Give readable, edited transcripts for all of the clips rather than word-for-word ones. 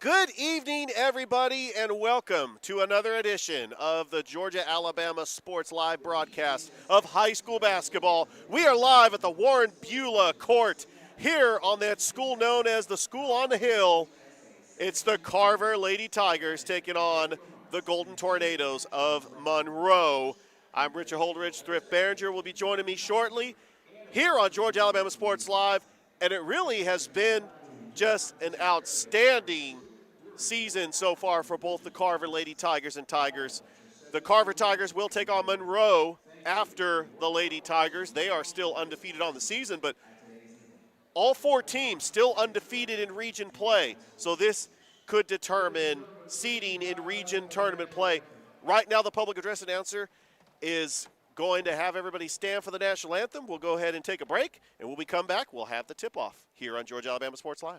Good evening, everybody, and welcome to another edition of the Georgia-Alabama Sports Live broadcast of high school basketball. We are live at the Warren Beulah Court here on that school known as the School on the Hill. It's the Carver Lady Tigers taking on the Golden Tornadoes of Monroe. I'm Richard Holdridge. Thrift Behringer will be joining me shortly here on Georgia-Alabama Sports Live, and it really has been just an outstanding season so far for both the Carver Lady Tigers and Tigers. The Carver Tigers will take on Monroe after the Lady Tigers. They are still undefeated on the season, but all four teams still undefeated in region play. So this could determine seeding in region tournament play. Right now, the public address announcer is going to have everybody stand for the national anthem. We'll go ahead and take a break, and when we come back, we'll have the tip-off here on Georgia-Alabama Sports Live.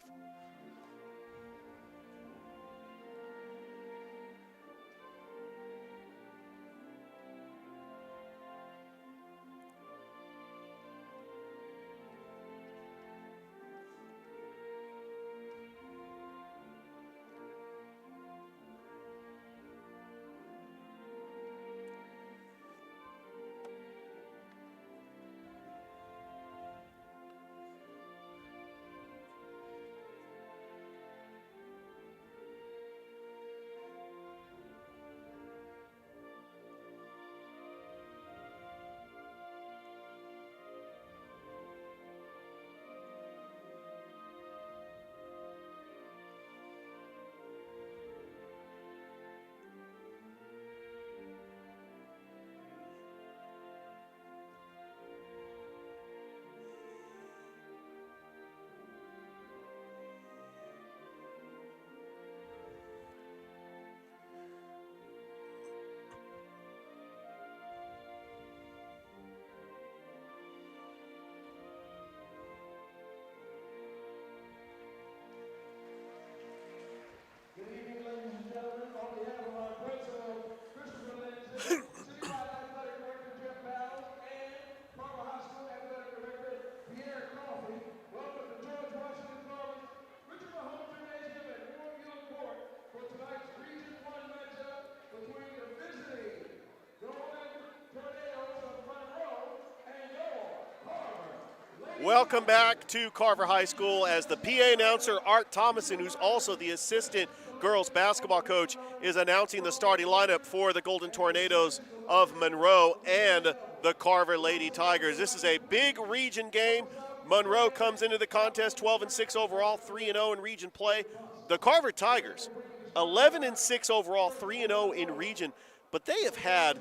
Welcome back to Carver High School as the PA announcer, Art Thomason, who's also the assistant girls basketball coach, is announcing the starting lineup for the Golden Tornadoes of Monroe and the Carver Lady Tigers. This is a big region game. Monroe comes into the contest 12-6 overall, 3-0 in region play. The Carver Tigers, 11-6 overall, 3-0 in region, but they have had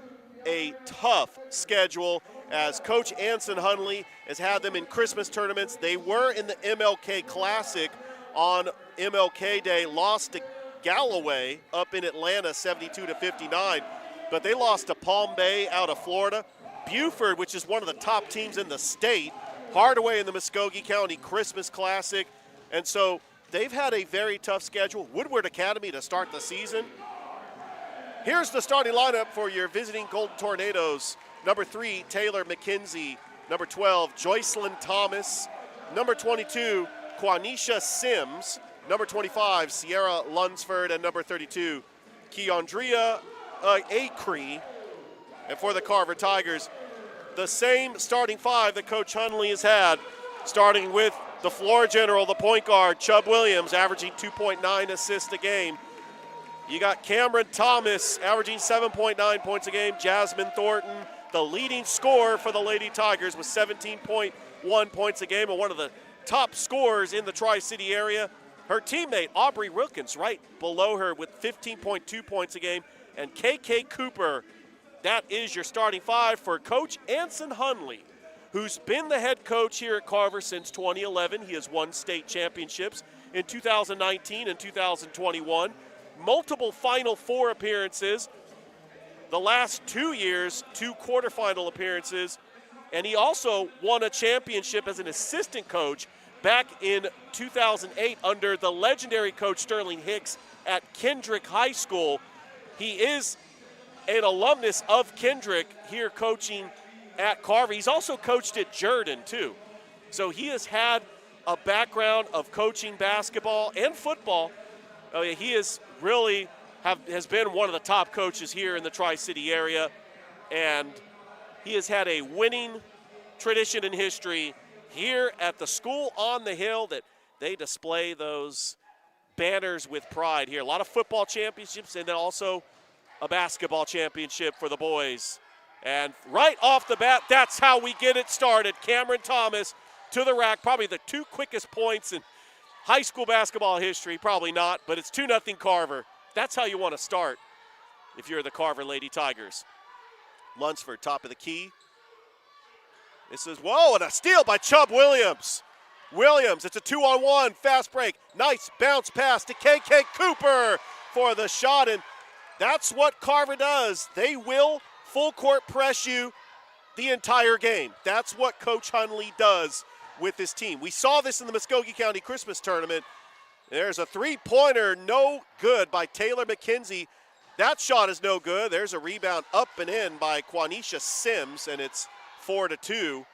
a tough schedule as Coach Anson Hunley has had them in Christmas tournaments. They were in the MLK Classic on MLK Day, lost to Galloway up in Atlanta 72-59, but they lost to Palm Bay out of Florida. Buford, which is one of the top teams in the state, Hardaway in the Muskogee County Christmas Classic, and so they've had a very tough schedule. Woodward Academy to start the season. Here's the starting lineup for your visiting Golden Tornadoes. Number 3, Taylor McKenzie. Number 12, Joycelyn Thomas. Number 22, Quanisha Sims. Number 25, Sierra Lunsford. And number 32, Keandria Acree. And for the Carver Tigers, the same starting five that Coach Hunley has had, starting with the floor general, the point guard, Chubb Williams, averaging 2.9 assists a game. You got Cameron Thomas averaging 7.9 points a game. Jasmine Thornton, the leading scorer for the Lady Tigers with 17.1 points a game and one of the top scorers in the Tri-City area. Her teammate, Aubrey Wilkins, right below her with 15.2 points a game. And KK Cooper, that is your starting five for Coach Anson Hunley, who's been the head coach here at Carver since 2011. He has won state championships in 2019 and 2021. Multiple Final Four appearances. The last 2 years, 2 quarterfinal appearances. And he also won a championship as an assistant coach back in 2008 under the legendary coach Sterling Hicks at Kendrick High School. He is an alumnus of Kendrick here coaching at Carver. He's also coached at Jordan too. So he has had a background of coaching basketball and football Oh, yeah, he is really has been one of the top coaches here in the Tri-City area, and he has had a winning tradition and history here at the school on the hill that they display those banners with pride here. A lot of football championships and then also a basketball championship for the boys. And right off the bat, that's how we get it started. Cameron Thomas to the rack, probably the two quickest points in high school basketball history, probably not, but it's 2-0 Carver. That's how you want to start if you're the Carver Lady Tigers. Lunsford, top of the key. This is, whoa, and a steal by Chubb Williams. Williams, it's a 2-on-1, fast break. Nice bounce pass to KK Cooper for the shot, and that's what Carver does. They will full court press you the entire game. That's what Coach Hunley does with this team. We saw this in the Muskogee County Christmas tournament. There's a three-pointer, no good by Taylor McKenzie. That shot is no good. There's a rebound up and in by Quanisha Sims, and it's 4-2.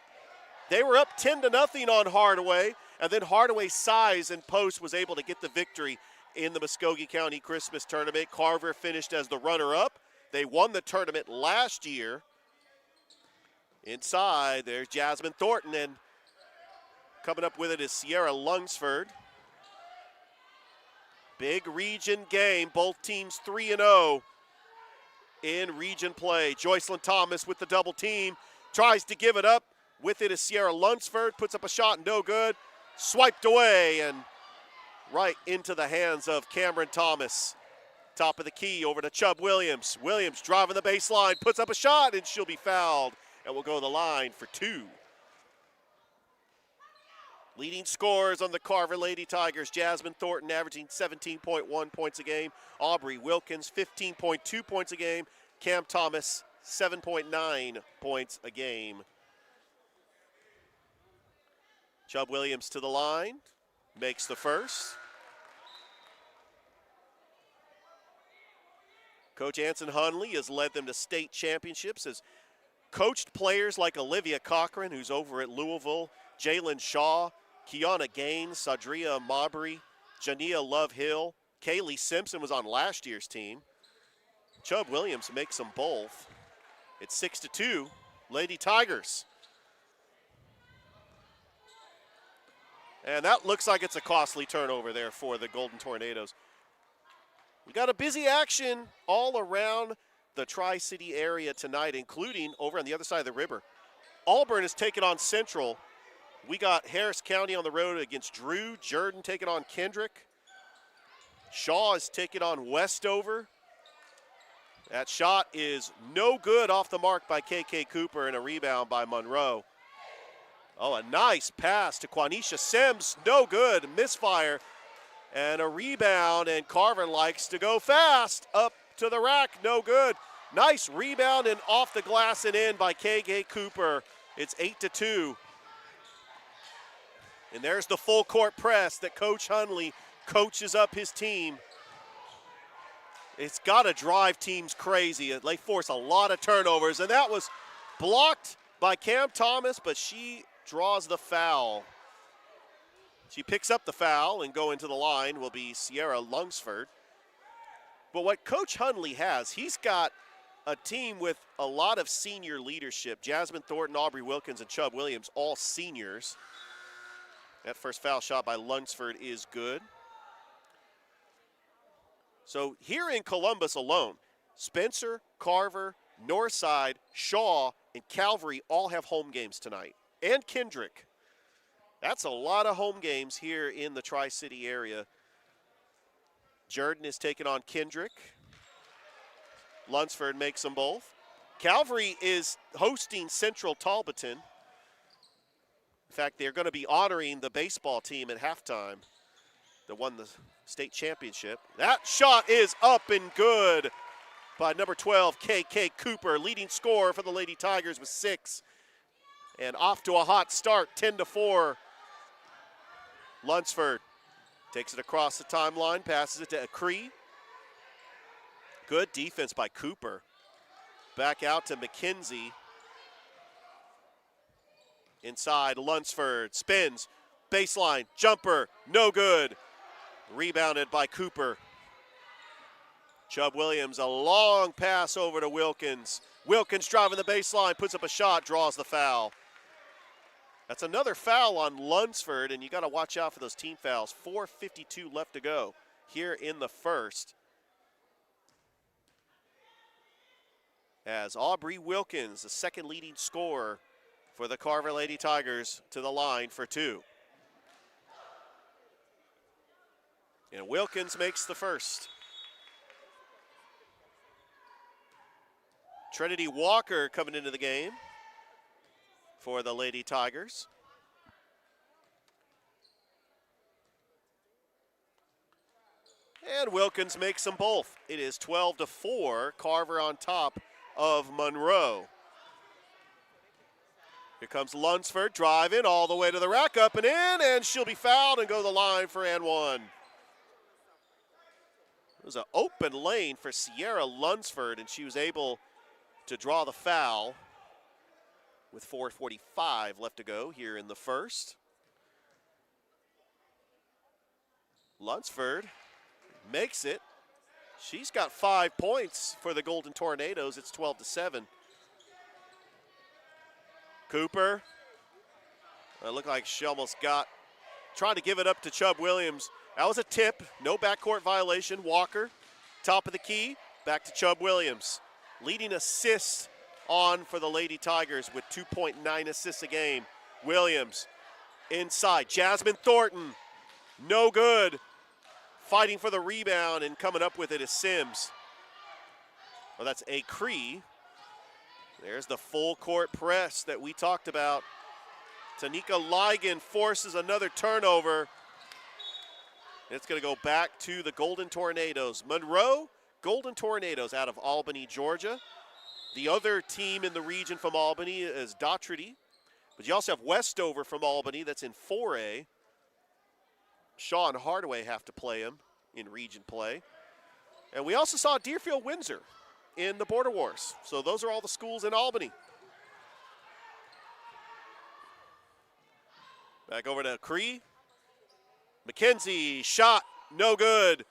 They were up 10-0 on Hardaway, and then Hardaway's size and post was able to get the victory in the Muskogee County Christmas tournament. Carver finished as the runner-up. They won the tournament last year. Inside, there's Jasmine Thornton, and coming up with it is Sierra Lunsford. Big region game, both teams 3-0 in region play. Joycelyn Thomas with the double team, tries to give it up. With it is Sierra Lunsford, puts up a shot, no good. Swiped away and right into the hands of Cameron Thomas. Top of the key over to Chubb Williams. Williams driving the baseline, puts up a shot, and she'll be fouled and will go to the line for two. Leading scorers on the Carver Lady Tigers, Jasmine Thornton averaging 17.1 points a game. Aubrey Wilkins, 15.2 points a game. Cam Thomas, 7.9 points a game. Chubb Williams to the line, makes the first. Coach Anson Hunley has led them to state championships, has coached players like Olivia Cochran, who's over at Louisville, Jalen Shaw, Kiana Gaines, Sadria Mabry, Jania Love Hill, Kaylee Simpson was on last year's team. Chubb Williams makes them both. It's 6-2, Lady Tigers. And that looks like it's a costly turnover there for the Golden Tornadoes. We got a busy action all around the Tri-City area tonight, including over on the other side of the river. Auburn is taking on Central. We got Harris County on the road against Drew. Jordan taking on Kendrick. Shaw is taking on Westover. That shot is no good, off the mark by KK Cooper, and a rebound by Monroe. Oh, a nice pass to Quanisha Sims. No good. Misfire. And a rebound, and Carver likes to go fast. Up to the rack. No good. Nice rebound and off the glass and in by KK Cooper. It's 8-2. And there's the full court press that Coach Hunley coaches up his team. It's got to drive teams crazy. They force a lot of turnovers, and that was blocked by Cam Thomas, but she draws the foul. She picks up the foul, and go into the line will be Sierra Lunsford. But what Coach Hunley has, he's got a team with a lot of senior leadership. Jasmine Thornton, Aubrey Wilkins, and Chubb Williams, all seniors. That first foul shot by Lunsford is good. So here in Columbus alone, Spencer, Carver, Northside, Shaw, and Calvary all have home games tonight. And Kendrick. That's a lot of home games here in the Tri-City area. Jordan is taking on Kendrick. Lunsford makes them both. Calvary is hosting Central Talbotton. In fact, they're going to be honoring the baseball team at halftime that won the state championship. That shot is up and good by number 12, KK Cooper, leading scorer for the Lady Tigers with 6. And off to a hot start, 10-4. Lunsford takes it across the timeline, passes it to Acree. Good defense by Cooper. Back out to McKenzie. Inside, Lunsford spins, baseline, jumper, no good. Rebounded by Cooper. Chubb Williams, a long pass over to Wilkins. Wilkins driving the baseline, puts up a shot, draws the foul. That's another foul on Lunsford, and you got to watch out for those team fouls. 4:52 left to go here in the first. As Aubrey Wilkins, the second leading scorer for the Carver Lady Tigers, to the line for two. And Wilkins makes the first. Trinity Walker coming into the game for the Lady Tigers. And Wilkins makes them both. It is 12-4, Carver on top of Monroe. Here comes Lunsford driving all the way to the rack, up and in, and she'll be fouled and go to the line for and one. It was an open lane for Sierra Lunsford, and she was able to draw the foul with 4:45 left to go here in the first. Lunsford makes it. She's got 5 points for the Golden Tornadoes. It's 12-7. Cooper. It looked like she almost trying to give it up to Chubb Williams. That was a tip, no backcourt violation. Walker, top of the key, back to Chubb Williams. Leading assists on for the Lady Tigers with 2.9 assists a game. Williams inside. Jasmine Thornton, no good. Fighting for the rebound and coming up with it is Sims. Well, that's a Cree. There's the full court press that we talked about. Tanika Ligon forces another turnover. It's going to go back to the Golden Tornadoes. Monroe Golden Tornadoes out of Albany, Georgia. The other team in the region from Albany is Dougherty. But you also have Westover from Albany that's in 4A. Shaw and Hardaway have to play him in region play. And we also saw Deerfield Windsor in the Border Wars. So those are all the schools in Albany. Back over to Cree. McKenzie, shot, no good.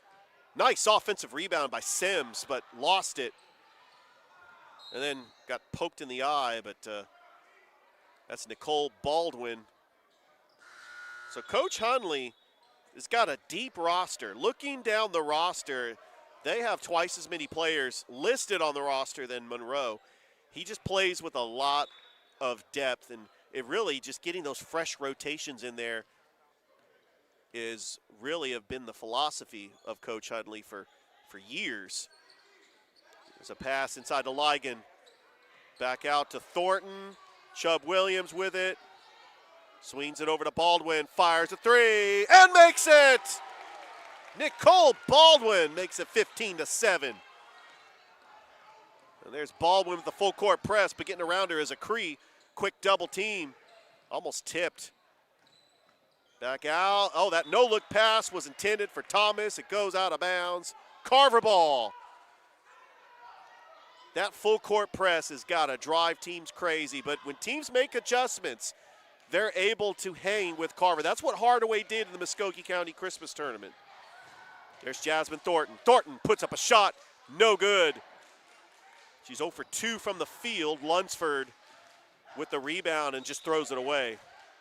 Nice offensive rebound by Sims, but lost it. And then got poked in the eye, but that's Nicole Baldwin. So Coach Hunley has got a deep roster. Looking down the roster, they have twice as many players listed on the roster than Monroe. He just plays with a lot of depth, and it really just getting those fresh rotations in there is really have been the philosophy of Coach Hunley for years. There's a pass inside to Ligon. Back out to Thornton. Chubb Williams with it. Swings it over to Baldwin. Fires a three and makes it! Nicole Baldwin makes it 15-7. And there's Baldwin with the full court press, but getting around her is a Cree. Quick double team. Almost tipped. Back out. Oh, that no-look pass was intended for Thomas. It goes out of bounds. Carver ball. That full court press has got to drive teams crazy, but when teams make adjustments, they're able to hang with Carver. That's what Hardaway did in the Muskogee County Christmas tournament. There's Jasmine Thornton. Thornton puts up a shot. No good. She's 0 for 2 from the field. Lunsford with the rebound and just throws it away.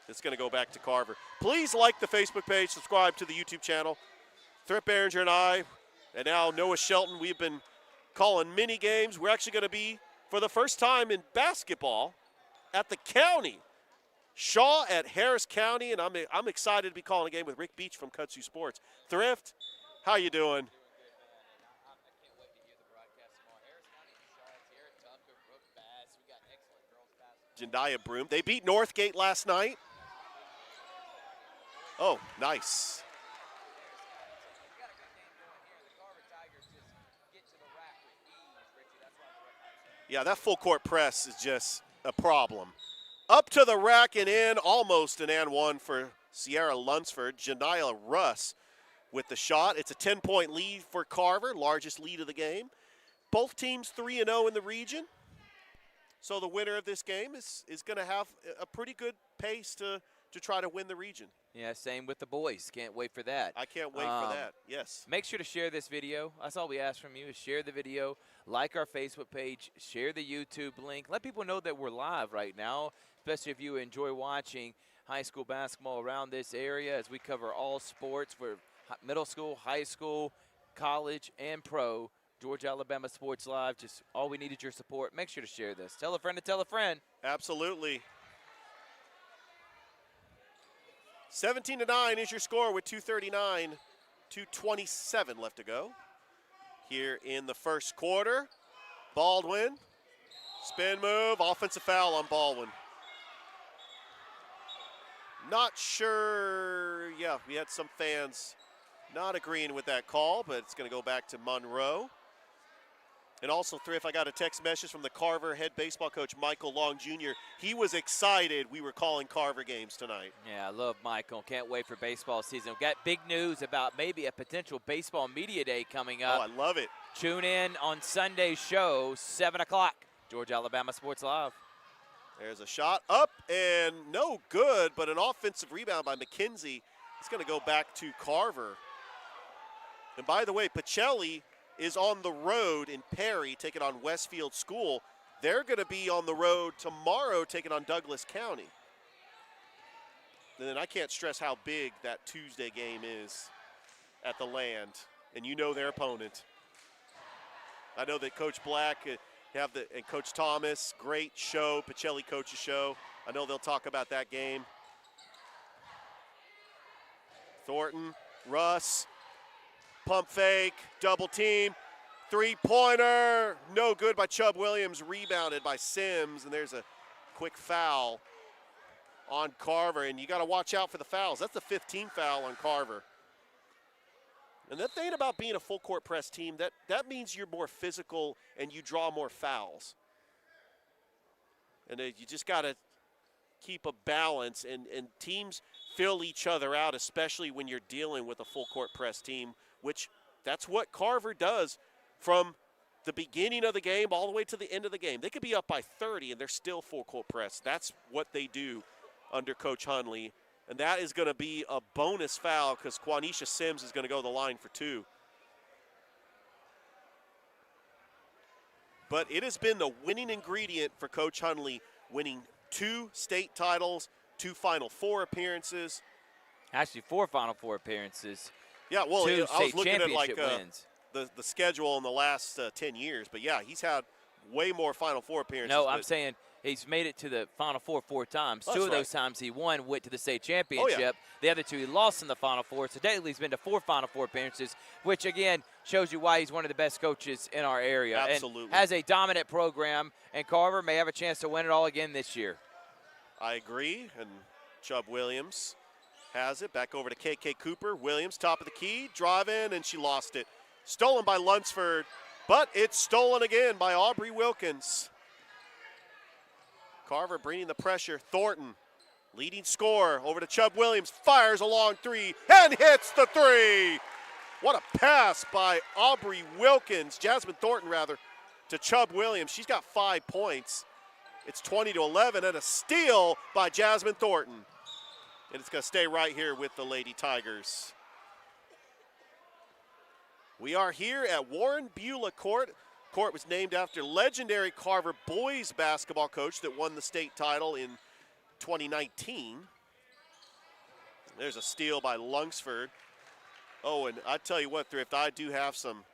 It's going to go back to Carver. Please like the Facebook page, subscribe to the YouTube channel. Thrift Behringer and I, and now Noah Shelton, we've been calling mini games. We're actually going to be, for the first time in basketball, at the county. Shaw at Harris County, and I'm excited to be calling a game with Rick Beach from Kutsu Sports. Thrift, how you doing? Jendaya Broom. They beat Northgate last night. Oh, nice. Yeah, that full court press is just a problem. Up to the rack and in, almost an and one for Sierra Lunsford. Janiyah Russ with the shot. It's a 10-point lead for Carver, largest lead of the game. Both teams 3-0 in the region. So the winner of this game is going to have a pretty good pace to to try to win the region. Yeah, same with the boys. Can't wait for that. I can't wait for that, yes. Make sure to share this video. That's all we ask from you is share the video, like our Facebook page, share the YouTube link. Let people know that we're live right now, especially if you enjoy watching high school basketball around this area as we cover all sports for middle school, high school, college, and pro. Georgia, Alabama Sports Live. Just all we need is your support. Make sure to share this. Tell a friend to tell a friend. Absolutely. 17-9 is your score with 2:39, 2:27 left to go. Here in the first quarter, Baldwin, spin move, offensive foul on Baldwin. Not sure, yeah, we had some fans not agreeing with that call, but it's going to go back to Monroe. And also, Thrift, I got a text message from the Carver head baseball coach, Michael Long Jr. He was excited we were calling Carver games tonight. Yeah, I love Michael. Can't wait for baseball season. We've got big news about maybe a potential baseball media day coming up. Oh, I love it. Tune in on Sunday's show, 7 o'clock, Georgia, Alabama Sports Live. There's a shot up and no good, but an offensive rebound by McKenzie. It's going to go back to Carver. And by the way, Pacelli is on the road in Perry, taking on Westfield School. They're going to be on the road tomorrow, taking on Douglas County. And then I can't stress how big that Tuesday game is at the Land, and you know their opponent. I know that Coach Black and Coach Thomas, great show, Pacelli coaches show. I know they'll talk about that game. Thornton, Russ. Pump fake, double team, three-pointer, no good by Chubb Williams, rebounded by Sims, and there's a quick foul on Carver, and you got to watch out for the fouls. That's the 15th foul on Carver. And the thing about being a full-court press team, that means you're more physical and you draw more fouls. And you just got to keep a balance, and teams fill each other out, especially when you're dealing with a full-court press team, which that's what Carver does from the beginning of the game all the way to the end of the game. They could be up by 30 and they're still full court press. That's what they do under Coach Hunley. And that is going to be a bonus foul because Quanisha Sims is going to go to the line for two. But it has been the winning ingredient for Coach Hunley, winning 2 state titles, 2 Final Four appearances. Actually, 4 Final Four appearances. Yeah, well, 2 I was state looking at like wins. the schedule in the last 10 years. But, yeah, he's had way more Final Four appearances. No, I'm saying he's made it to the Final Four 4 times. That's 2 of right. those times he won, went to the state championship. Oh, yeah. The other 2 he lost in the Final Four. So technically he's been to 4 Final Four appearances, which, again, shows you why he's one of the best coaches in our area. Absolutely. And has a dominant program, and Carver may have a chance to win it all again this year. I agree, and Chubb Williams has it. Back over to KK Cooper. Williams, top of the key, drive in, and she lost it. Stolen by Lunsford, but it's stolen again by Aubrey Wilkins. Carver bringing the pressure. Thornton, leading scorer, over to Chubb Williams, fires a long 3 and hits the 3. What a pass by Aubrey Wilkins, Jasmine Thornton rather, to Chubb Williams. She's got 5 points. It's 20-11 and a steal by Jasmine Thornton. And it's going to stay right here with the Lady Tigers. We are here at Warren Beulah Court. Court was named after legendary Carver boys basketball coach that won the state title in 2019. There's a steal by Lunsford. Oh, and I tell you what, Thrift, I do have some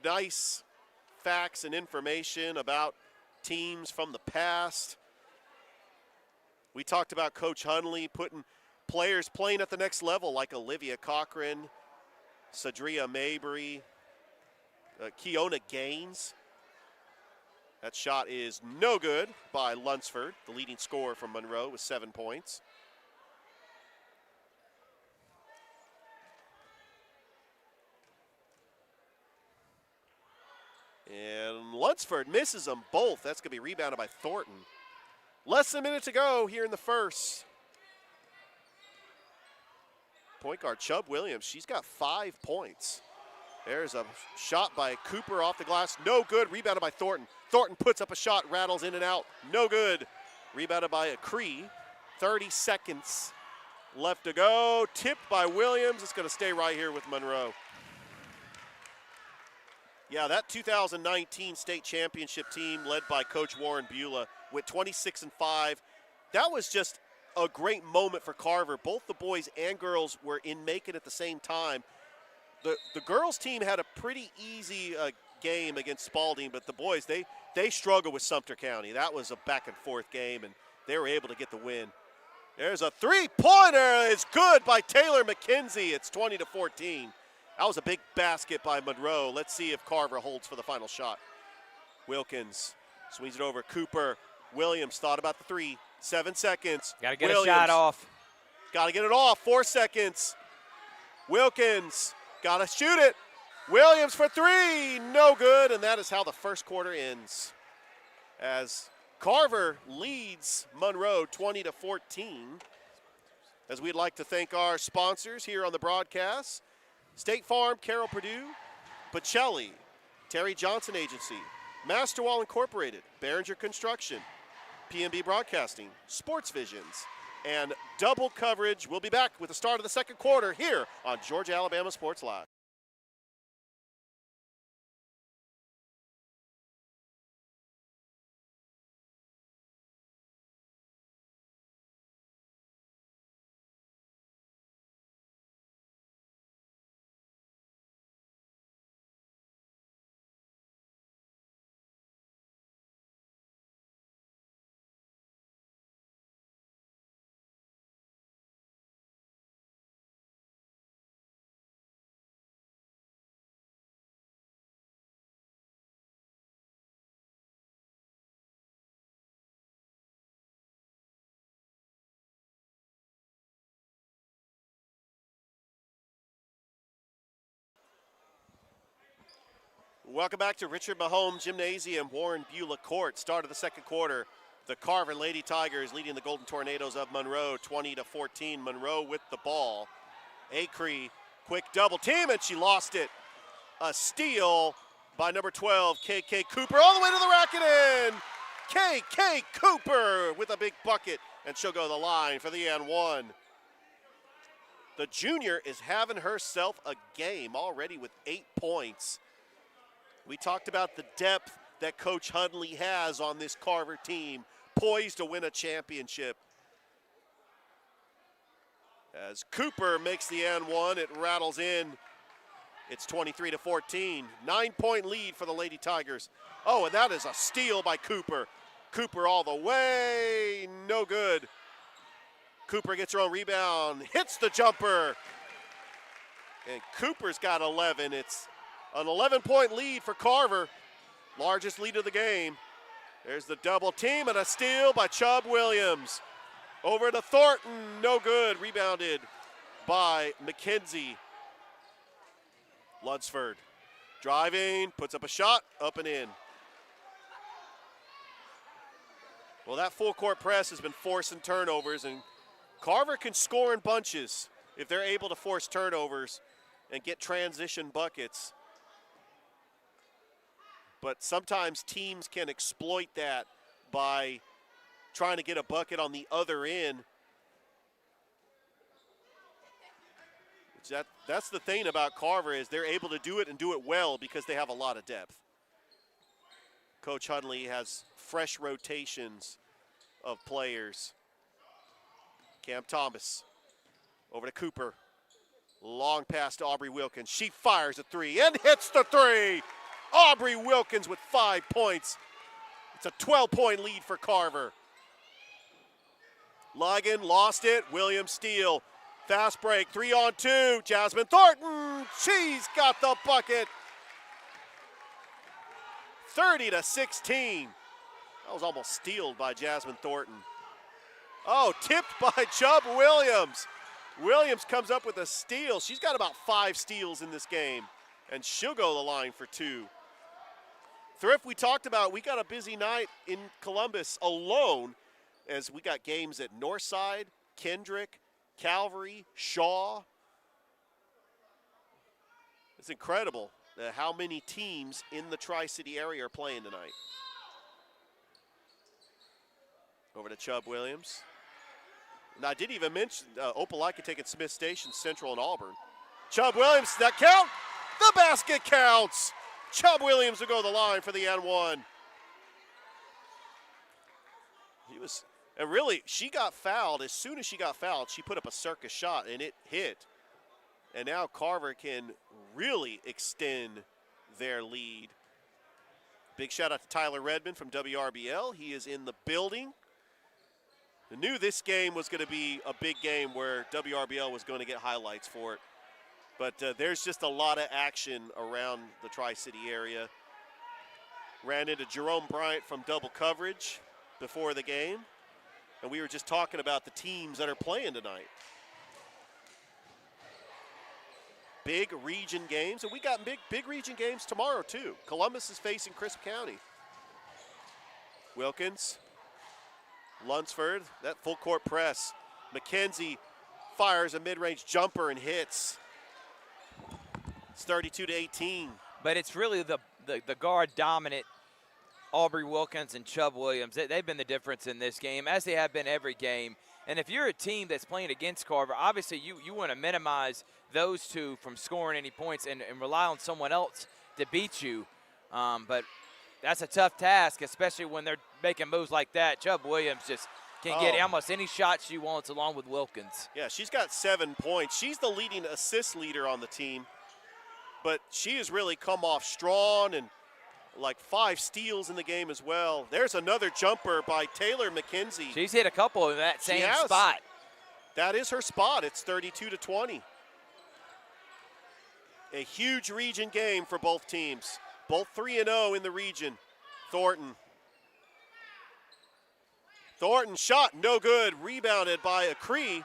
nice facts and information about teams from the past. We talked about Coach Hunley putting players playing at the next level like Olivia Cochran, Sadria Mabry, Keona Gaines. That shot is no good by Lunsford, the leading scorer from Monroe with 7 points. And Lunsford misses them both. That's going to be rebounded by Thornton. Less than a minute to go here in the first. Point guard Chubb Williams, she's got 5 points. There's a shot by Cooper off the glass. No good. Rebounded by Thornton. Thornton puts up a shot, rattles in and out. No good. Rebounded by Cree. 30 seconds left to go. Tipped by Williams. It's going to stay right here with Monroe. Yeah, that 2019 state championship team led by Coach Warren Beulah went 26-5. That was just a great moment for Carver. Both the boys and girls were in Macon at the same time. The girls team had a pretty easy game against Spalding, but the boys, they struggled with Sumter County. That was a back and forth game, and they were able to get the win. There's a three-pointer. It's good by Taylor McKenzie. It's 20-14. That was a big basket by Monroe. Let's see if Carver holds for the final shot. Wilkins swings it over. Cooper. Williams thought about the three. 7 seconds. Got to get a shot off. Got to get it off. 4 seconds. Wilkins. Got to shoot it. Williams for three. No good. And that is how the first quarter ends. As Carver leads Monroe 20-14. As we'd like to thank our sponsors here on the broadcast. State Farm, Carroll Purdue, Bocelli, Terry Johnson Agency, Masterwall Incorporated, Behringer Construction, PNB Broadcasting, Sports Visions, and double coverage. We'll be back with the start of the second quarter here on Georgia Alabama Sports Live. Welcome back to Richard Mahone Gymnasium, Warren Beulah Court. Start of the second quarter. The Carver Lady Tigers leading the Golden Tornadoes of Monroe 20-14. Monroe with the ball. Acree, quick double team, and she lost it. A steal by number 12, KK Cooper, all the way to the racket end. KK Cooper with a big bucket, and she'll go to the line for the and one. The junior is having herself a game already with 8 points. We talked about the depth that Coach Hundley has on this Carver team, poised to win a championship. As Cooper makes the and one, it rattles in. It's 23-14, 9-point lead for the Lady Tigers. Oh, and that is a steal by Cooper. Cooper all the way, no good. Cooper gets her own rebound, hits the jumper. And Cooper's got 11. It's an 11-point lead for Carver, largest lead of the game. There's the double team and a steal by Chubb Williams. Over to Thornton, no good. Rebounded by McKenzie. Lunsford driving, puts up a shot, up and in. Well, that full court press has been forcing turnovers, and Carver can score in bunches if they're able to force turnovers and get transition buckets. But sometimes teams can exploit that by trying to get a bucket on the other end. That's the thing about Carver, is they're able to do it and do it well because they have a lot of depth. Coach Hundley has fresh rotations of players. Cam Thomas over to Cooper. Long pass to Aubrey Wilkins. She fires a three and hits the three. Aubrey Wilkins with 5 points. It's a 12-point lead for Carver. Ligon lost it. Williams steal. Fast break. 3-on-2. Jasmine Thornton. She's got the bucket. 30-16. That was almost stealed by Jasmine Thornton. Oh, tipped by Chubb Williams. Williams comes up with a steal. She's got about 5 steals in this game, and she'll go to the line for 2. Thrift, we talked about, we got a busy night in Columbus alone, as we got games at Northside, Kendrick, Calvary, Shaw. It's incredible how many teams in the Tri-City area are playing tonight. Over to Chubb Williams. And I didn't even mention Opelika taking Smith Station, Central, and Auburn. Chubb Williams, that count? The basket counts. Chubb Williams will go to the line for the N1. And really, she got fouled. As soon as she got fouled, she put up a circus shot, and it hit. And now Carver can really extend their lead. Big shout out to Tyler Redmond from WRBL. He is in the building. I knew this game was going to be a big game where WRBL was going to get highlights for it. But there's just a lot of action around the Tri-City area. Ran into Jerome Bryant from double coverage before the game. And we were just talking about the teams that are playing tonight. Big region games, and we got big region games tomorrow too. Columbus is facing Crisp County. Wilkins, Lunsford, that full court press. McKenzie fires a mid-range jumper and hits. It's 32-18. But it's really the guard dominant Aubrey Wilkins and Chubb Williams. They've been the difference in this game, as they have been every game. And if you're a team that's playing against Carver, obviously you want to minimize those two from scoring any points and rely on someone else to beat you. But that's a tough task, especially when they're making moves like that. Chubb Williams just can get almost any shot she wants along with Wilkins. Yeah, she's got 7 points. She's the leading assist leader on the team. But she has really come off strong and like 5 steals in the game as well. There's another jumper by Taylor McKenzie. She's hit a couple in that same spot. That is her spot. It's 32-20. A huge region game for both teams. Both 3-0 in the region. Thornton shot, no good. Rebounded by Acree.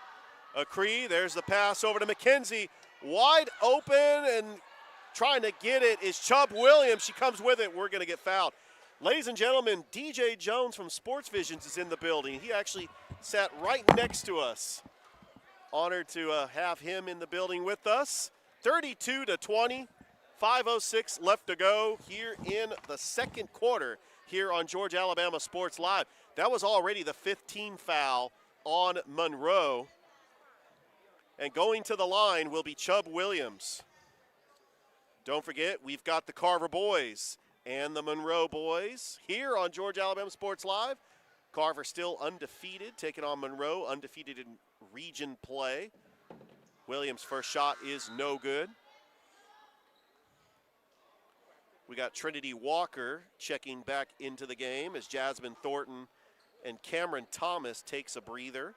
There's the pass over to McKenzie. Wide open and trying to get it is Chubb Williams. She comes with it. We're going to get fouled. Ladies and gentlemen, DJ Jones from Sports Visions is in the building. He actually sat right next to us. Honored to have him in the building with us. 32-20, 5:06 left to go here in the second quarter here on Georgia Alabama Sports Live. That was already the 15th foul on Monroe. And going to the line will be Chubb Williams. Don't forget, we've got the Carver boys and the Monroe boys here on Georgia Alabama Sports Live. Carver still undefeated, taking on Monroe, undefeated in region play. Williams' first shot is no good. We got Trinity Walker checking back into the game as Jasmine Thornton and Cameron Thomas takes a breather.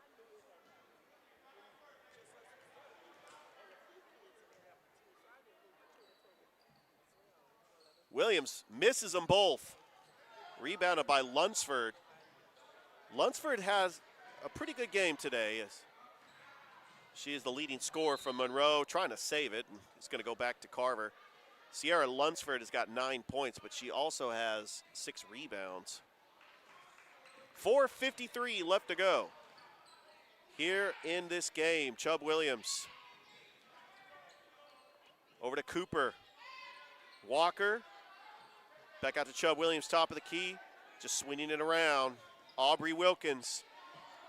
Williams misses them both. Rebounded by Lunsford. Lunsford has a pretty good game today. She is the leading scorer from Monroe, trying to save it. It's going to go back to Carver. Sierra Lunsford has got 9 points, but she also has 6 rebounds. 4:53 left to go here in this game. Chubb Williams. Over to Cooper. Walker. Back out to Chubb Williams, top of the key. Just swinging it around. Aubrey Wilkins.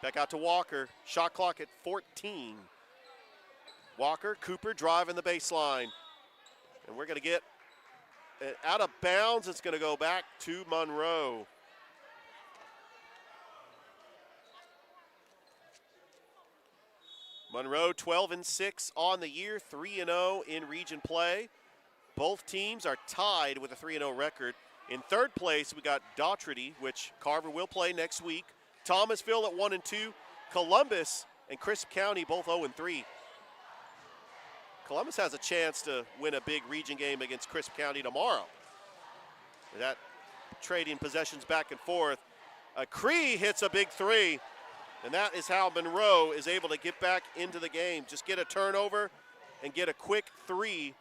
Back out to Walker. Shot clock at 14. Walker, Cooper driving the baseline. And we're going to get it out of bounds. It's going to go back to Monroe. Monroe 12-6 on the year, 3-0 in region play. Both teams are tied with a 3-0 record. In third place, we got Daugherty, which Carver will play next week. Thomasville at 1-2. Columbus and Crisp County both 0-3. Columbus has a chance to win a big region game against Crisp County tomorrow. That trading possessions back and forth. Cree hits a big 3, and that is how Monroe is able to get back into the game. Just get a turnover and get a quick 3.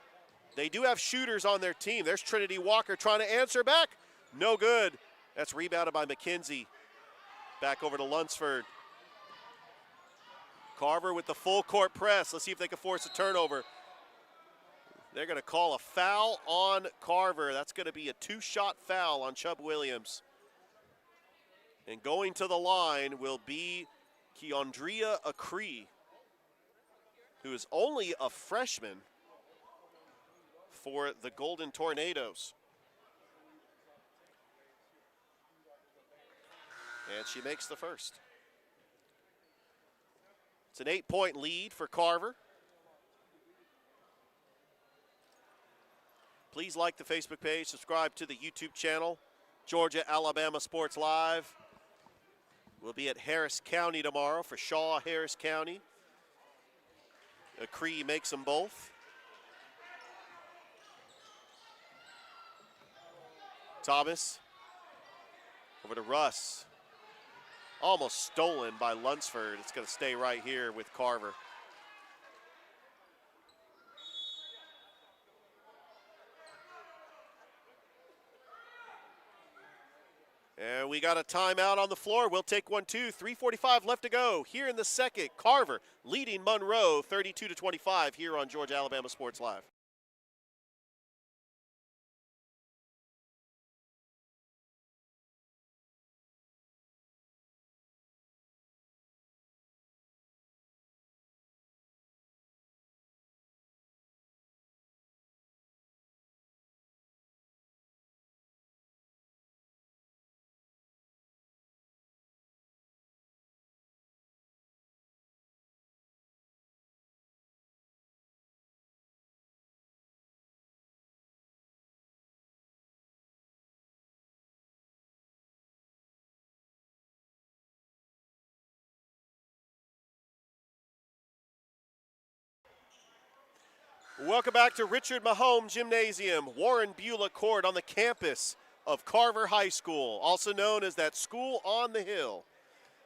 They do have shooters on their team. There's Trinity Walker trying to answer back. No good. That's rebounded by McKenzie. Back over to Lunsford. Carver with the full court press. Let's see if they can force a turnover. They're going to call a foul on Carver. That's going to be a 2-shot foul on Chubb Williams. And going to the line will be Keandria Acree, who is only a freshman for the Golden Tornadoes. And she makes the first. It's an 8-point lead for Carver. Please like the Facebook page, subscribe to the YouTube channel, Georgia Alabama Sports Live. We'll be at Harris County tomorrow for Shaw Harris County. Acree makes them both. Thomas over to Russ. Almost stolen by Lunsford. It's going to stay right here with Carver. And we got a timeout on the floor. We'll take one, too. 3:45 left to go here in the second. Carver leading Monroe 32-25 here on Georgia Alabama Sports Live. Welcome back to Richard Mahome Gymnasium, Warren Beulah Court on the campus of Carver High School, also known as that school on the hill.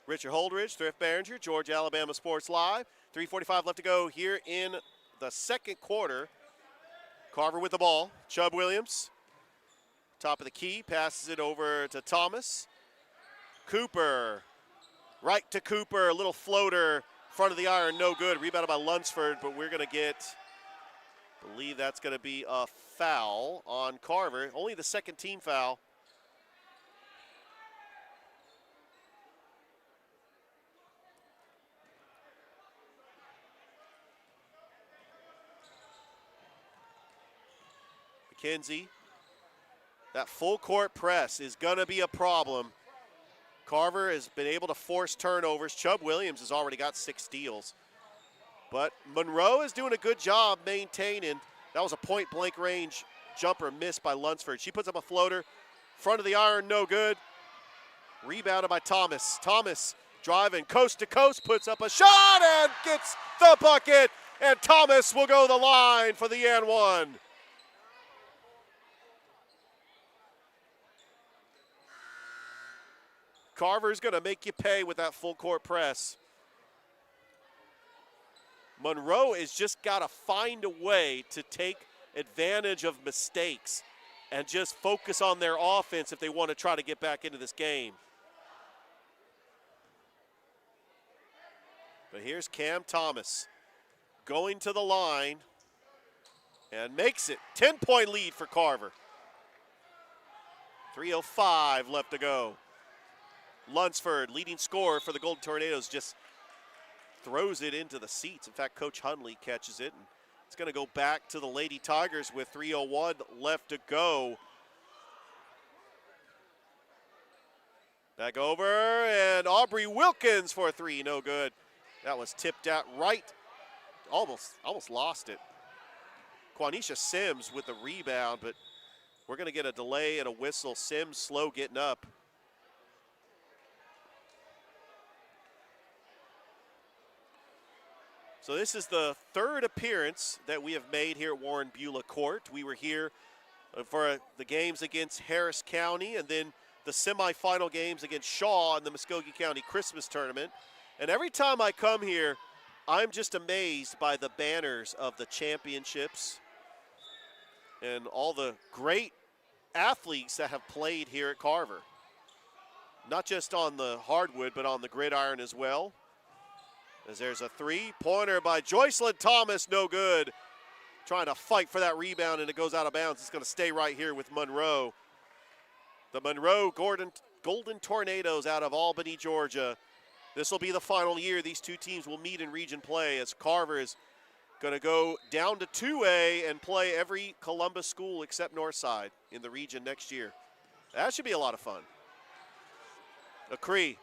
Richard Holdridge, Thrift Behringer, Georgia Alabama Sports Live. 3:45 left to go here in the second quarter. Carver with the ball. Chubb Williams, top of the key, passes it over to Thomas. Cooper, right to Cooper, a little floater, front of the iron, no good. Rebounded by Lunsford, but we're going to get, believe that's going to be a foul on Carver. Only the second team foul. McKenzie, that full court press is going to be a problem. Carver has been able to force turnovers. Chubb Williams has already got 6 steals. But Monroe is doing a good job maintaining. That was a point-blank range jumper missed by Lunsford. She puts up a floater. Front of the iron, no good. Rebounded by Thomas. Thomas driving coast to coast, puts up a shot and gets the bucket. And Thomas will go the line for the and one. Carver's going to make you pay with that full court press. Monroe has just got to find a way to take advantage of mistakes and just focus on their offense if they want to try to get back into this game. But here's Cam Thomas going to the line and makes it. 10-point lead for Carver. 3:05 left to go. Lunsford, leading scorer for the Golden Tornadoes, just throws it into the seats. In fact, Coach Hunley catches it, and it's going to go back to the Lady Tigers with 3:01 left to go. Back over, and Aubrey Wilkins for a 3, no good. That was tipped out right, almost lost it. Quanisha Sims with the rebound, but we're going to get a delay and a whistle. Sims slow getting up. So this is the third appearance that we have made here at Warren Beulah Court. We were here for the games against Harris County and then the semifinal games against Shaw in the Muskogee County Christmas Tournament. And every time I come here, I'm just amazed by the banners of the championships and all the great athletes that have played here at Carver. Not just on the hardwood, but on the gridiron as well. As there's a 3-pointer by Joycelyn Thomas, no good. Trying to fight for that rebound, and it goes out of bounds. It's going to stay right here with Monroe. The Monroe Golden Tornadoes out of Albany, Georgia, This will be the final year these two teams will meet in region play, as Carver is going to go down to 2A and play every Columbus school except Northside in the region next year. That should be a lot of fun. McCree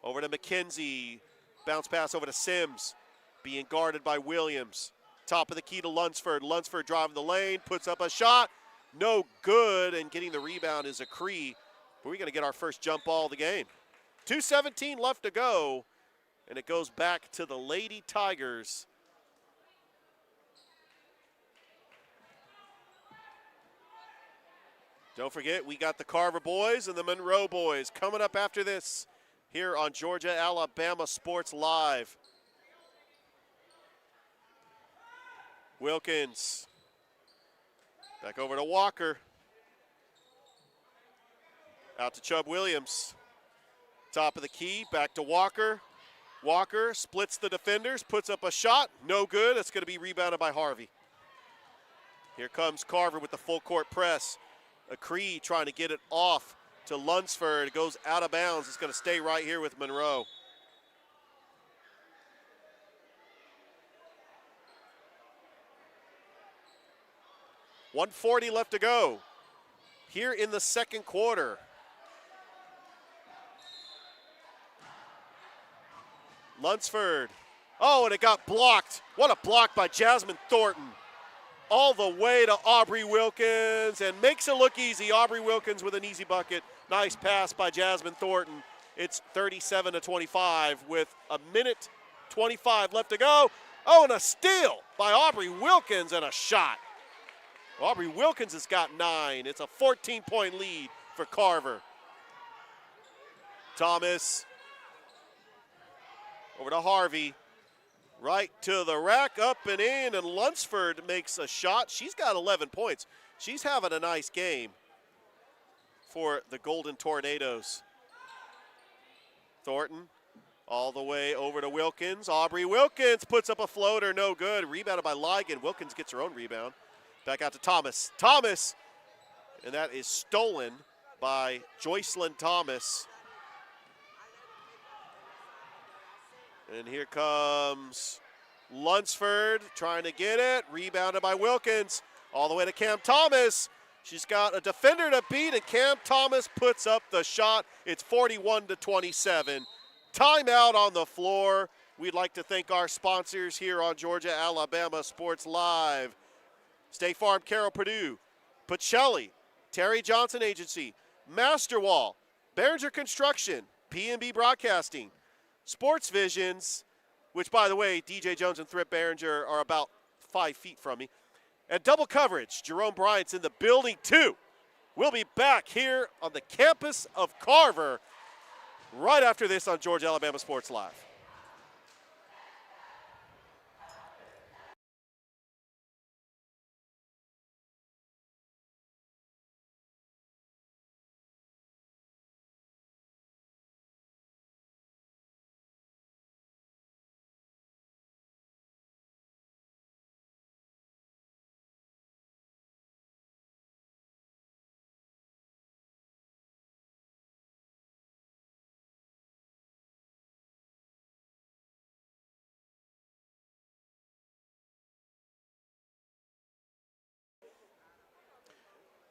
over to McKenzie. Bounce pass over to Sims, being guarded by Williams. Top of the key to Lunsford. Lunsford driving the lane, puts up a shot. No good, and getting the rebound is McCree. But we're going to get our first jump ball of the game. 2:17 left to go, and it goes back to the Lady Tigers. Don't forget, we got the Carver boys and the Monroe boys coming up after this here on Georgia Alabama Sports Live. Wilkins. Back over to Walker. Out to Chubb Williams. Top of the key, back to Walker. Walker splits the defenders, puts up a shot. No good. It's going to be rebounded by Harvey. Here comes Carver with the full court press. McCree trying to get it off to Lunsford. It goes out of bounds. It's going to stay right here with Monroe. .140 left to go here in the second quarter. Lunsford. Oh, and it got blocked. What a block by Jasmine Thornton. All the way to Aubrey Wilkins and makes it look easy. Aubrey Wilkins with an easy bucket. Nice pass by Jasmine Thornton. It's 37-25 with a minute 25 left to go. Oh, and a steal by Aubrey Wilkins and a shot. Aubrey Wilkins has got 9. It's a 14-point lead for Carver. Thomas over to Harvey. Right to the rack, up and in, and Lunsford makes a shot. She's got 11 points. She's having a nice game for the Golden Tornadoes. Thornton all the way over to Wilkins. Aubrey Wilkins puts up a floater, no good. Rebounded by Ligon. Wilkins gets her own rebound. Back out to Thomas. Thomas, and that is stolen by Joycelyn Thomas. And here comes Lunsford trying to get it. Rebounded by Wilkins. All the way to Cam Thomas. She's got a defender to beat, and Cam Thomas puts up the shot. It's 41-27. Timeout on the floor. We'd like to thank our sponsors here on Georgia Alabama Sports Live. State Farm, Carroll Purdue. Pacelli, Terry Johnson Agency. Masterwall, Behringer Construction, P&B Broadcasting. Sports Visions, which, by the way, DJ Jones and Thrift Behringer are about 5 feet from me. And Double Coverage, Jerome Bryant's in the building, too. We'll be back here on the campus of Carver right after this on Georgia Alabama Sports Live.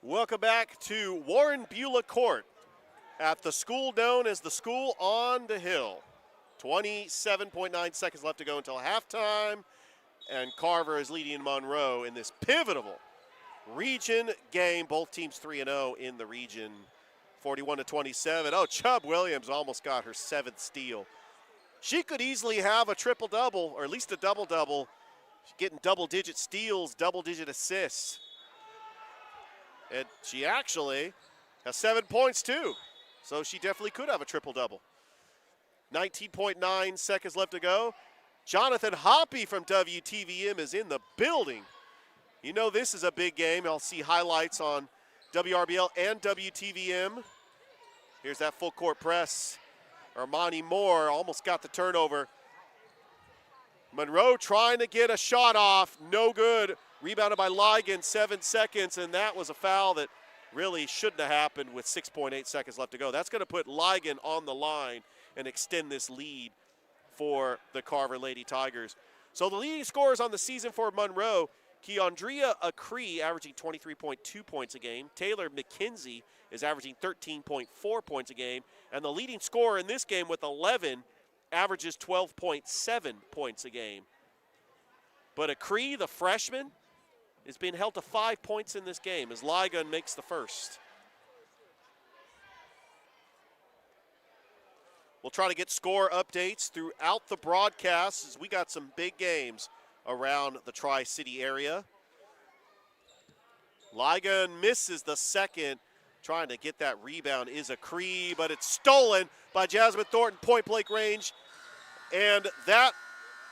Welcome back to Warren Beulah Court at the school known as the School on the Hill. 27.9 seconds left to go until halftime, and Carver is leading Monroe in this pivotal region game. Both teams 3-0 in the region, 41-27. Oh, Chubb Williams almost got her 7th steal. She could easily have a triple-double, or at least a double-double. She's getting double-digit steals, double-digit assists. And she actually has 7 points, too. So she definitely could have a triple-double. 19.9 seconds left to go. Jonathan Hoppy from WTVM is in the building. You know this is a big game. I'll see highlights on WRBL and WTVM. Here's that full court press. Armani Moore almost got the turnover. Monroe trying to get a shot off. No good. Rebounded by Ligon, 7 seconds, and that was a foul that really shouldn't have happened with 6.8 seconds left to go. That's going to put Ligon on the line, and extend this lead for the Carver Lady Tigers. So the leading scorers on the season for Monroe, Keandria Acree averaging 23.2 points a game. Taylor McKenzie is averaging 13.4 points a game. And the leading scorer in this game with 11 averages 12.7 points a game. But Acree, the freshman, is being held to 5 points in this game as Ligon makes the first. We'll try to get score updates throughout the broadcast as we got some big games around the Tri-City area. Ligon misses the second. Trying to get that rebound is Acree, but it's stolen by Jasmine Thornton, point blank range. And that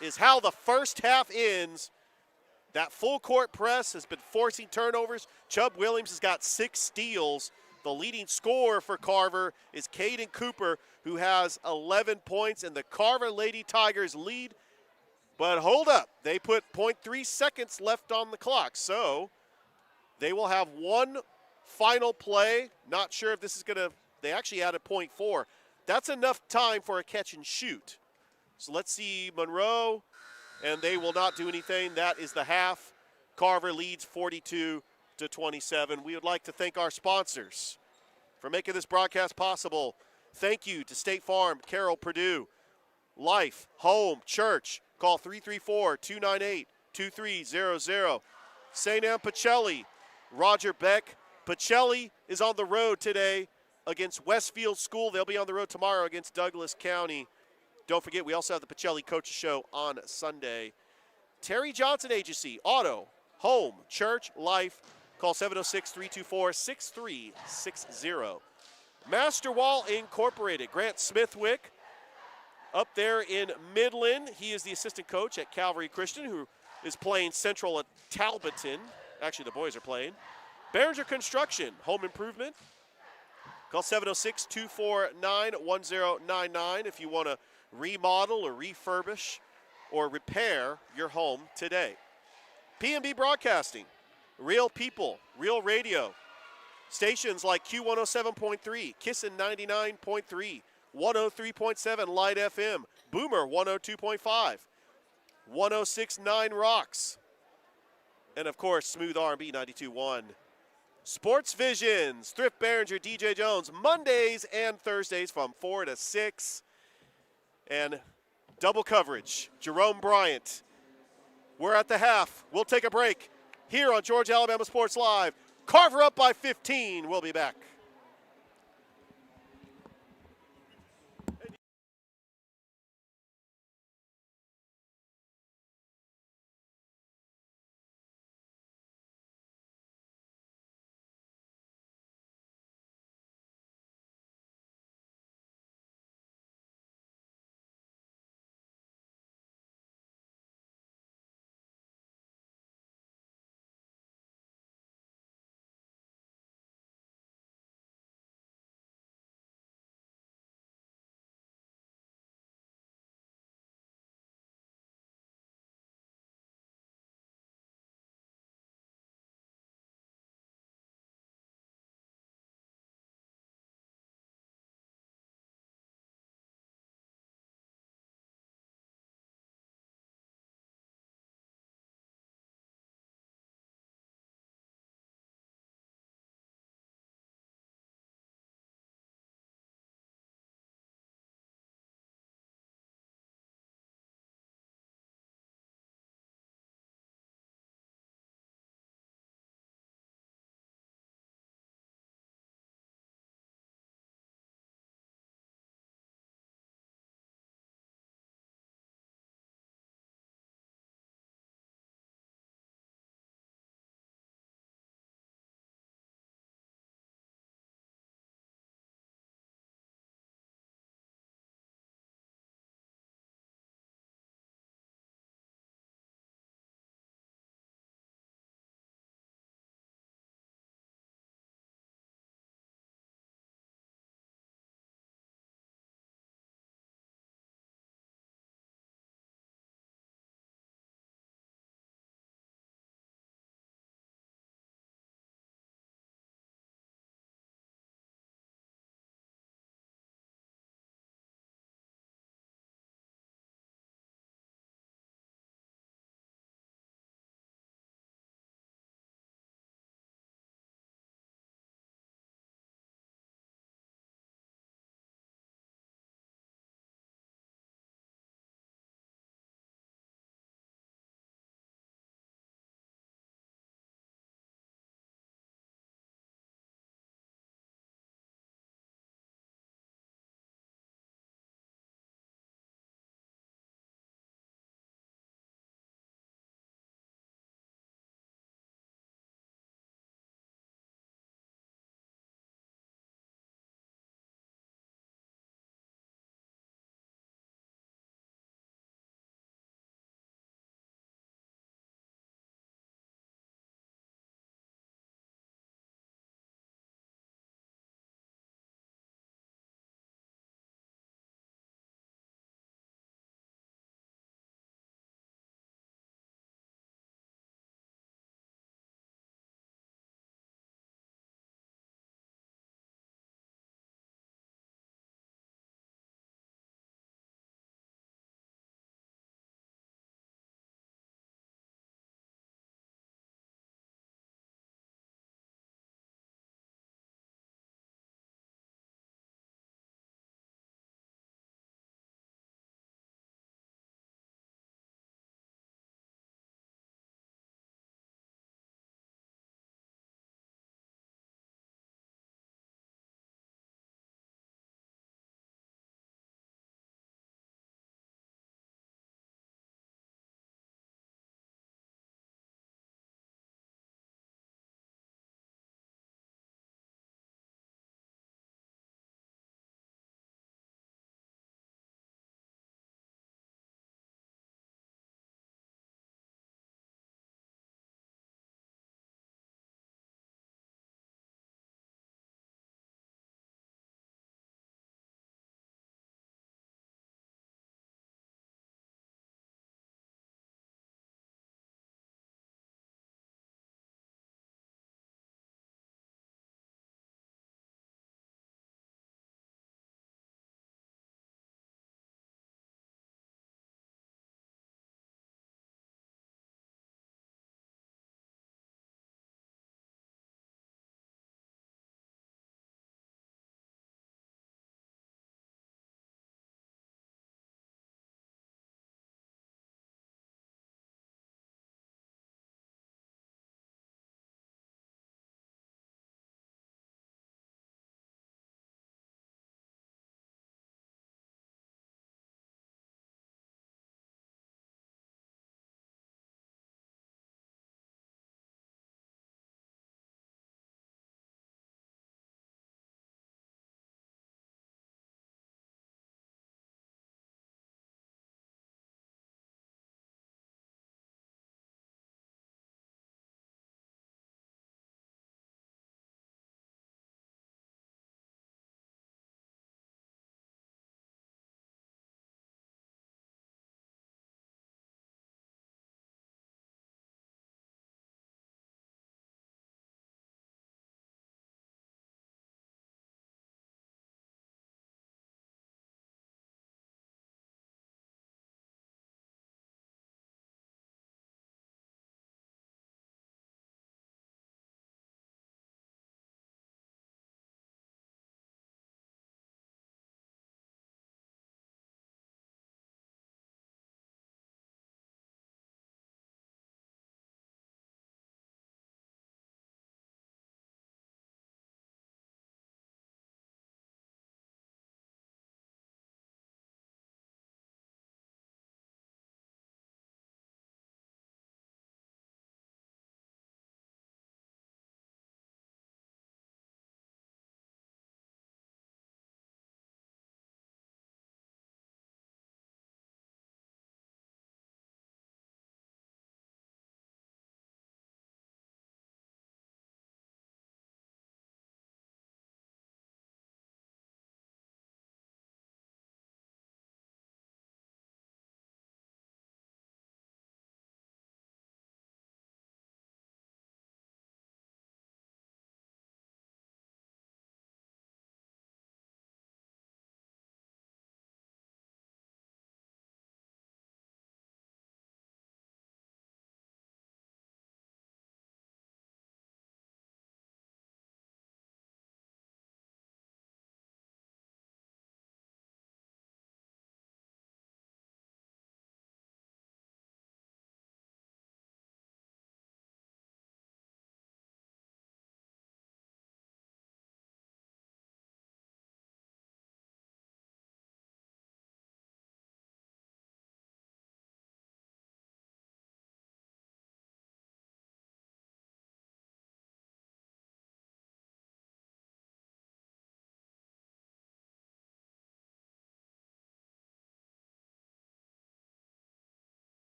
is how the first half ends. That full court press has been forcing turnovers. Chubb Williams has got 6 steals. The leading scorer for Carver is Caden Cooper, who has 11 points, and the Carver Lady Tigers lead. But hold up, they put 0.3 seconds left on the clock, so they will have one final play. Not sure if this is gonna, they actually added 0.4. That's enough time for a catch and shoot. So let's see Monroe, and they will not do anything. That is the half. Carver leads 42-27. We would like to thank our sponsors for making this broadcast possible. Thank you to State Farm, Carroll, Purdue, Life, Home, Church. Call 334-298-2300. St. Anne Pacelli, Roger Beck. Pacelli is on the road today against Westfield School. They'll be on the road tomorrow against Douglas County. Don't forget, we also have the Pacelli Coaches Show on Sunday. Terry Johnson Agency, Auto, Home, Church, Life. Call 706-324-6360. Master Wall Incorporated, Grant Smithwick up there in Midland. He is the assistant coach at Calvary Christian, who is playing Central at Talbotton. Actually, the boys are playing. Behringer Construction, home improvement. Call 706-249-1099 if you want to remodel or refurbish or repair your home today. P&B Broadcasting, real people, real radio. Stations like Q107.3, Kissin 99.3, 103.7 Light FM, Boomer 102.5, 106.9 Rocks, and of course Smooth R&B 92.1. Sports Visions, Thrift Behringer, DJ Jones, Mondays and Thursdays from 4 to 6. And double coverage, Jerome Bryant. We're at the half. We'll take a break here on Georgia Alabama Sports Live. Carver up by 15. We'll be back.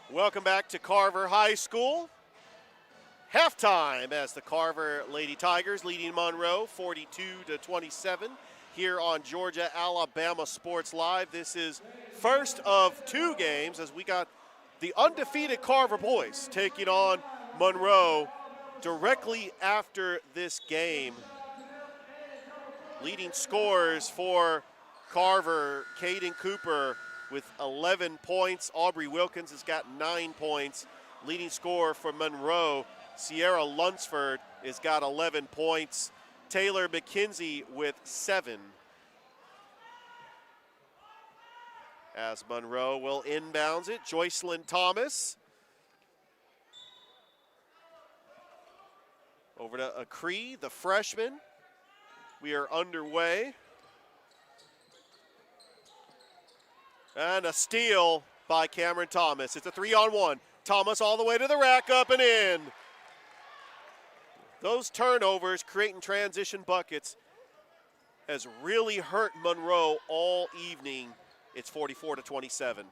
Welcome back to Carver High School. Halftime as the Carver Lady Tigers leading Monroe 42-27 here on Georgia Alabama Sports Live. This is first of two games as we got the undefeated Carver boys taking on Monroe directly after this game. Leading scorers for Carver, Caden Cooper with 11 points. Aubrey Wilkins has got 9 points. Leading scorer for Monroe, Sierra Lunsford, has got 11 points. Taylor McKenzie with 7. As Monroe will inbounds it, Joycelyn Thomas. Over to Acree, the freshman. We are underway. And a steal by Cameron Thomas. It's a 3-on-1. Thomas all the way to the rack, up and in. Those turnovers creating transition buckets has really hurt Monroe all evening. It's 44-27.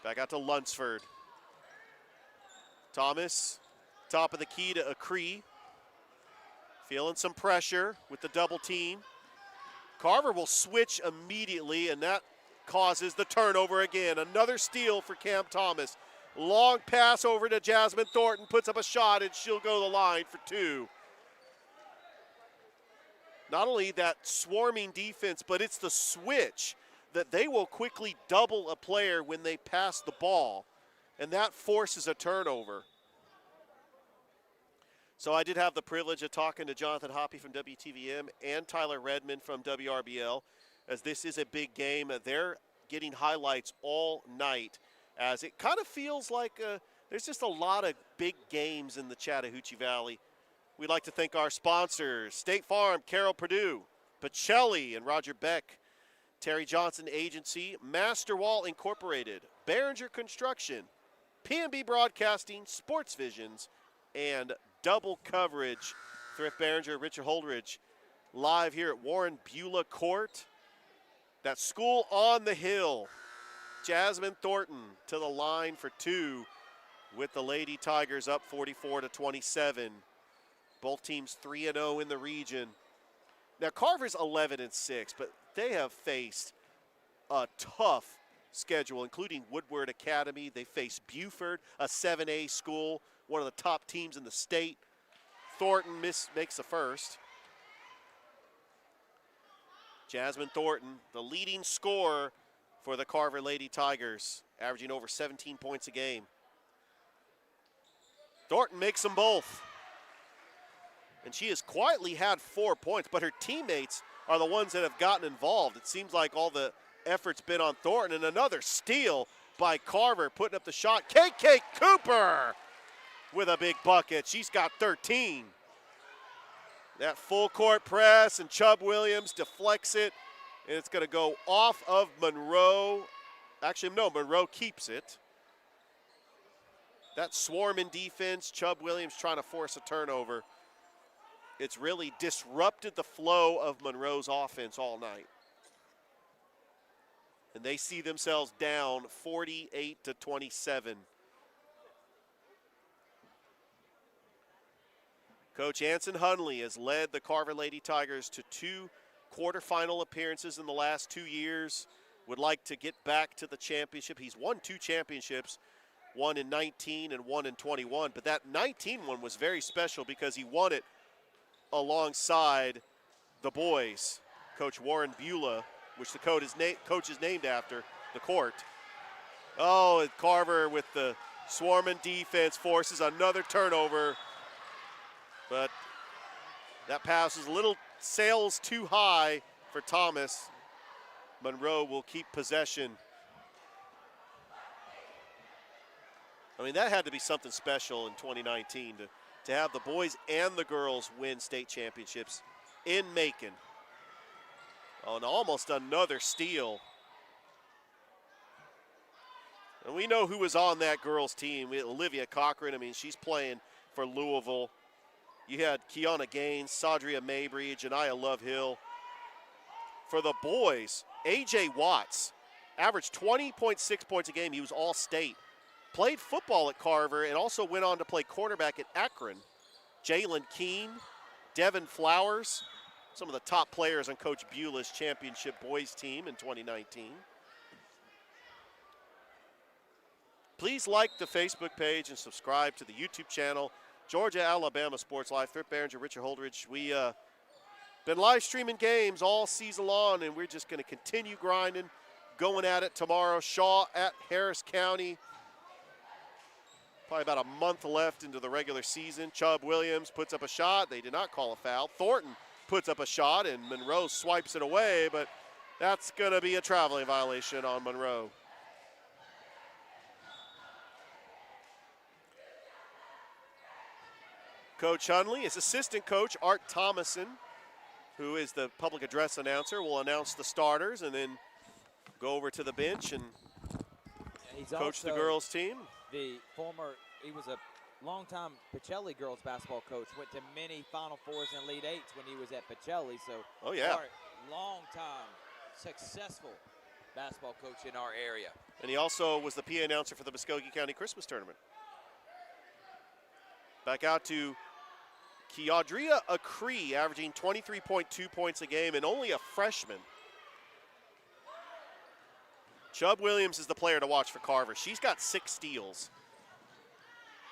Back out to Lunsford. Thomas, top of the key to Acree. Feeling some pressure with the double team. Carver will switch immediately, and that causes the turnover again. Another steal for Cam Thomas. Long pass over to Jasmine Thornton, puts up a shot, and she'll go to the line for 2. Not only that swarming defense, but it's the switch that they will quickly double a player when they pass the ball, and that forces a turnover. So I did have the privilege of talking to Jonathan Hoppy from WTVM and Tyler Redmond from WRBL, as this is a big game. They're getting highlights all night, as it kind of feels like there's just a lot of big games in the Chattahoochee Valley. We'd like to thank our sponsors, State Farm, Carol Purdue, Pacelli and Roger Beck, Terry Johnson Agency, Master Wall Incorporated, Behringer Construction, P&B Broadcasting, Sports Visions, and Double Coverage. Thrift Behringer, Richard Holdridge, live here at Warren Beulah Court. That school on the hill. Jasmine Thornton to the line for 2 with the Lady Tigers up 44-27. Both teams 3-0 in the region. Now Carver's 11-6, but they have faced a tough schedule, including Woodward Academy. They face Buford, a 7A school, one of the top teams in the state. Thornton makes the first. Jasmine Thornton, the leading scorer for the Carver Lady Tigers, averaging over 17 points a game. Thornton makes them both. And she has quietly had 4 points, but her teammates are the ones that have gotten involved. It seems like all the effort's been on Thornton, and another steal by Carver, putting up the shot. KK Cooper with a big bucket. She's got 13. That full court press, and Chubb Williams deflects it, and it's going to go off of Monroe. Actually, no, Monroe keeps it. That swarm in defense, Chubb Williams trying to force a turnover. It's really disrupted the flow of Monroe's offense all night. And they see themselves down 48-27. Coach Anson Hunley has led the Carver Lady Tigers to 2 quarterfinal appearances in the last 2 years. Would like to get back to the championship. He's won 2 championships, one in 19 and one in 21. But that 19 one was very special because he won it alongside the boys. Coach Warren Beulah, which the coach is named after, the court. Oh, and Carver with the swarming defense forces another turnover. But that pass is sails too high for Thomas. Monroe will keep possession. I mean, that had to be something special in 2019 to have the boys and the girls win state championships in Macon. Oh, and almost another steal. And we know who was on that girls' team. Olivia Cochran, I mean, she's playing for Louisville. You had Kiana Gaines, Sadria Maybridge, and Aya Love Hill. For the boys, A.J. Watts averaged 20.6 points a game. He was all-state. Played football at Carver and also went on to play quarterback at Akron. Jalen Keene, Devin Flowers, some of the top players on Coach Beulah's championship boys team in 2019. Please like the Facebook page and subscribe to the YouTube channel, Georgia Alabama Sports Live. Thrift Behringer, Richard Holdridge. We been live streaming games all season long, and we're just going to continue grinding, going at it tomorrow. Shaw at Harris County. Probably about a month left into the regular season. Chubb Williams puts up a shot. They did not call a foul. Thornton puts up a shot, and Monroe swipes it away, but that's going to be a traveling violation on Monroe. Coach Hunley, his assistant coach, Art Thomason, who is the public address announcer, will announce the starters and then go over to the bench and coach the girls team. He was a longtime Pacelli girls basketball coach, went to many Final Fours and Elite Eights when he was at Pacelli. So, oh yeah, long-time successful basketball coach in our area. And he also was the PA announcer for the Muskogee County Christmas Tournament. Back out to Keandria Acree, averaging 23.2 points a game and only a freshman. Chubb Williams is the player to watch for Carver. She's got 6 steals.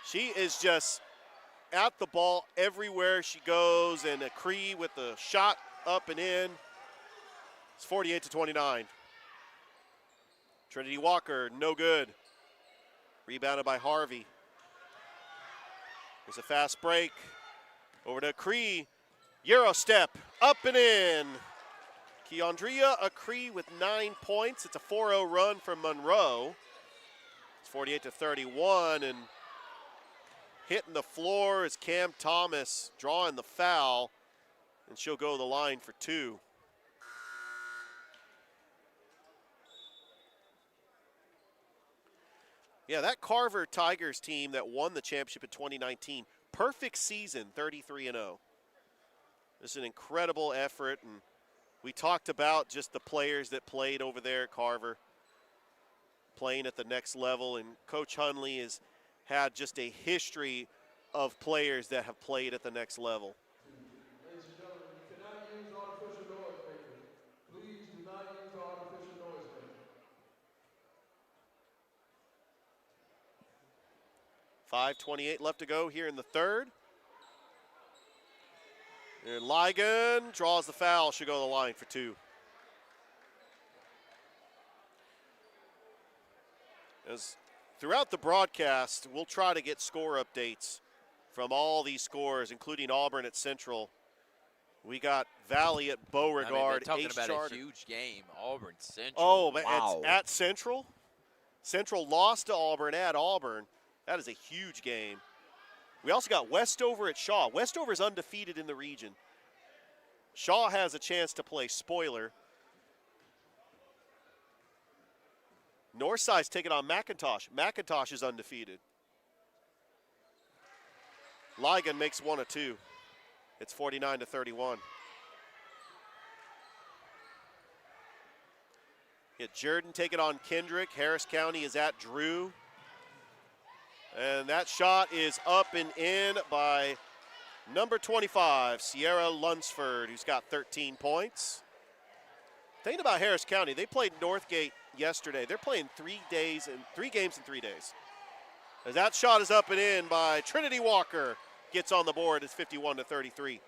She is just at the ball everywhere she goes, and Acree with the shot up and in. It's 48-29. Trinity Walker, no good. Rebounded by Harvey. There's a fast break. Over to Acree. Euro step, up and in. Keandria Acree with 9 points. It's a 4-0 run from Monroe. It's 48-31, and hitting the floor is Cam Thomas drawing the foul, and she'll go to the line for 2. Yeah, that Carver Tigers team that won the championship in 2019, perfect season, 33-0. This is an incredible effort, and we talked about just the players that played over there at Carver, playing at the next level, and Coach Hunley has had just a history of players that have played at the next level. Ladies and gentlemen, you cannot use artificial noise makers. Please do not use artificial noise makers. 5:28 left to go here in the third. And Ligon draws the foul, should go to the line for 2. As throughout the broadcast, we'll try to get score updates from all these scores, including Auburn at Central. We got Valley at Beauregard. Talking about a huge game, Auburn Central. Oh, wow. It's at Central. Central lost to Auburn at Auburn. That is a huge game. We also got Westover at Shaw. Westover is undefeated in the region. Shaw has a chance to play spoiler. Northside's taking on McIntosh. McIntosh is undefeated. Ligon makes 1 of 2. It's 49-31. Get Jordan taking on Kendrick. Harris County is at Drew. And that shot is up and in by number 25, Sierra Lunsford, who's got 13 points. Thinking about Harris County, they played Northgate yesterday. They're playing 3 games in 3 days. As that shot is up and in by Trinity Walker, gets on the board. It's 51-33.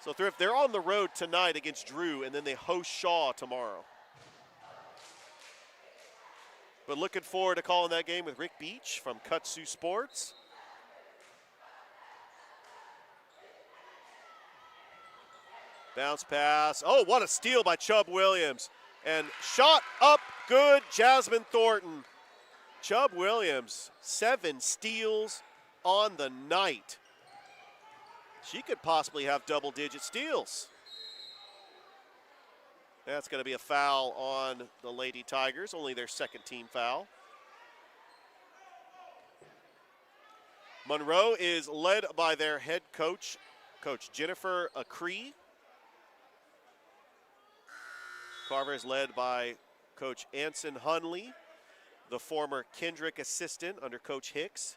So Thrift, they're on the road tonight against Drew, and then they host Shaw tomorrow. But looking forward to calling that game with Rick Beach from Kutsu Sports. Bounce pass. Oh, what a steal by Chubb Williams. And shot up good, Jasmine Thornton. Chubb Williams, 7 steals on the night. She could possibly have double-digit steals. That's going to be a foul on the Lady Tigers, only their second team foul. Monroe is led by their head coach, Coach Jennifer Acree. Carver is led by Coach Anson Hunley, the former Kendrick assistant under Coach Hicks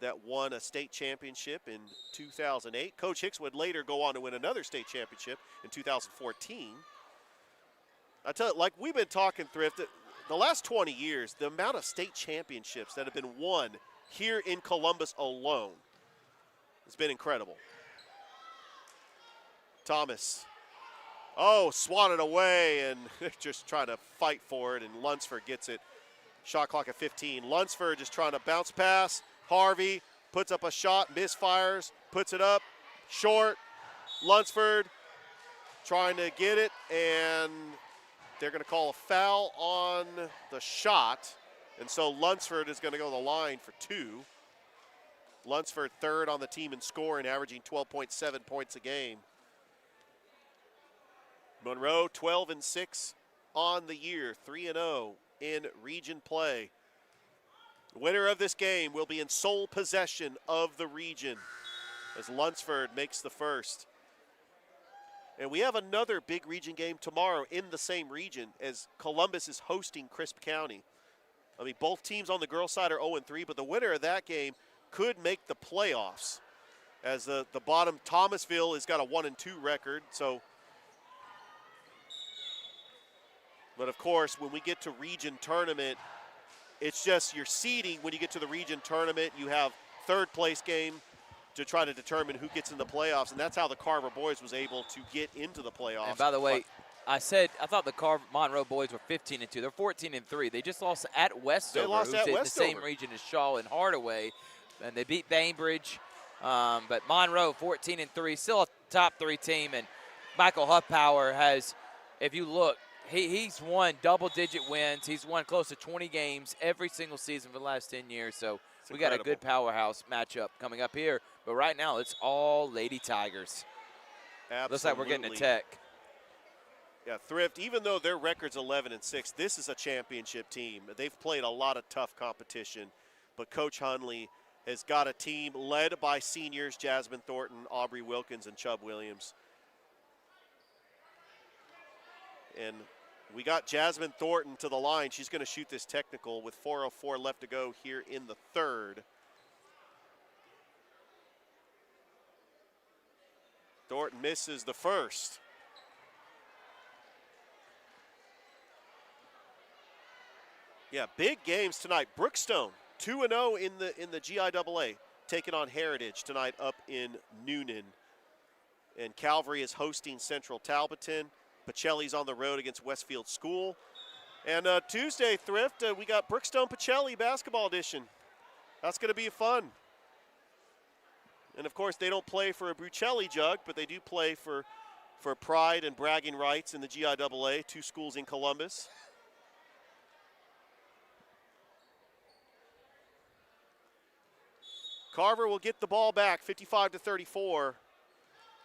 that won a state championship in 2008. Coach Hicks would later go on to win another state championship in 2014. I tell you, like we've been talking, Thrift, the last 20 years, the amount of state championships that have been won here in Columbus alone has been incredible. Thomas, swatted away, and just trying to fight for it, and Lunsford gets it. Shot clock at 15. Lunsford just trying to bounce pass. Harvey puts up a shot, misfires, puts it up, short. Lunsford trying to get it, and they're going to call a foul on the shot. And so Lunsford is going to go to the line for 2. Lunsford third on the team in scoring, averaging 12.7 points a game. Monroe 12-6 on the year, 3-0 in region play. The winner of this game will be in sole possession of the region as Lunsford makes the first. And we have another big region game tomorrow in the same region as Columbus is hosting Crisp County. I mean, both teams on the girls' side are 0-3, but the winner of that game could make the playoffs as the bottom, Thomasville, has got a 1-2 record. So, but of course, when we get to region tournament, it's just your seeding. When you get to the region tournament, you have third place game to try to determine who gets in the playoffs, and that's how the Carver boys was able to get into the playoffs. And by the way, I thought the Monroe boys were 15-2. They're 14-3. They just lost at Westover, They lost at who's in Westover. the same region as Shaw and Hardaway, and they beat Bainbridge. But Monroe 14-3, still a top 3 team, and Michael Huffpower has, if you look, he's won double-digit wins. He's won close to 20 games every single season for the last 10 years. So we got a good powerhouse matchup coming up here. But right now, it's all Lady Tigers. Absolutely. Looks like we're getting a tech. Yeah, Thrift, even though their record's 11-6, this is a championship team. They've played a lot of tough competition, but Coach Hunley has got a team led by seniors Jasmine Thornton, Aubrey Wilkins, and Chubb Williams. And we got Jasmine Thornton to the line. She's going to shoot this technical with 4:04 left to go here in the third. Thornton misses the first. Yeah, big games tonight. Brookstone 2-0 in the GIAA, taking on Heritage tonight up in Noonan. And Calvary is hosting Central Talbotton. Pacelli's on the road against Westfield School. And Tuesday, Thrift, we got Brookstone Pacelli basketball edition. That's going to be fun. And, of course, they don't play for a Brucelli jug, but they do play for pride and bragging rights in the GIAA, 2 schools in Columbus. Carver will get the ball back, 55-34.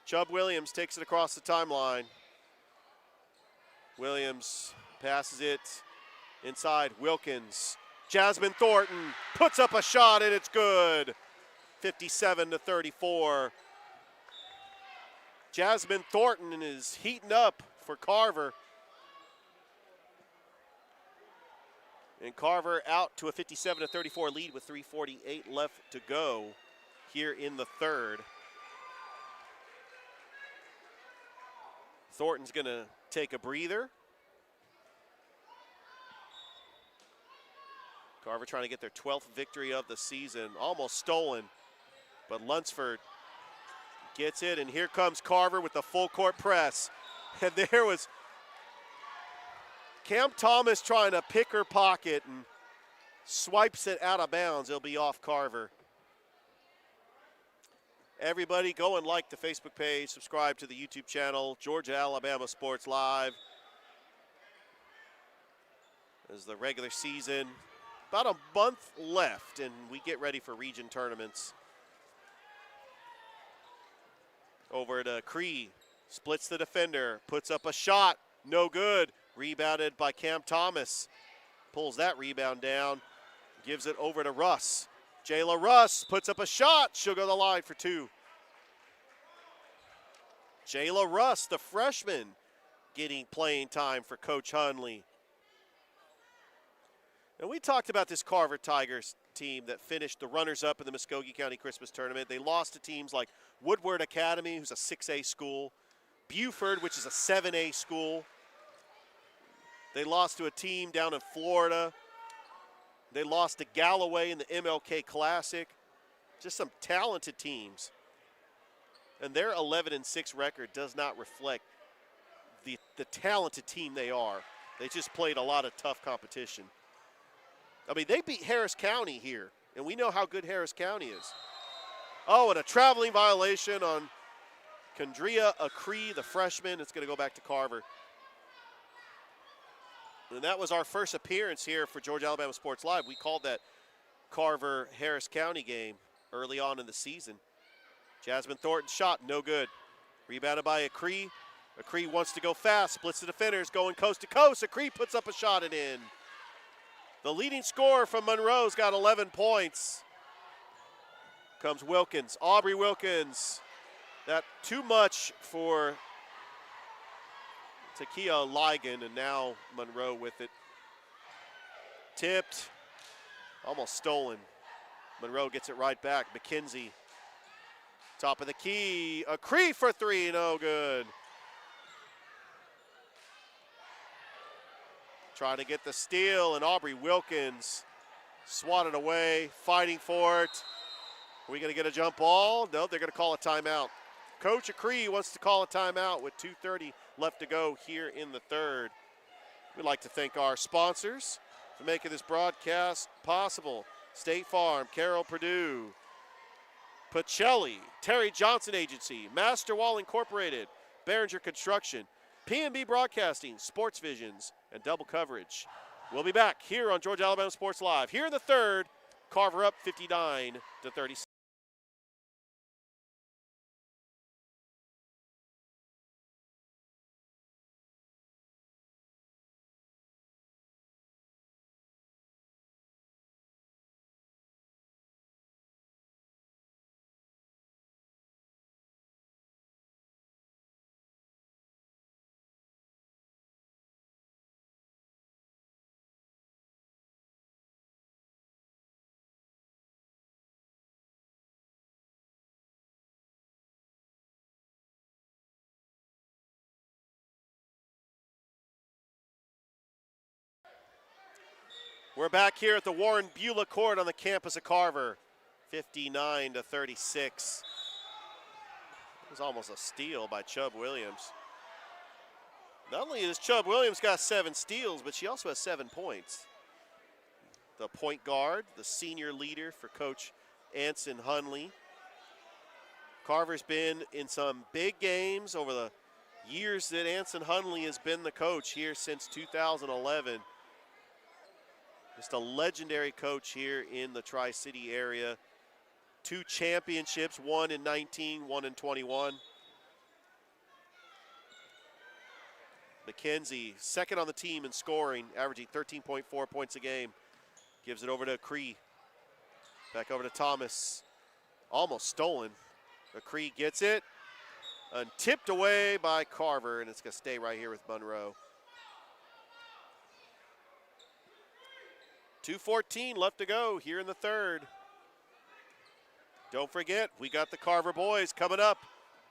Chubb Williams takes it across the timeline. Williams passes it inside. Wilkins. Jasmine Thornton puts up a shot, and it's good. 57-34. Jasmine Thornton is heating up for Carver. And Carver out to a 57-34 lead with 3:48 left to go here in the third. Thornton's going to take a breather. Carver trying to get their 12th victory of the season. Almost stolen, but Lunsford gets it, and here comes Carver with the full court press. And there was Cam Thomas trying to pick her pocket and swipes it out of bounds. It'll be off Carver. Everybody go and like the Facebook page, subscribe to the YouTube channel, Georgia Alabama Sports Live. As the regular season, about a month left, and we get ready for region tournaments. Over to Cree, splits the defender, puts up a shot, no good. Rebounded by Cam Thomas. Pulls that rebound down, gives it over to Russ. Jayla Russ puts up a shot. She'll go to the line for 2. Jayla Russ, the freshman, getting playing time for Coach Hunley. And we talked about this Carver Tigers team that finished the runners-up in the Muskogee County Christmas Tournament. They lost to teams like Woodward Academy, who's a 6A school, Buford, which is a 7A school. They lost to a team down in Florida. They lost to Galloway in the MLK Classic. Just some talented teams. And their 11-6 record does not reflect the talented team they are. They just played a lot of tough competition. I mean, they beat Harris County here, and we know how good Harris County is. Oh, and a traveling violation on Kendria Acree, the freshman. It's going to go back to Carver. And that was our first appearance here for Georgia Alabama Sports Live. We called that Carver-Harris County game early on in the season. Jasmine Thornton shot, no good. Rebounded by Acree. Acree wants to go fast, splits the defenders, going coast to coast. Acree puts up a shot and in. The leading scorer from Monroe's got 11 points. Comes Wilkins, Aubrey Wilkins. That too much for Takia Ligon, and now Monroe with it. Tipped, almost stolen. Monroe gets it right back. McKenzie, top of the key. Acree for three, no good. Trying to get the steal, and Aubrey Wilkins swatted away, fighting for it. Are we going to get a jump ball? No, they're going to call a timeout. Coach Acree wants to call a timeout with 2:30 left to go here in the third. We'd like to thank our sponsors for making this broadcast possible. State Farm, Carroll Purdue, Pacelli, Terry Johnson Agency, Master Wall Incorporated, Behringer Construction, P&B Broadcasting, Sports Visions, and Double Coverage. We'll be back here on Georgia Alabama Sports Live. Here in the third, Carver up 59-36. We're back here at the Warren Beulah Court on the campus of Carver, 59-36. It was almost a steal by Chubb Williams. Not only has Chubb Williams got 7 steals, but she also has 7 points. The point guard, the senior leader for Coach Anson Hunley. Carver's been in some big games over the years that Anson Hunley has been the coach here since 2011. Just a legendary coach here in the Tri-City area. 2 championships, one in 19, one in 21. McKenzie, second on the team in scoring, averaging 13.4 points a game. Gives it over to Acree. Back over to Thomas. Almost stolen. Acree gets it. And tipped away by Carver, and it's going to stay right here with Monroe. 2:14 left to go here in the third. Don't forget, we got the Carver boys coming up.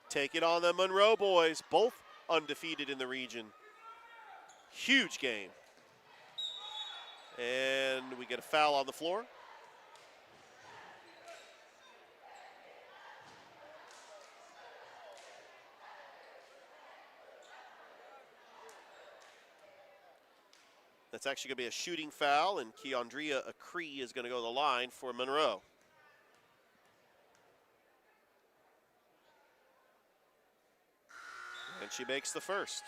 Take it on the Monroe boys, both undefeated in the region. Huge game. And we get a foul on the floor. That's actually going to be a shooting foul, and Keandria Acree is going to go to the line for Monroe. And she makes the first.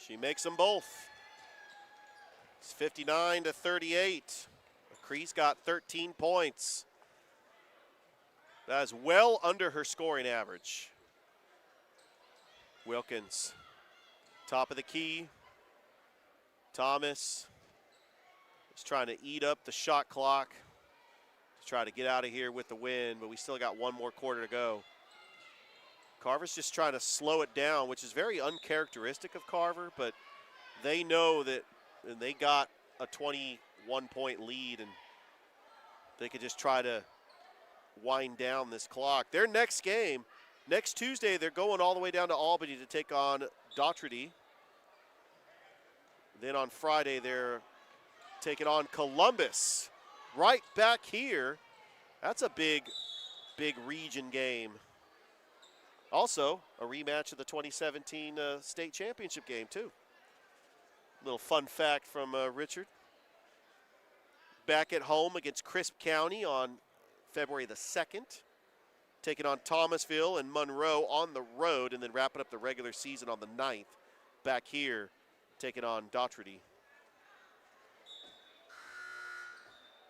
She makes them both. It's 59-38. Acree's got 13 points. That is well under her scoring average. Wilkins, top of the key. Thomas is trying to eat up the shot clock to try to get out of here with the win, but we still got one more quarter to go. Carver's just trying to slow it down, which is very uncharacteristic of Carver, but they know that they got a 21-point lead, and they could just try to wind down this clock. Their next game, next Tuesday, they're going all the way down to Albany to take on Dougherty. Then on Friday, they're taking on Columbus right back here. That's a big, big region game. Also, a rematch of the 2017 state championship game, too. Little fun fact from Richard. Back at home against Crisp County on February the 2nd. Taking on Thomasville and Monroe on the road, and then wrapping up the regular season on the 9th. Back here, taking on Dougherty.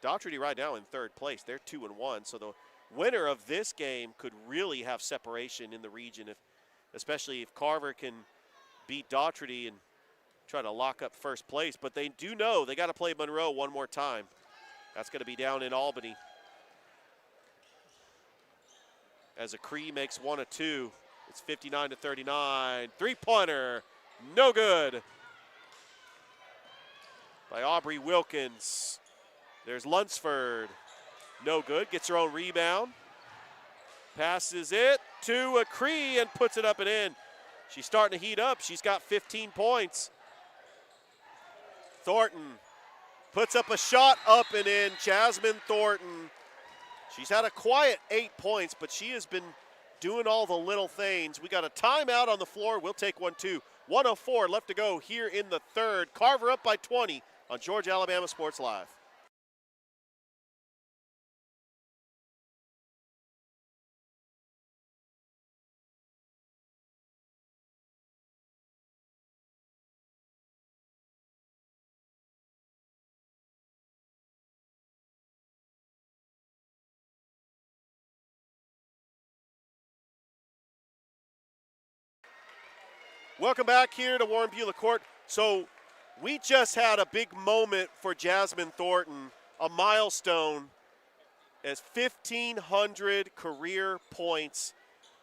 Dougherty right now in third place. They're 2-1, so the winner of this game could really have separation in the region, especially if Carver can beat Dougherty and try to lock up first place. But they do know they got to play Monroe one more time. That's going to be down in Albany. As a Cree makes one of two. It's 59-39. Three-pointer, no good. By Aubrey Wilkins. There's Lunsford. No good. Gets her own rebound. Passes it to a Cree and puts it up and in. She's starting to heat up. She's got 15 points. Thornton puts up a shot up and in. Jasmine Thornton. She's had a quiet 8 points, but she has been doing all the little things. We got a timeout on the floor. We'll take one too. 1:04 left to go here in the third. Carver up by 20 on Georgia Alabama Sports Live. Welcome back here to Warren Beulah Court. So we just had a big moment for Jasmine Thornton, a milestone, as 1,500 career points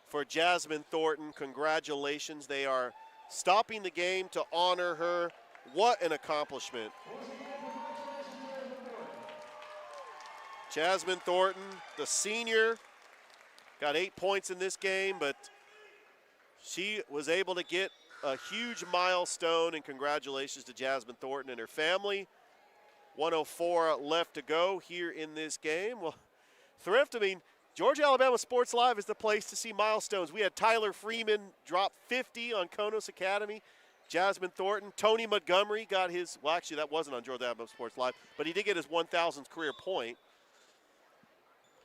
for Jasmine Thornton. Congratulations. They are stopping the game to honor her. What an accomplishment. Jasmine Thornton, the senior, got 8 points in this game, but she was able to get a huge milestone, and congratulations to Jasmine Thornton and her family. 1:04 left to go here in this game. Well, Thrift, I mean, Georgia Alabama Sports Live is the place to see milestones. We had Tyler Freeman drop 50 on Konos Academy. Jasmine Thornton. Tony Montgomery got his, well, actually, that wasn't on Georgia Alabama Sports Live, but he did get his 1,000th career point.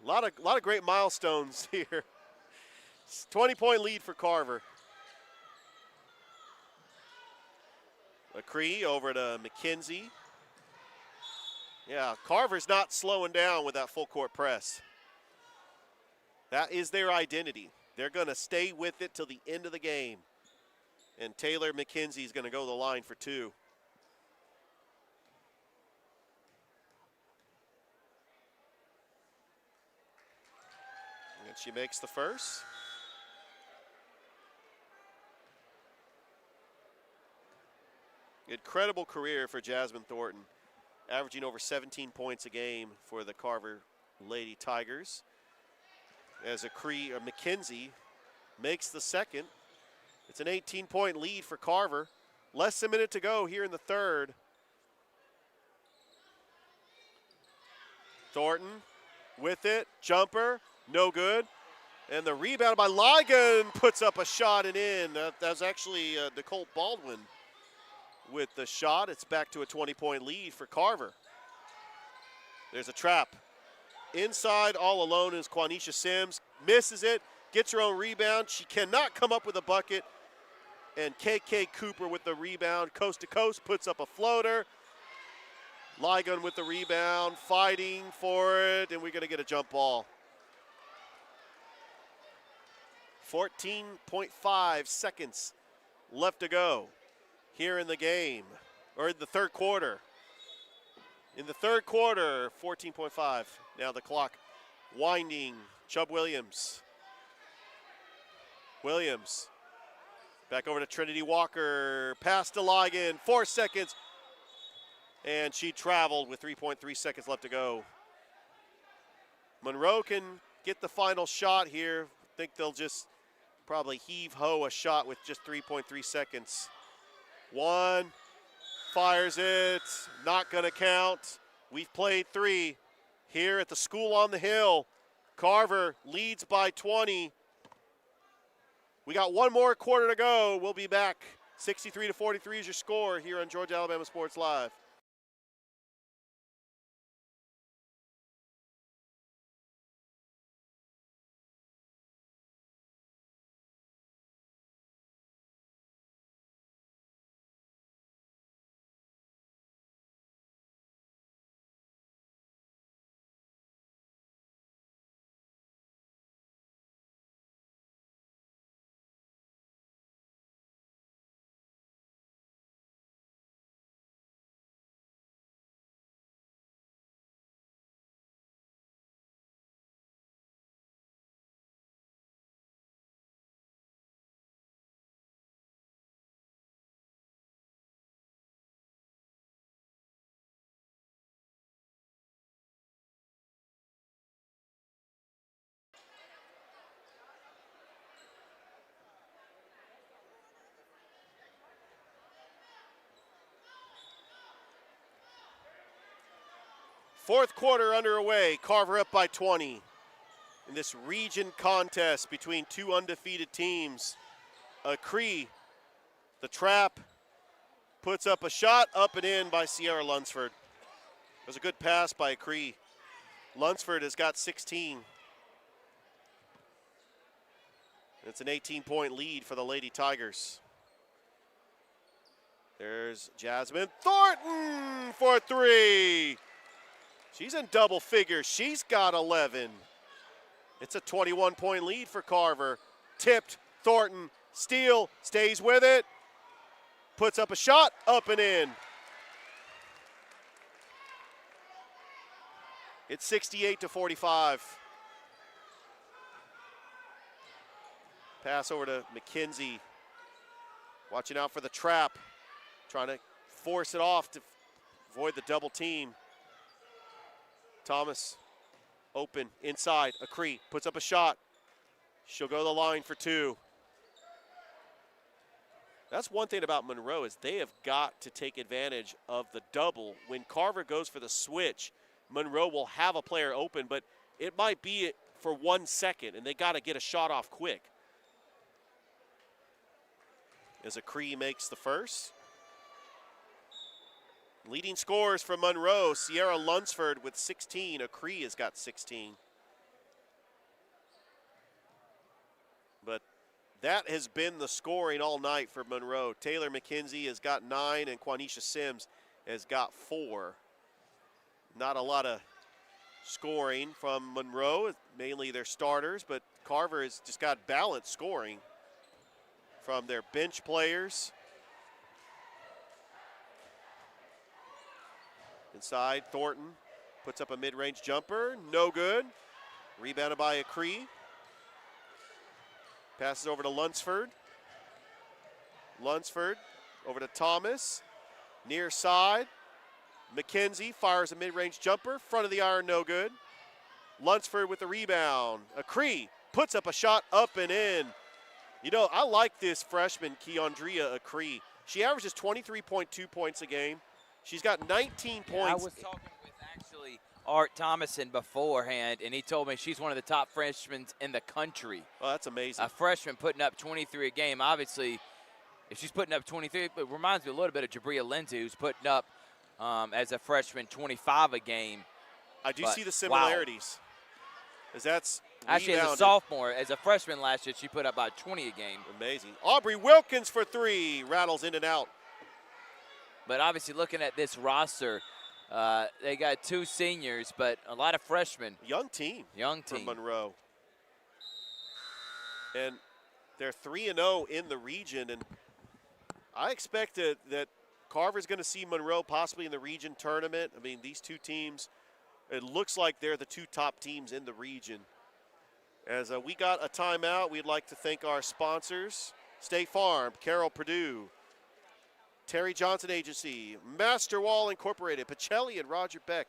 A lot of great milestones here. 20-point lead for Carver. McCree over to McKenzie. Yeah, Carver's not slowing down with that full court press. That is their identity. They're going to stay with it till the end of the game. And Taylor McKenzie is going to go to the line for two. And she makes the first. Incredible career for Jasmine Thornton, averaging over 17 points a game for the Carver Lady Tigers. As McKenzie makes the second. It's an 18-point lead for Carver. Less than a minute to go here in the third. Thornton with it, jumper, no good. And the rebound by Ligon puts up a shot and in. That was actually Nicole Baldwin with the shot. It's back to a 20-point lead for Carver. There's a trap. Inside, all alone, is Quanisha Sims. Misses it, gets her own rebound. She cannot come up with a bucket. And KK Cooper with the rebound. Coast to coast, puts up a floater. Ligon with the rebound, fighting for it, and we're going to get a jump ball. 14.5 seconds left to go here in the game. or in the third quarter. In the third quarter, 14.5. Now the clock winding. Chubb Williams. Williams. Back over to Trinity Walker. Pass to Ligon. 4 seconds. And she traveled with 3.3 seconds left to go. Monroe can get the final shot here. I think they'll just probably heave-ho a shot with just 3.3 seconds. One, fires it, not gonna count. We've played 3 here at the school on the hill. Carver leads by 20. We got one more quarter to go. We'll be back. 63-43 is your score here on Georgia Alabama Sports Live. Fourth quarter underway. Carver up by 20 in this region contest between 2 undefeated teams. Cree, the trap, puts up a shot, up and in by Sierra Lunsford. It was a good pass by Cree. Lunsford has got 16. It's an 18-point lead for the Lady Tigers. There's Jasmine Thornton for 3. She's in double figures. She's got 11. It's a 21-point lead for Carver. Tipped, Thornton, steal, stays with it. Puts up a shot, up and in. It's 68-45. Pass over to McKenzie. Watching out for the trap. Trying to force it off to avoid the double team. Thomas, open, inside, Cree puts up a shot. She'll go to the line for 2. That's one thing about Monroe is they have got to take advantage of the double. When Carver goes for the switch, Monroe will have a player open, but it might be for 1 second, and they got to get a shot off quick. As Cree makes the first. Leading scorers for Monroe, Sierra Lunsford with 16. Cree has got 16. But that has been the scoring all night for Monroe. Taylor McKenzie has got 9, and Quanisha Sims has got 4. Not a lot of scoring from Monroe, mainly their starters, but Carver has just got balanced scoring from their bench players. Inside, Thornton puts up a mid-range jumper, no good. Rebounded by Cree. Passes over to Lunsford. Lunsford over to Thomas. Near side. McKenzie fires a mid-range jumper. Front of the iron, no good. Lunsford with the rebound. Cree puts up a shot, up and in. You know, I like this freshman, Keandria Cree. She averages 23.2 points a game. She's got 19 points. I was talking with actually Art Thomason beforehand, and he told me she's one of the top freshmen in the country. Oh, that's amazing. A freshman putting up 23 a game. Obviously, if she's putting up 23, it reminds me a little bit of Jabria Lindsay, who's putting up, as a freshman, 25 a game. I do see the similarities. As that's actually, as a sophomore, as a freshman last year, she put up about 20 a game. Amazing. Aubrey Wilkins for 3. Rattles in and out. But obviously, looking at this roster, they got 2 seniors, but a lot of freshmen. Young team. Young team. For Monroe. And they're 3-0 in the region, and I expect that Carver's going to see Monroe possibly in the region tournament. I mean, these two teams, it looks like they're the two top teams in the region. As we got a timeout, we'd like to thank our sponsors, State Farm, Carroll Purdue, Terry Johnson Agency, Master Wall Incorporated, Pacelli and Roger Beck,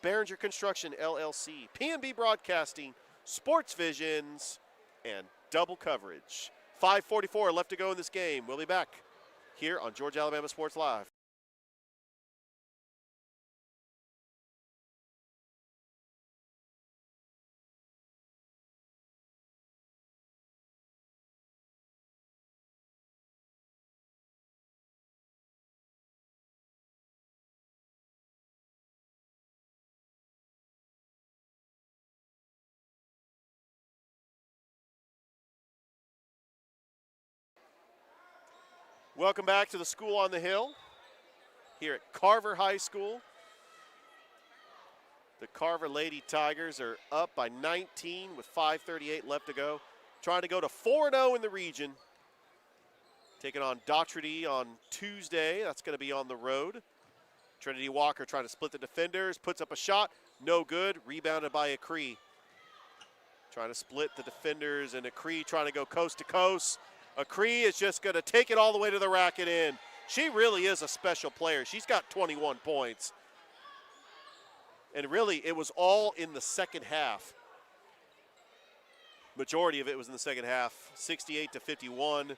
Behringer Construction LLC, PNB Broadcasting, Sports Visions, and Double Coverage. 5:44 left to go in this game. We'll be back here on Georgia Alabama Sports Live. Welcome back to the School on the Hill here at Carver High School. The Carver Lady Tigers are up by 19 with 5:38 left to go. Trying to go to 4-0 in the region. Taking on Daugherty on Tuesday. That's going to be on the road. Trinity Walker trying to split the defenders. Puts up a shot. No good. Rebounded by Acree. Trying to split the defenders, and Acree trying to go coast to coast. Acree is just going to take it all the way to the racket in. She really is a special player. She's got 21 points. And really, it was all in the second half. Majority of it was in the second half, 68-51.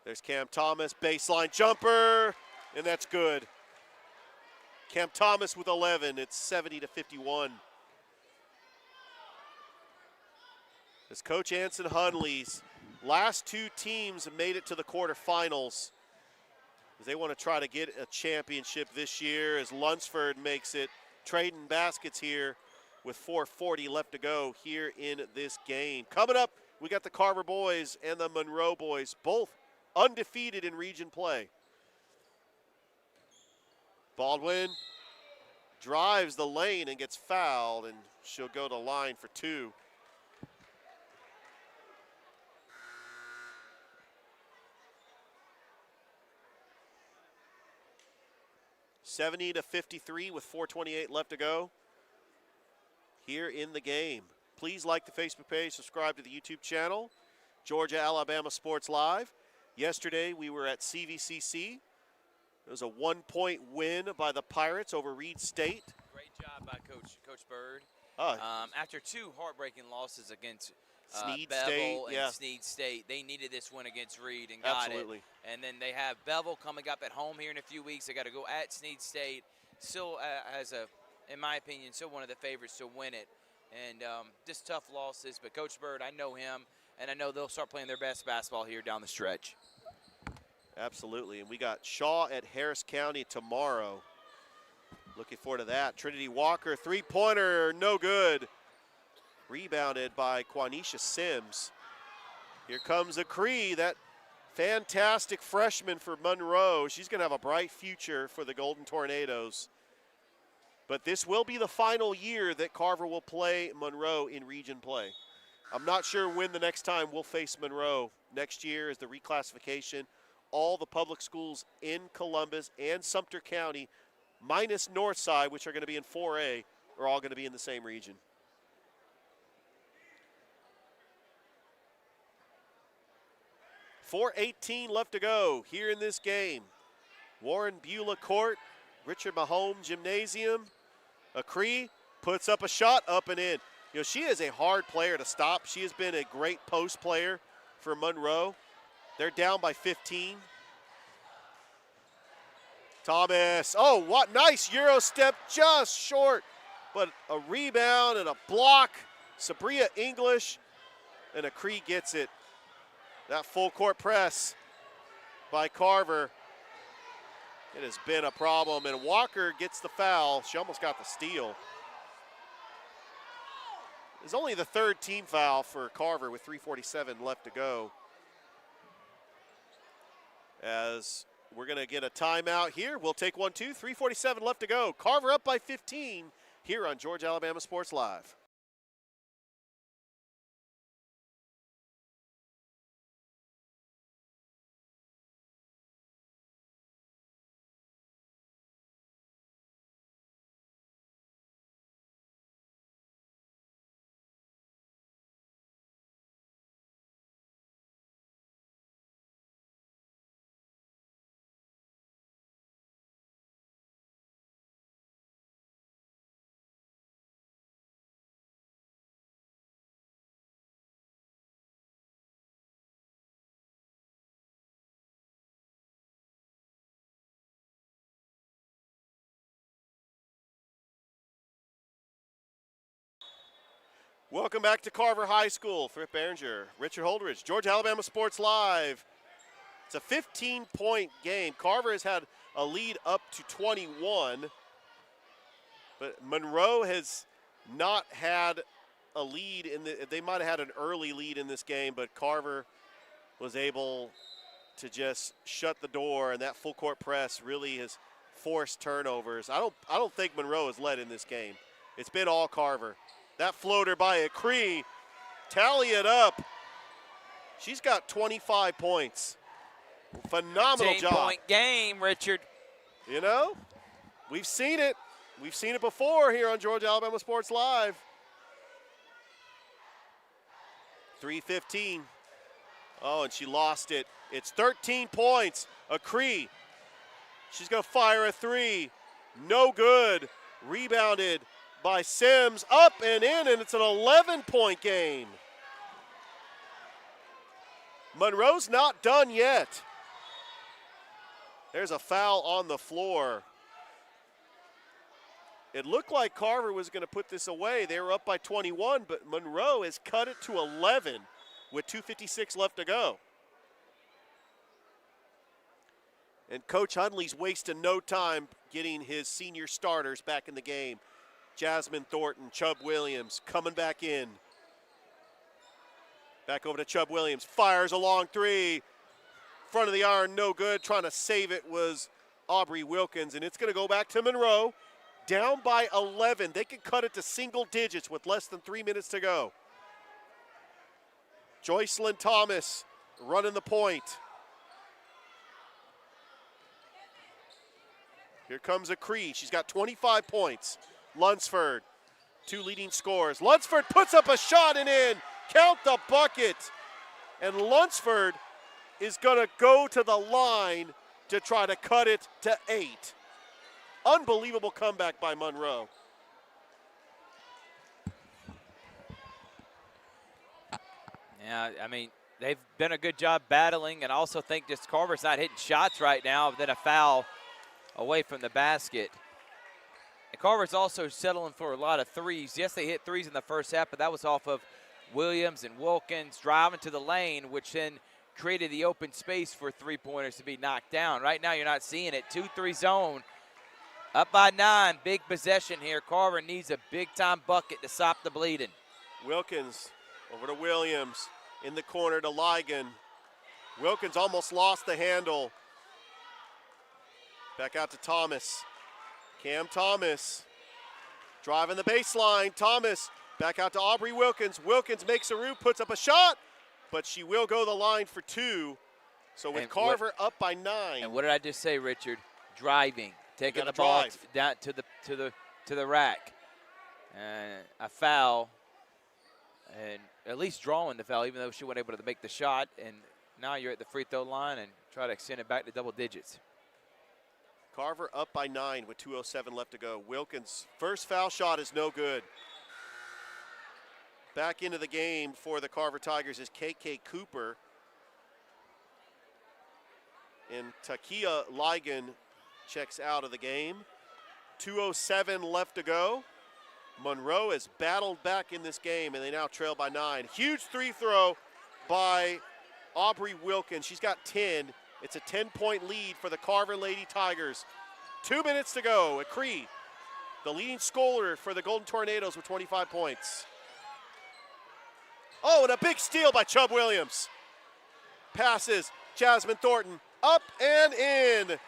There's Cam Thomas, baseline jumper, and that's good. Cam Thomas with 11, it's 70-51. As Coach Anson Hunley's last two teams have made it to the quarterfinals, as they want to try to get a championship this year, as Lunsford makes it, trading baskets here with 4:40 left to go here in this game. Coming up, we got the Carver boys and the Monroe boys, both undefeated in region play. Baldwin drives the lane and gets fouled, and she'll go to line for two. (70-53) with 4:28 left to go here in the game. Please like the Facebook page, subscribe to the YouTube channel, Georgia Alabama Sports Live. Yesterday we were at CVCC. It was a 1-point win by the Pirates over Reed State. Great job by Coach Bird. Oh, After two heartbreaking losses against Sneed Bevel State, and yeah. Sneed State, they needed this win against Reed and got Absolutely. it. And then they have Bevel coming up at home here in a few weeks. They got to go at Sneed State. Still has a, in my opinion, still one of the favorites to win it. And just tough losses. But Coach Bird, I know him, and I know they'll start playing their best basketball here down the stretch. Absolutely, and we got Shaw at Harris County tomorrow. Looking forward to that. Trinity Walker, three-pointer, no good. Rebounded by Quanisha Sims. Here comes Acree, that fantastic freshman for Monroe. She's going to have a bright future for the Golden Tornadoes. But this will be the final year that Carver will play Monroe in region play. I'm not sure when the next time we'll face Monroe. Next year is the reclassification. All the public schools in Columbus and Sumter County, minus Northside, which are going to be in 4A, are all going to be in the same region. .418 left to go here in this game. Warren Beulah Court, Richard Mahone Gymnasium. Acree puts up a shot, up and in. You know, she is a hard player to stop. She has been a great post player for Monroe. They're down by 15. Thomas, oh, what nice Euro step, just short. But a rebound and a block. Sabria English, and Acree gets it. That full court press by Carver. It has been a problem, and Walker gets the foul. She almost got the steal. It's only the third team foul for Carver with 3:47 left to go. As we're going to get a timeout here. We'll take 1, 2, 3:47 left to go. Carver up by 15 here on Georgia Alabama Sports Live. Welcome back to Carver High School. Fripp Behringer, Richard Holdridge, Georgia Alabama Sports Live. It's a 15-point game. Carver has had a lead up to 21, but Monroe has not had a lead they might have had an early lead in this game, but Carver was able to just shut the door, and that full court press really has forced turnovers. I don't think Monroe has led in this game. It's been all Carver. That floater by Acree, tally it up. She's got 25 points. Phenomenal job. 10-point game, Richard. You know, we've seen it. We've seen it before here on Georgia Alabama Sports Live. 3:15. Oh, and she lost it. It's 13 points. Acree. She's going to fire a three. No good. Rebounded by Sims. Up and in, and it's an 11-point game. Monroe's not done yet. There's a foul on the floor. It looked like Carver was going to put this away. They were up by 21, but Monroe has cut it to 11 with 2:56 left to go. And Coach Hundley's wasting no time getting his senior starters back in the game. Jasmine Thornton, Chubb Williams coming back in. Back over to Chubb Williams. Fires a long three. Front of the iron, no good. Trying to save it was Aubrey Wilkins, and it's going to go back to Monroe. Down by 11. They can cut it to single digits with less than 3 minutes to go. Joycelyn Thomas running the point. Here comes Acree. She's got 25 points. Lunsford, 2 leading scorers. Lunsford puts up a shot and in. Count the bucket. And Lunsford is going to go to the line to try to cut it to 8. Unbelievable comeback by Monroe. Yeah, I mean, they've done a good job battling, and also think just Carver's not hitting shots right now, then a foul away from the basket. And Carver's also settling for a lot of threes. Yes, they hit threes in the first half, but that was off of Williams and Wilkins driving to the lane, which then created the open space for three-pointers to be knocked down. Right now, you're not seeing it. 2-3 zone. Up by 9, big possession here. Carver needs a big-time bucket to stop the bleeding. Wilkins over to Williams. In the corner to Ligon. Wilkins almost lost the handle. Back out to Thomas. Cam Thomas driving the baseline. Thomas back out to Aubrey Wilkins. Wilkins makes a route, puts up a shot, but she will go the line for 2. So with Carver up by 9. And what did I just say, Richard? Driving. Taking the ball down to the rack. And a foul, and at least drawing the foul, even though she wasn't able to make the shot. And now you're at the free throw line and try to extend it back to double digits. Carver up by 9 with 2:07 left to go. Wilkins' first foul shot is no good. Back into the game for the Carver Tigers is KK Cooper. And Takia Ligon checks out of the game. 2:07 left to go. Monroe has battled back in this game, and they now trail by 9. Huge three throw by Aubrey Wilkins. She's got 10. It's a 10-point lead for the Carver Lady Tigers. 2 minutes to go. Acree, the leading scorer for the Golden Tornadoes with 25 points. Oh, and a big steal by Chubb Williams. Passes Jasmine Thornton up and in.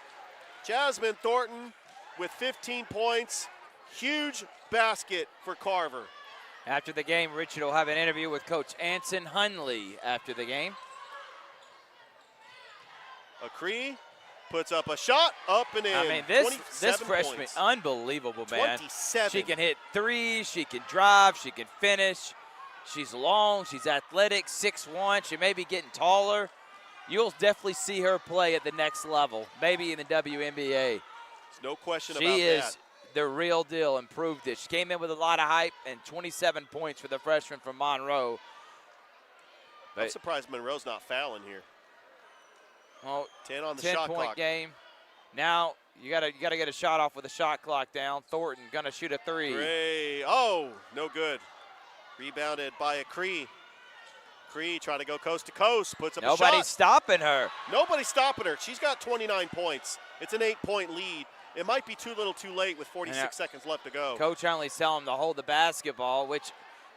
Jasmine Thornton with 15 points. Huge basket for Carver. After the game, Richard will have an interview with Coach Anson Hundley after the game. Acree puts up a shot, up and in. I mean, this freshman, points. Unbelievable, man. 27. She can hit threes, she can drive, she can finish. She's long, she's athletic, 6'1". She may be getting taller. You'll definitely see her play at the next level, maybe in the WNBA. There's no question about that. She is the real deal and proved it. She came in with a lot of hype and 27 points for the freshman from Monroe. I'm surprised Monroe's not fouling here. Well, 10 on the shot clock. 10-point game. Now you gotta get a shot off with the shot clock down. Thornton gonna shoot a 3. Gray. Oh, no good. Rebounded by a Cree. Cree trying to go coast to coast, puts up a shot. Nobody's stopping her. Nobody's stopping her. She's got 29 points. It's an 8-point lead. It might be too little too late with 46 seconds left to go. Coach Huntley's telling them to hold the basketball, which,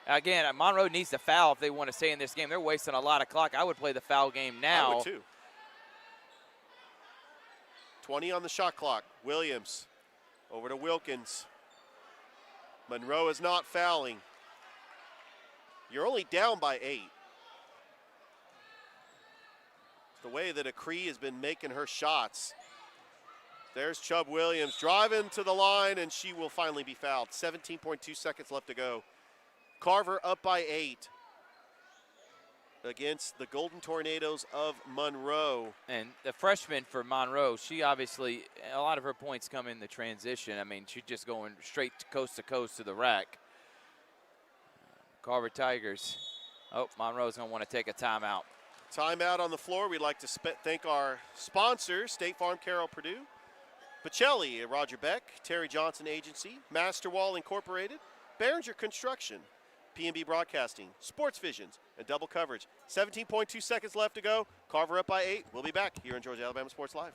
again, Monroe needs to foul if they want to stay in this game. They're wasting a lot of clock. I would play the foul game now. I would too. 20 on the shot clock. Williams over to Wilkins. Monroe is not fouling. You're only down by 8. The way that Cree has been making her shots. There's Chubb Williams driving to the line, and she will finally be fouled. 17.2 seconds left to go. Carver up by 8 against the Golden Tornadoes of Monroe. And the freshman for Monroe, she obviously, a lot of her points come in the transition. I mean, she's just going straight to coast to the rack. Carver Tigers. Oh, Monroe's going to want to take a timeout. Timeout on the floor. We'd like to thank our sponsors, State Farm, Carroll, Purdue, Pacelli, Roger Beck, Terry Johnson Agency, Masterwall Incorporated, Behringer Construction, P&B Broadcasting, Sports Visions, and Double Coverage. 17.2 seconds left to go. Carver up by 8. We'll be back here on Georgia Alabama Sports Live.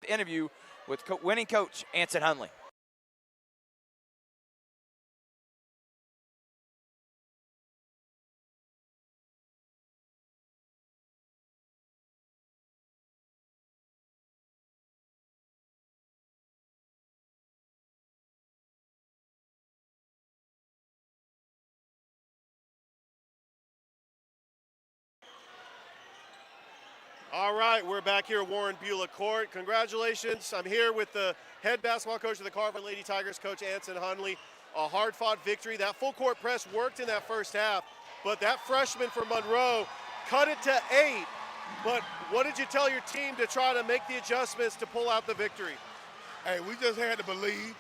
Interview with winning coach Anson Hunley. All right, we're back here at Warren Beulah Court. Congratulations. I'm here with the head basketball coach of the Carver Lady Tigers, Coach Anson Hunley. A hard-fought victory. That full court press worked in that first half, but that freshman from Monroe cut it to 8. But what did you tell your team to try to make the adjustments to pull out the victory? Hey, we just had to believe,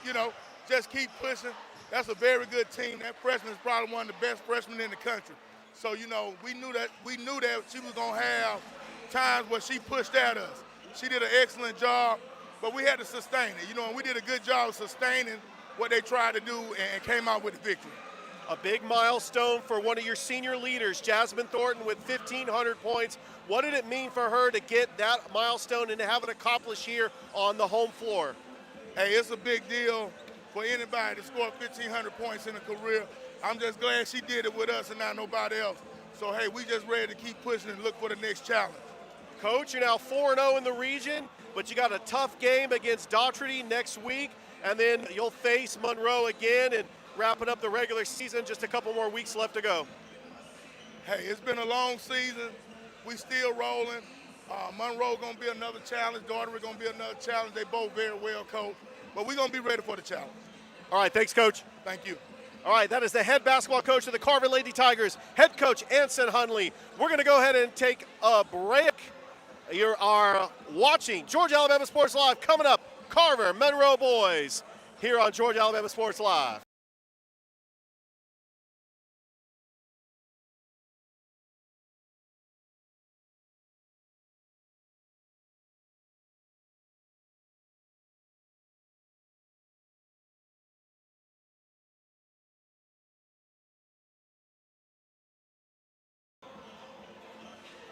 just keep pushing. That's a very good team. That freshman is probably one of the best freshmen in the country. So, we knew that she was going to have times where she pushed at us. She did an excellent job, but we had to sustain it, and we did a good job of sustaining what they tried to do and came out with the victory. A big milestone for one of your senior leaders, Jasmine Thornton, with 1,500 points. What did it mean for her to get that milestone and to have it accomplished here on the home floor? Hey, it's a big deal for anybody to score 1,500 points in a career. I'm just glad she did it with us and not nobody else. So, hey, we just ready to keep pushing and look for the next challenge. Coach, you're now 4-0 in the region, but you got a tough game against Daugherty next week, and then you'll face Monroe again and wrapping up the regular season. Just a couple more weeks left to go. Hey, it's been a long season. We still rolling. Monroe going to be another challenge. Daugherty going to be another challenge. They both very well coached, but we're going to be ready for the challenge. All right, thanks, Coach. Thank you. All right, that is the head basketball coach of the Carver Lady Tigers, head coach Anson Hunley. We're going to go ahead and take a break. You are watching Georgia Alabama Sports Live. Coming up, Carver Monroe boys here on Georgia Alabama Sports Live.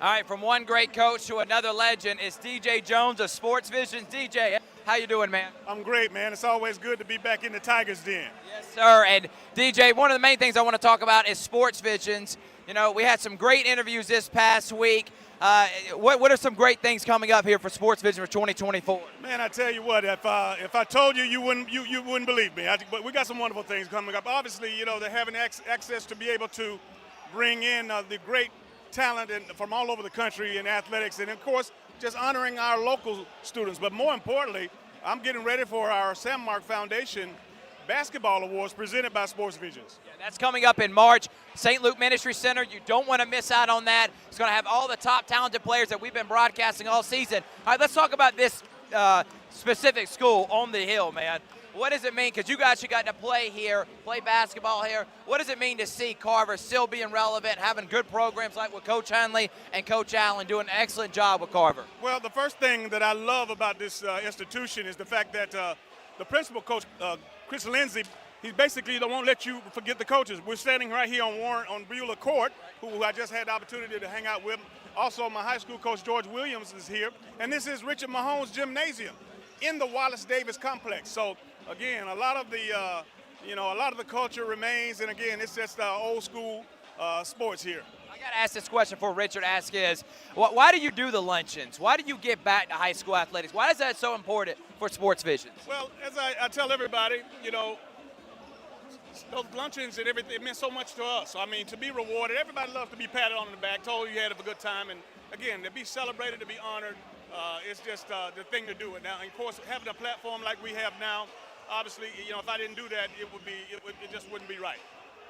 All right, from one great coach to another legend, it's DJ Jones of Sports Vision. DJ, how you doing, man? I'm great, man. It's always good to be back in the Tigers den. Yes, sir. And DJ, one of the main things I want to talk about is Sports Visions. You know, we had some great interviews this past week. What are some great things coming up here for Sports Vision for 2024? Man, I tell you what, if I told you, you wouldn't believe me. But we got some wonderful things coming up. Obviously, you know, they're having access to be able to bring in the great talent from all over the country in athletics, and of course, just honoring our local students. But more importantly, I'm getting ready for our Sam Mark Foundation Basketball Awards presented by Sports Visions. Yeah, that's coming up in March. St. Luke Ministry Center, you don't want to miss out on that. It's going to have all the top talented players that we've been broadcasting all season. All right, let's talk about this specific school on the hill, man. What does it mean? Because you guys got to play here, play basketball here. What does it mean to see Carver still being relevant, having good programs like with Coach Hunley and Coach Allen doing an excellent job with Carver? Well, the first thing that I love about this institution is the fact that the principal coach, Chris Lindsay, he basically won't let you forget the coaches. We're standing right here on Beulah Court, who I just had the opportunity to hang out with. Also, my high school coach, George Williams, is here. And this is Richard Mahomes Gymnasium in the Wallace Davis Complex. So, again, a lot of the culture remains, and again, it's just old school sports here. I got to ask this question before Richard asks is, why do you do the luncheons? Why do you get back to high school athletics? Why is that so important for Sports Visions? Well, as I tell everybody, you know, those luncheons and everything, it meant so much to us. I mean, to be rewarded, everybody loves to be patted on the back, told you had a good time, and again, to be celebrated, to be honored, it's just the thing to do it now. And of course, having a platform like we have now, obviously, you know, if I didn't do that, it just wouldn't be right.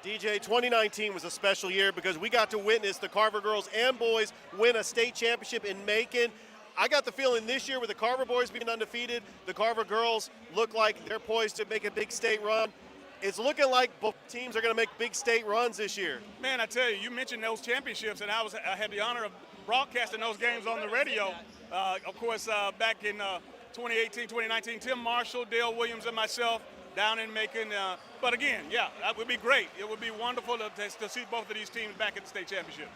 DJ, 2019 was a special year because we got to witness the Carver girls and boys win a state championship in Macon. I got the feeling this year with the Carver boys being undefeated, the Carver girls look like they're poised to make a big state run. It's looking like both teams are going to make big state runs this year. Man, I tell you, you mentioned those championships, and I had the honor of broadcasting those games on the radio. Of course, back in 2018, 2019, Tim Marshall, Dale Williams, and myself down in Macon. But again, yeah, that would be great. It would be wonderful to see both of these teams back at the state championship.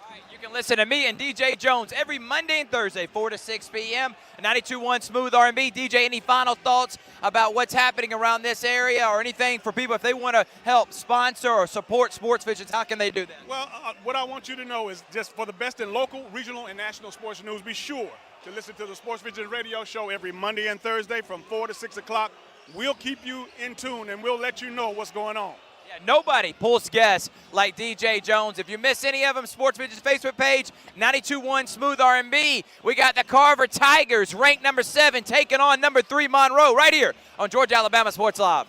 All right, you can listen to me and DJ Jones every Monday and Thursday, 4 to 6 p.m. 92.1 Smooth R&B. DJ, any final thoughts about what's happening around this area or anything for people if they want to help sponsor or support Sports Visions? How can they do that? Well, what I want you to know is just for the best in local, regional, and national sports news, be sure to listen to the Sports Visions radio show every Monday and Thursday from 4 to 6 o'clock. We'll keep you in tune, and we'll let you know what's going on. Yeah, nobody pulls guests like DJ Jones. If you miss any of them, Sports Visions Facebook page, 92.1 Smooth R&B. We got the Carver Tigers, ranked number 7, taking on number 3 Monroe, right here on Georgia Alabama Sports Live.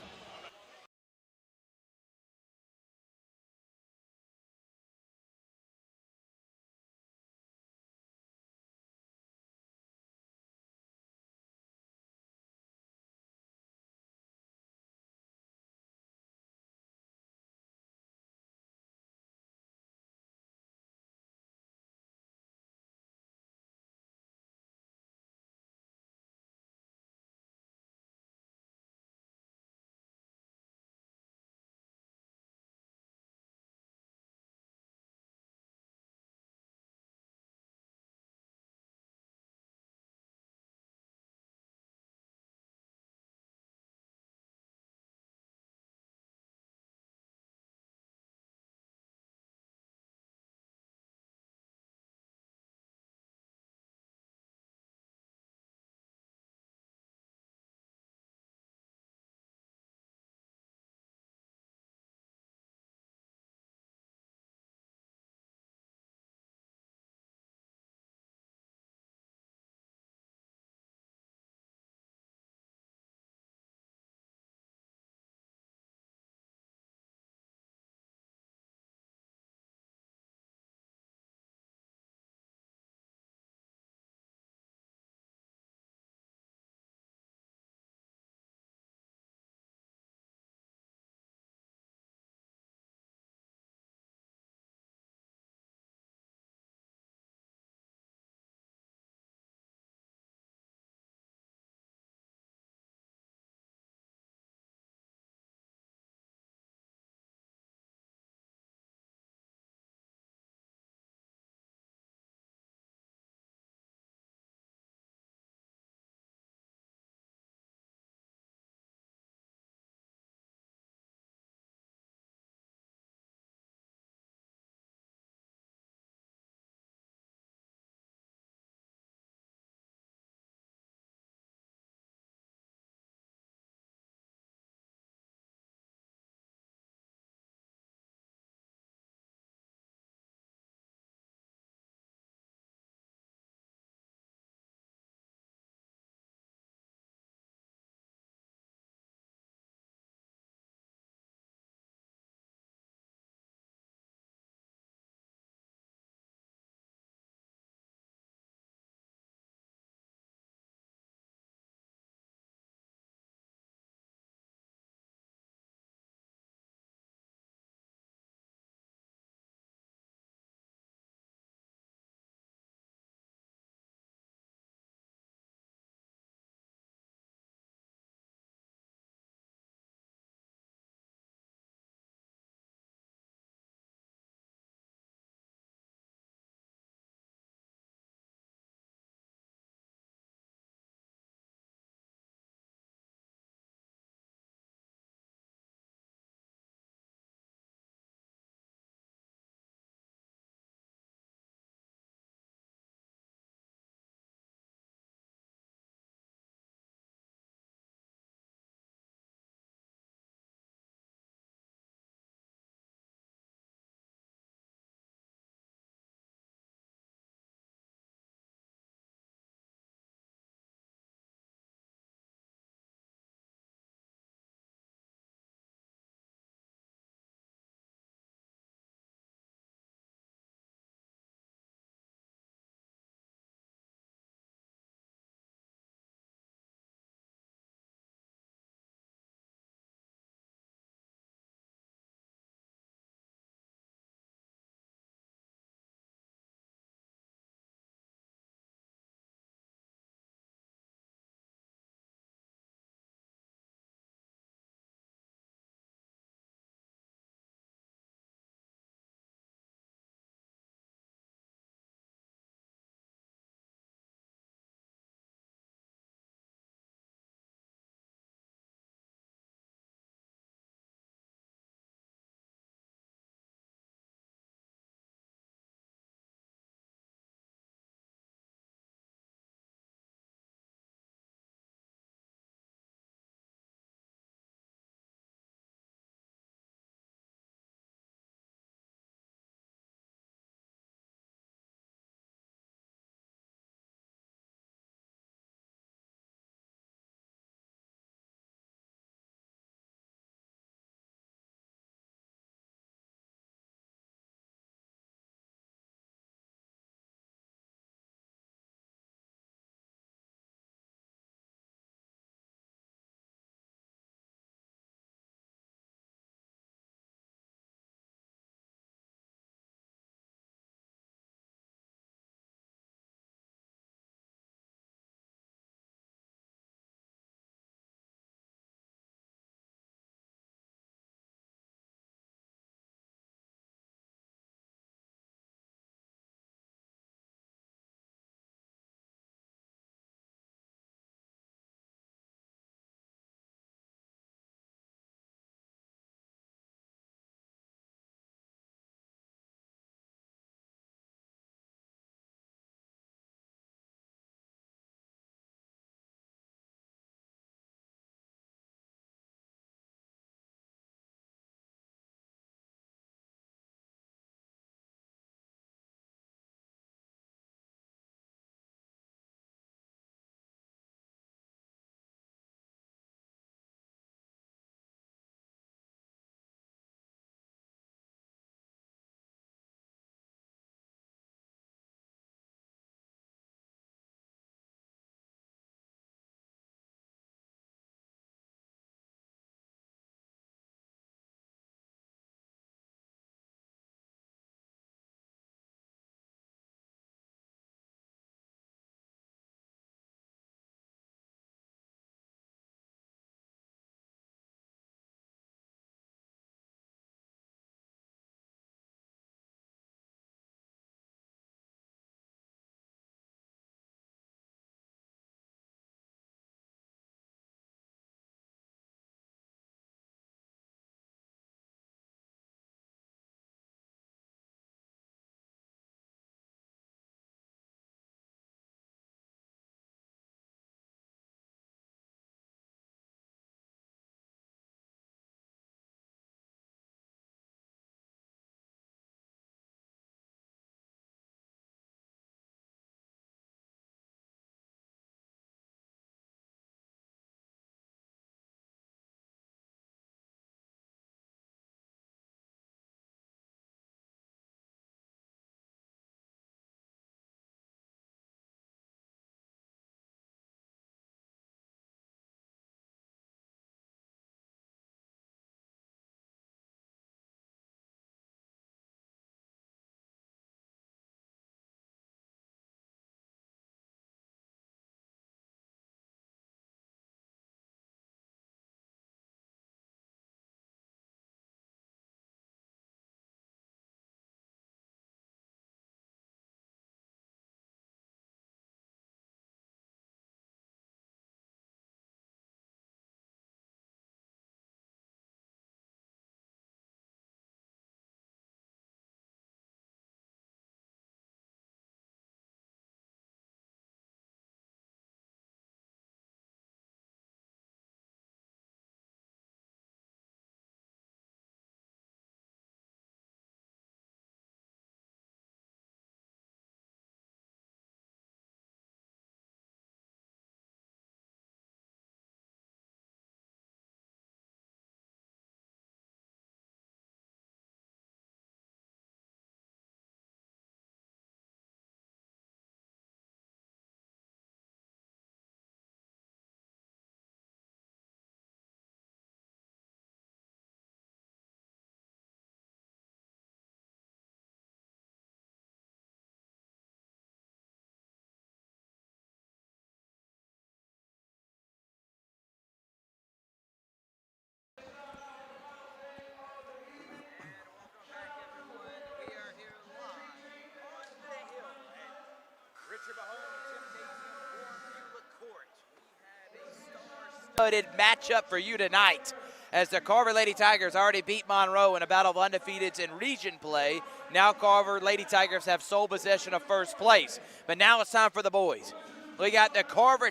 matchup for you tonight, as the Carver Lady Tigers already beat Monroe in a battle of undefeateds in region play. Now Carver Lady Tigers have sole possession of first place. But now it's time for the boys. We got the Carver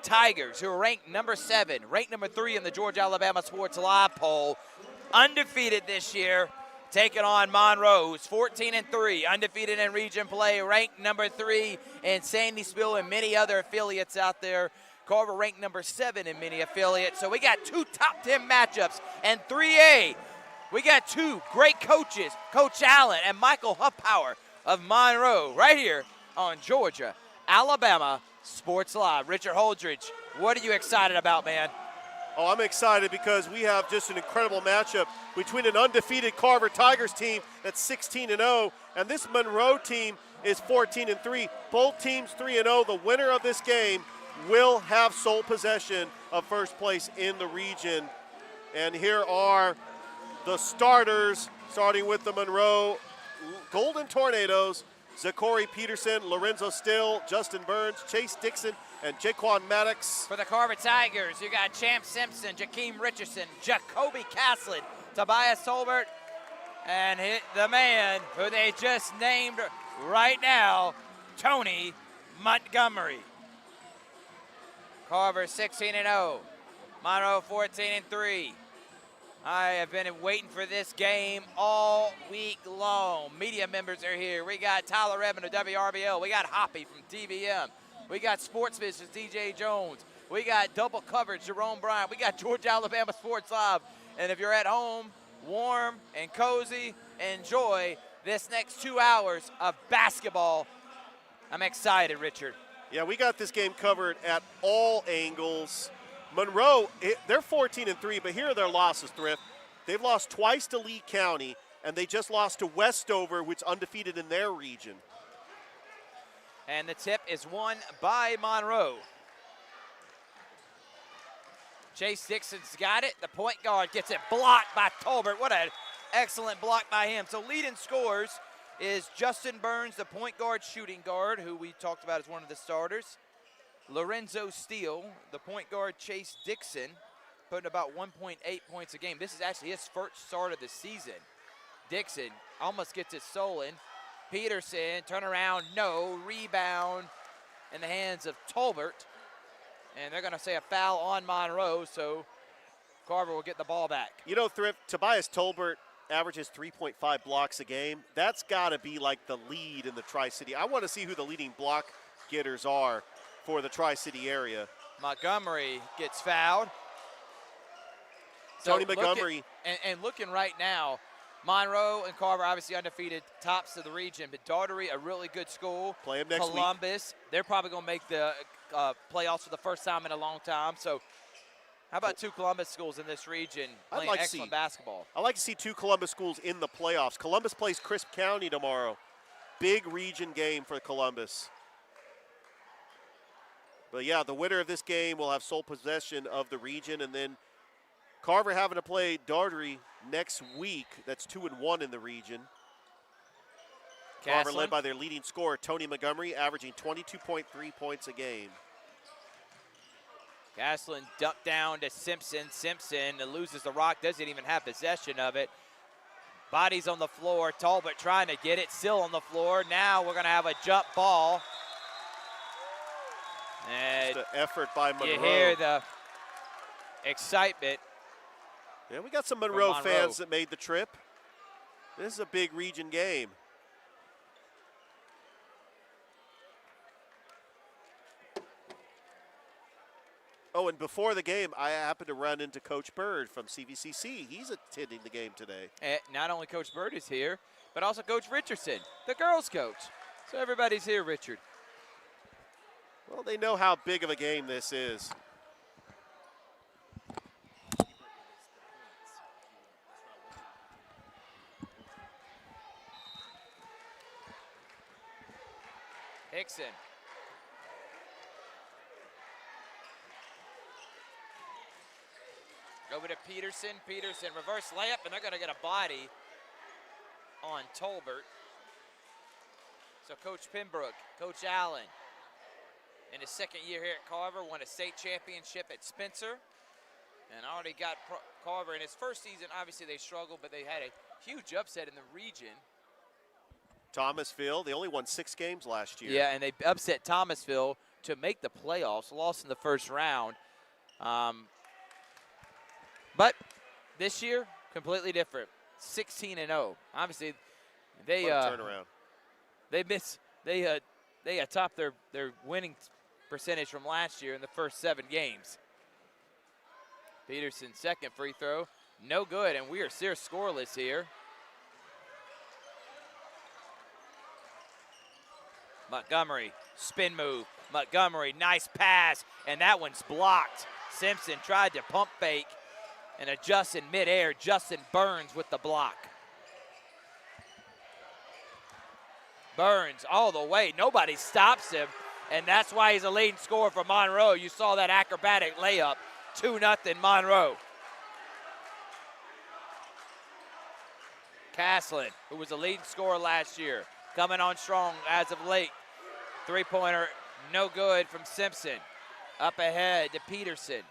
Tigers, who are ranked number 7, ranked number 3 in the Georgia-Alabama Sports Live poll, undefeated this year, taking on Monroe, who's 14-3, undefeated in region play, ranked number 3 in Sandysville and many other affiliates out there. Carver ranked number 7 in many affiliates. So we got 2 top 10 matchups. And 3A, we got 2 great coaches, Coach Allen and Michael Huffpower of Monroe, right here on Georgia, Alabama Sports Live. Richard Holdridge, what are you excited about, man? Oh, I'm excited because we have just an incredible matchup between an undefeated Carver Tigers team that's 16-0, and this Monroe team is 14-3. Both teams 3-0. The winner of this game will have sole possession of first place in the region. And here are the starters, starting with the Monroe Golden Tornadoes: Zachary Peterson, Lorenzo Still, Justin Burns, Chase Dixon, and Jaquan Maddox. For the Carver Tigers, you got Champ Simpson, Jakeem Richardson, Jacoby Caslin, Tobias Tolbert, and the man who they just named right now, Tony Montgomery. Carver 16-0, Monroe 14-3. I have been waiting for this game all week long. Media members are here. We got Tyler Evan of WRBL. We got Hoppy from TVM. We got Sports Business, DJ Jones. We got double coverage, Jerome Bryant. We got Georgia Alabama Sports Live. And if you're at home, warm and cozy, enjoy this next 2 hours of basketball. I'm excited, Richard. Yeah, we got this game covered at all angles. Monroe, they're 14-3, but here are their losses, Thrift. They've lost twice to Lee County, and they just lost to Westover, which is undefeated in their region. And the tip is won by Monroe. Chase Dixon's got it. The point guard gets it blocked by Tolbert. What an excellent block by him. So leading scores is Justin Burns, the point guard, shooting guard, who we talked about as one of the starters. Lorenzo Steele, the point guard, Chase Dixon, putting about 1.8 points a game. This is actually his first start of the season. Dixon almost gets it stolen. Peterson, turn around, no, rebound in the hands of Tolbert. And they're gonna say a foul on Monroe, so Carver will get the ball back. You know, Thrift, Tobias Tolbert averages 3.5 blocks a game. That's gotta be like the lead in the Tri-City. I wanna see who the leading block getters are for the Tri-City area. Montgomery gets fouled. Tony Montgomery. Looking right now, Monroe and Carver obviously undefeated, tops of the region, but Daugherty, a really good school. Play them next week. Columbus, they're probably going to make the playoffs for the first time in a long time. So how about 2 Columbus schools in this region playing excellent basketball? I'd like to see 2 Columbus schools in the playoffs. Columbus plays Crisp County tomorrow. Big region game for Columbus. But yeah, the winner of this game will have sole possession of the region, and then Carver having to play Daugherty next week. That's 2-1 in the region. Carver led by their leading scorer, Tony Montgomery, averaging 22.3 points a game. Gaslin dumped down to Simpson. Simpson loses the rock, doesn't even have possession of it. Bodies on the floor. Talbot trying to get it, still on the floor. Now we're going to have a jump ball. And just an effort by Monroe. You hear the excitement. Yeah, we got some Monroe fans that made the trip. This is a big region game. Oh, and before the game, I happened to run into Coach Bird from CVCC. He's attending the game today. And not only Coach Bird is here, but also Coach Richardson, the girls' coach. So everybody's here, Richard. Well, they know how big of a game this is. Hickson. Over to Peterson. Peterson, reverse layup, and they're going to get a body on Tolbert. So Coach Pembroke, Coach Allen, in his second year here at Carver, won a state championship at Spencer. And already got Carver in his first season. Obviously, they struggled, but they had a huge upset in the region. Thomasville, they only won 6 games last year. Yeah, and they upset Thomasville to make the playoffs, lost in the first round. But this year, completely different. 16-0. Obviously, they turnaround. They topped their winning percentage from last year in the first 7 games. Peterson's second free throw, no good, and we are scoreless here. Montgomery, spin move. Montgomery, nice pass, and that one's blocked. Simpson tried to pump fake and adjust in midair. Justin Burns with the block. Burns all the way. Nobody stops him, and that's why he's a leading scorer for Monroe. You saw that acrobatic layup. 2-0 Monroe. Caslin, who was a leading scorer last year, coming on strong as of late. Three-pointer, no good from Simpson. Up ahead to Peterson,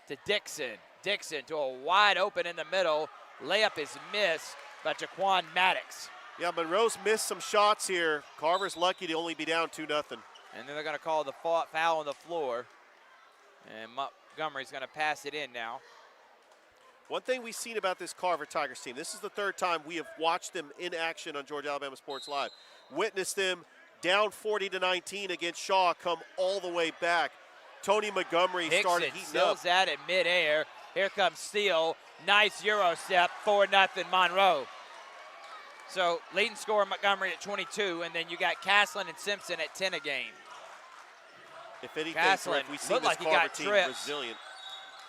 to Dixon. Dixon to a wide open in the middle. Layup is missed by Jaquan Maddox. Yeah, Monroe's missed some shots here. Carver's lucky to only be down 2-0. And then they're going to call the foul on the floor. And Montgomery's going to pass it in now. One thing we've seen about this Carver Tigers team, this is the 3rd time we have watched them in action on Georgia Alabama Sports Live. Witnessed them down 40-19 against Shaw, come all the way back. Tony Montgomery started heating up. Steals that in midair. Here comes Steele. Nice Euro step, 4-0 Monroe. So leading scorer Montgomery at 22, and then you got Caslin and Simpson at 10 a game. If anything, Caslin we see looked this like he Carver got team trips. resilient.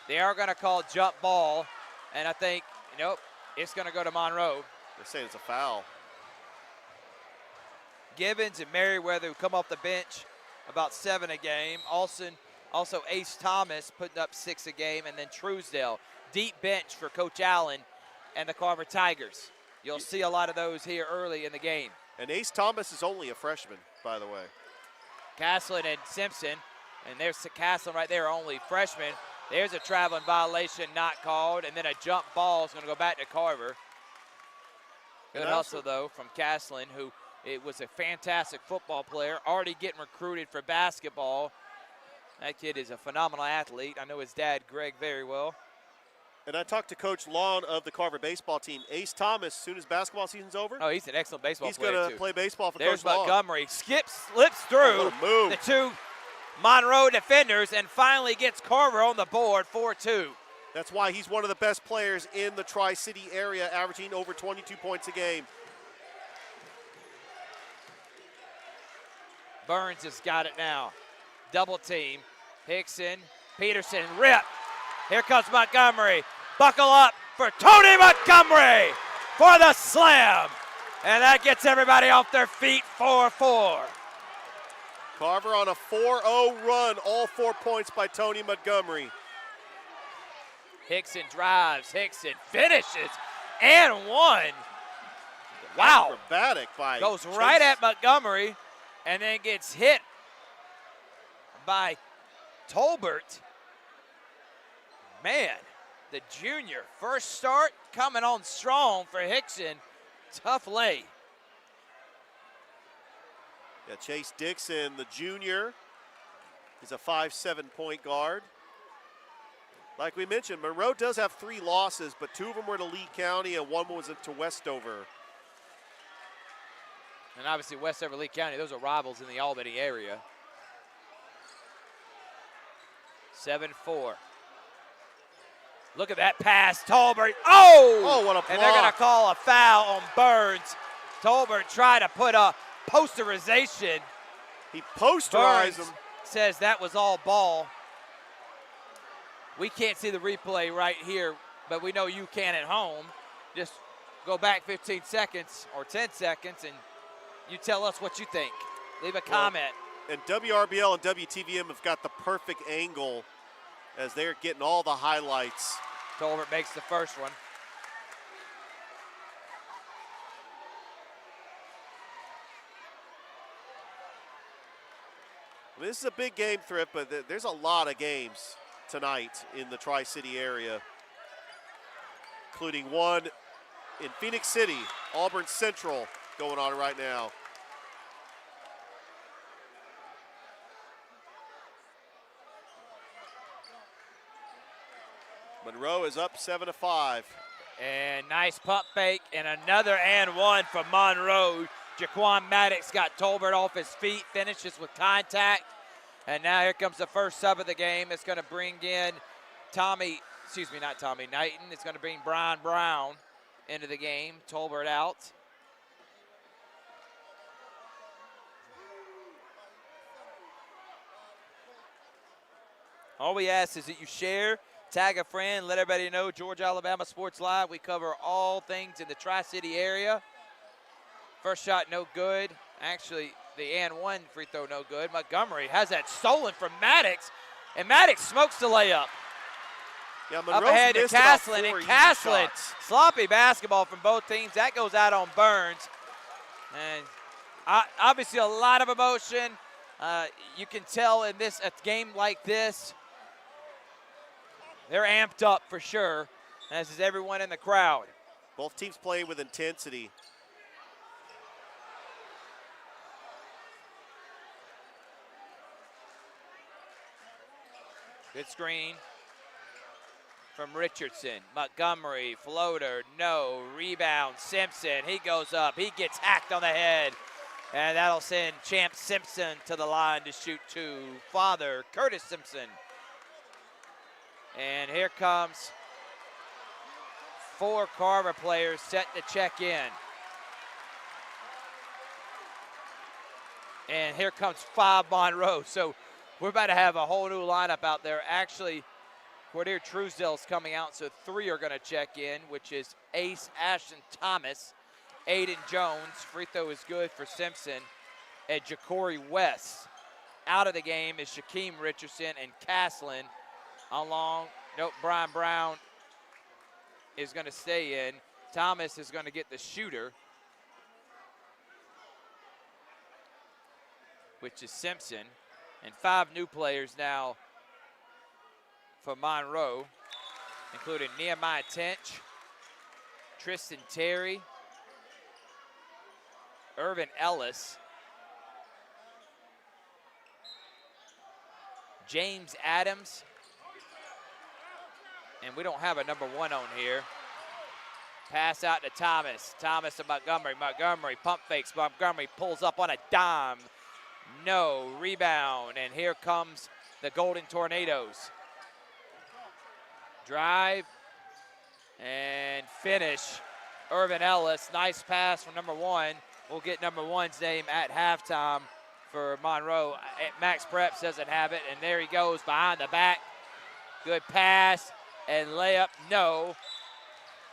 They are going to call jump ball, and I think, nope, it's going to go to Monroe. They're saying it's a foul. Gibbons and Merriweather, who come off the bench, about 7 a game. Also Ace Thomas putting up 6 a game, and then Truesdale. Deep bench for Coach Allen and the Carver Tigers. You'll see a lot of those here early in the game. And Ace Thomas is only a freshman, by the way. Caslin and Simpson, and there's Caslin right there, only freshman. There's a traveling violation not called, and then a jump ball is going to go back to Carver. Good hustle, though, from Caslin, who it was a fantastic football player, already getting recruited for basketball. That kid is a phenomenal athlete. I know his dad, Greg, very well. And I talked to Coach Lawn of the Carver baseball team. Ace Thomas, as soon as basketball season's over, Oh, he's an excellent baseball he's player, going too. to play baseball for There's Coach Lawn. Montgomery. Slips through move. the 2 Monroe defenders and finally gets Carver on the board, 4-2. That's why he's one of the best players in the Tri-City area, averaging over 22 points a game. Burns has got it now. Double team. Hickson, Peterson, rip. Here comes Montgomery. Buckle up for Tony Montgomery for the slam. And that gets everybody off their feet, 4-4. Carver on a 4-0 run, all 4 points by Tony Montgomery. Hickson drives, Hickson finishes, and one. Wow. Acrobatic by Goes Chase. right at Montgomery and then gets hit by Tolbert. Man, the junior, first start coming on strong for Hickson. Tough lay. Yeah, Chase Dixon, the junior, is a 5'7" point guard. Like we mentioned, Monroe does have 3 losses, but 2 of them were to Lee County and 1 was to Westover. And obviously Westover, Lee County, those are rivals in the Albany area. 7-4. Look at that pass, Tolbert. Oh, what a block. And they're going to call a foul on Burns. Tolbert tried to put a posterization. He posterized Burns him. says that was all ball. We can't see the replay right here, but we know you can at home. Just go back 15 seconds or 10 seconds and you tell us what you think. Leave a comment. And WRBL and WTVM have got the perfect angle as they're getting all the highlights. Tolbert makes the first one. I mean, this is a big game, Thrift, but there's a lot of games tonight in the Tri-City area, including one in Phoenix City, Auburn Central, going on right now. Monroe is up 7-5. And nice pump fake and another and one from Monroe. Jaquan Maddox got Tolbert off his feet, finishes with contact. And now here comes the first sub of the game. It's going to bring in Knighton. It's going to bring Brian Brown into the game. Tolbert out. All we ask is that you share, tag a friend, let everybody know Georgia Alabama Sports Live. We cover all things in the Tri-City area. First shot, no good. Actually, the and one free throw, no good. Montgomery has that stolen from Maddox, and Maddox smokes the layup. Yeah, Up Monroe's ahead to missed about Caslin, 4 and easy Caslin, shots. sloppy basketball from both teams. That goes out on Burns. And obviously a lot of emotion. You can tell in a game like this, they're amped up for sure, as is everyone in the crowd. Both teams playing with intensity. Good screen from Richardson. Montgomery, floater, no. Rebound, Simpson. He goes up. He gets hacked on the head. And that'll send Champ Simpson to the line to shoot two. Father, Curtis Simpson. And here comes 4 Carver players set to check in. And here comes 5 Monroe. So we're about to have a whole new lineup out there. Actually, Cordier Truesdale's coming out, so 3 are going to check in, which is Ace Ashton Thomas, Aiden Jones. Free throw is good for Simpson. And Ja'Cory West. Out of the game is Shaquem Richardson and Caslin. Brian Brown is going to stay in. Thomas is going to get the shooter, which is Simpson. And 5 new players now for Monroe, including Nehemiah Tench, Tristan Terry, Irvin Ellis, James Adams, and we don't have a number 1 on here. Pass out to Thomas. Thomas to Montgomery. Montgomery pump fakes. Montgomery pulls up on a dime. No, rebound, and here comes the Golden Tornadoes. Drive and finish. Irvin Ellis, nice pass from number 1. We'll get number 1's name at halftime for Monroe. Max Preps doesn't have it, and there he goes behind the back. Good pass and layup, no.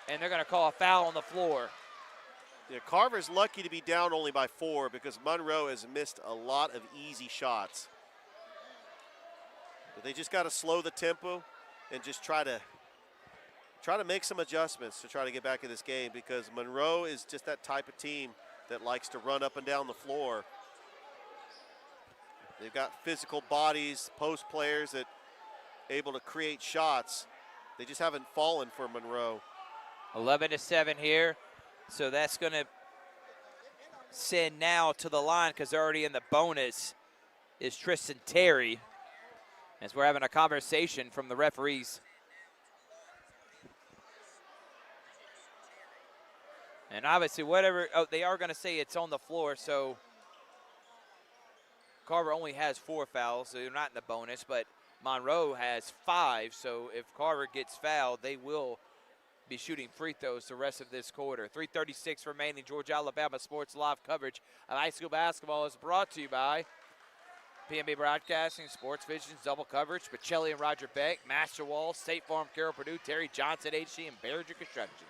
And they're going to call a foul on the floor. Yeah, Carver's lucky to be down only by 4 because Monroe has missed a lot of easy shots. But they just got to slow the tempo and just try to make some adjustments to try to get back in this game, because Monroe is just that type of team that likes to run up and down the floor. They've got physical bodies, post players that able to create shots. They just haven't fallen for Monroe. 11-7 here. So that's going to send now to the line, because they're already in the bonus, is Tristan Terry, as we're having a conversation from the referees. And obviously they are going to say it's on the floor, so Carver only has 4 fouls, so they're not in the bonus, but Monroe has 5, so if Carver gets fouled, they will be shooting free throws the rest of this quarter. 3:36 remaining. Georgia Alabama Sports Live coverage of high school basketball is brought to you by PNB Broadcasting, Sports Visions, Double Coverage, Pacelli and Roger Beck, Master Wall, State Farm, Carroll Purdue, Terry Johnson, HC, and Barringer Construction.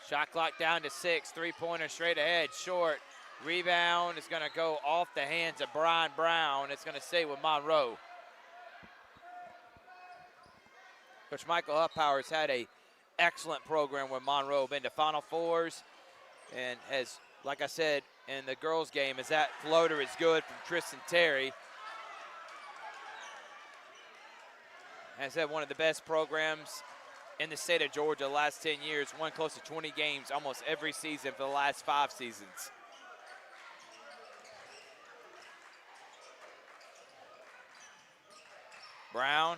Shot clock down to 6, 3-pointer straight ahead, short. Rebound is going to go off the hands of Brian Brown. It's going to stay with Monroe. Coach Michael Huffpower's had a excellent program with Monroe, been to Final Fours, and has, like I said, in the girls' game, as that floater is good from Tristan Terry. Has had one of the best programs in the state of Georgia the last 10 years, won close to 20 games almost every season for the last 5 seasons. Brown,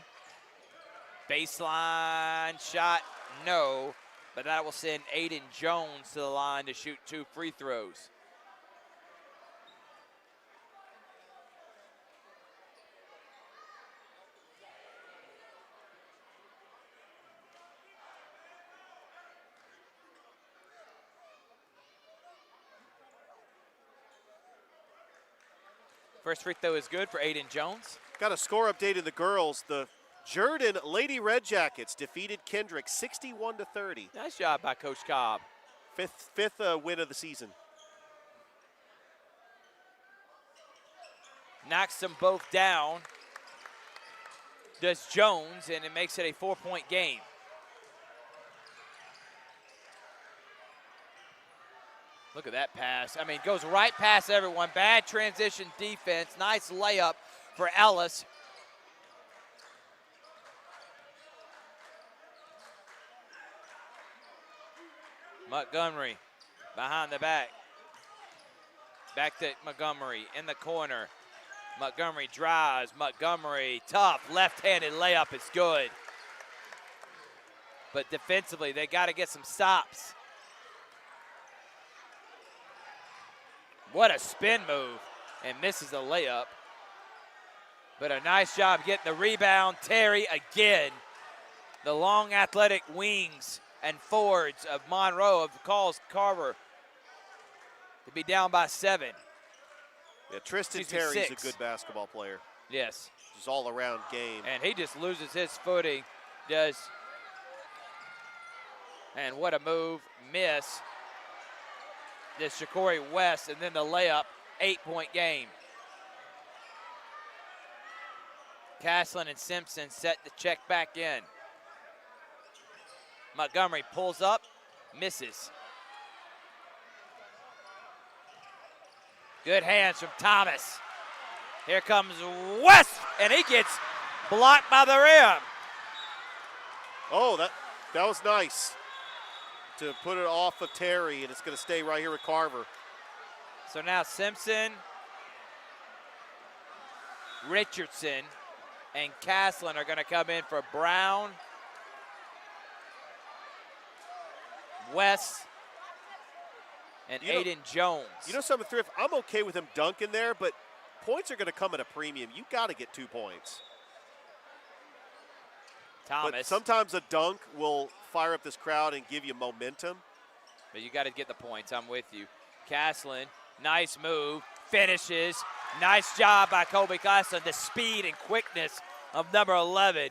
baseline shot, no, but that will send Aiden Jones to the line to shoot 2 free throws. First free throw is good for Aiden Jones. Got a score update in the girls. The Jordan Lady Red Jackets defeated Kendrick 61-30. Nice job by Coach Cobb. Fifth win of the season. Knocks them both down. Does Jones, and it makes it a 4-point game. Look at that pass. I mean, goes right past everyone. Bad transition defense. Nice layup for Ellis. Montgomery behind the back. Back to Montgomery in the corner. Montgomery drives. Montgomery, tough left-handed layup is good. But defensively, they got to get some stops. What a spin move, and misses the layup. But a nice job getting the rebound. Terry again. The long athletic wings and forwards of Monroe have caused Carver to be down by 7. Yeah, Tristan Excuse me, Terry's 6. a good basketball player. Yes. Just all-around game. And he just loses his footing. Does. And what a move. Miss. This Shakori West, and then the layup, 8-point game. Caslin and Simpson set the check back in. Montgomery pulls up, misses. Good hands from Thomas. Here comes West, and he gets blocked by the rim. Oh, that was nice to put it off of Terry, and it's going to stay right here with Carver. So now Simpson, Richardson, and Caslin are going to come in for Brown, West, and Aiden Jones. You know something, Thrift? I'm okay with him dunking there, but points are going to come at a premium. You got to get 2 points. Thomas. But sometimes a dunk will fire up this crowd and give you momentum. But you got to get the points. I'm with you. Caslin, nice move, finishes. Nice job by Kobe Caslin. The speed and quickness of number 11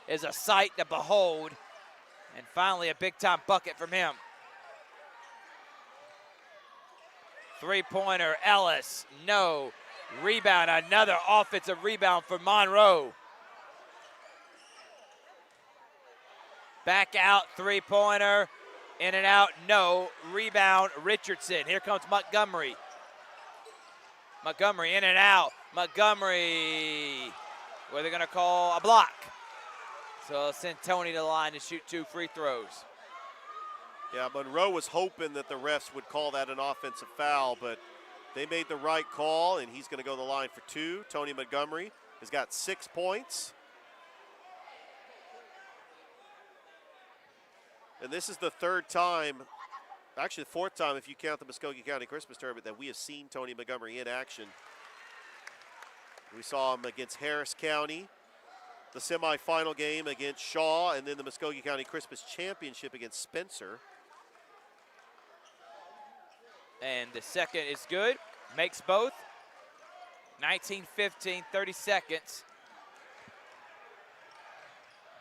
is a sight to behold. And finally, a big-time bucket from him. Three-pointer, Ellis, no. Rebound, another offensive rebound for Monroe. Back out, three-pointer, in and out, no. Rebound, Richardson. Here comes Montgomery. Montgomery in and out. Montgomery, what are they going to call? A block. So they'll send Tony to the line to shoot 2 free throws. Yeah, Monroe was hoping that the refs would call that an offensive foul, but they made the right call, and he's going to go to the line for 2. Tony Montgomery has got 6 points. And this is the 3rd time, actually the 4th time if you count the Muskogee County Christmas Tournament, that we have seen Tony Montgomery in action. We saw him against Harris County, the semifinal game against Shaw, and then the Muskogee County Christmas Championship against Spencer. And the second is good, makes both. 19-15, 30 seconds.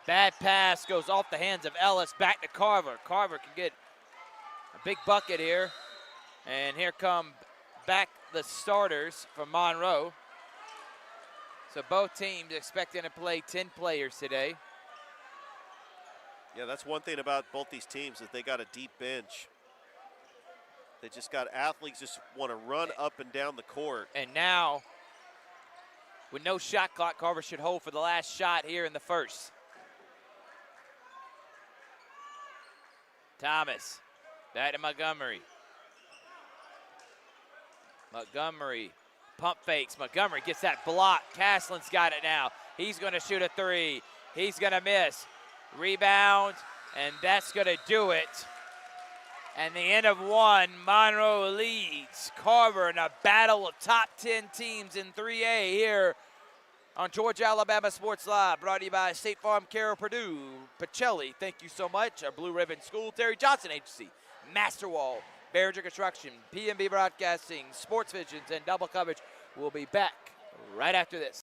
Bad pass goes off the hands of Ellis, back to Carver. Carver can get a big bucket here. And here come back the starters from Monroe. So both teams expecting to play 10 players today. Yeah, that's one thing about both these teams is they got a deep bench. They just got athletes just want to run up and down the court. And now, with no shot clock, Carver should hold for the last shot here in the first. Thomas, back to Montgomery. Montgomery, pump fakes. Montgomery gets that block. Castlin's got it now. He's going to shoot a three. He's going to miss. Rebound, and that's going to do it. And the end of one, Monroe leads Carver in a battle of top 10 teams in 3A here on Georgia Alabama Sports Live, brought to you by State Farm, Carroll, Purdue, Pacelli. Thank you so much. Our Blue Ribbon School, Terry Johnson Agency, Masterwall, Behringer Construction, PNB Broadcasting, Sports Visions, and Double Coverage. We'll be back right after this.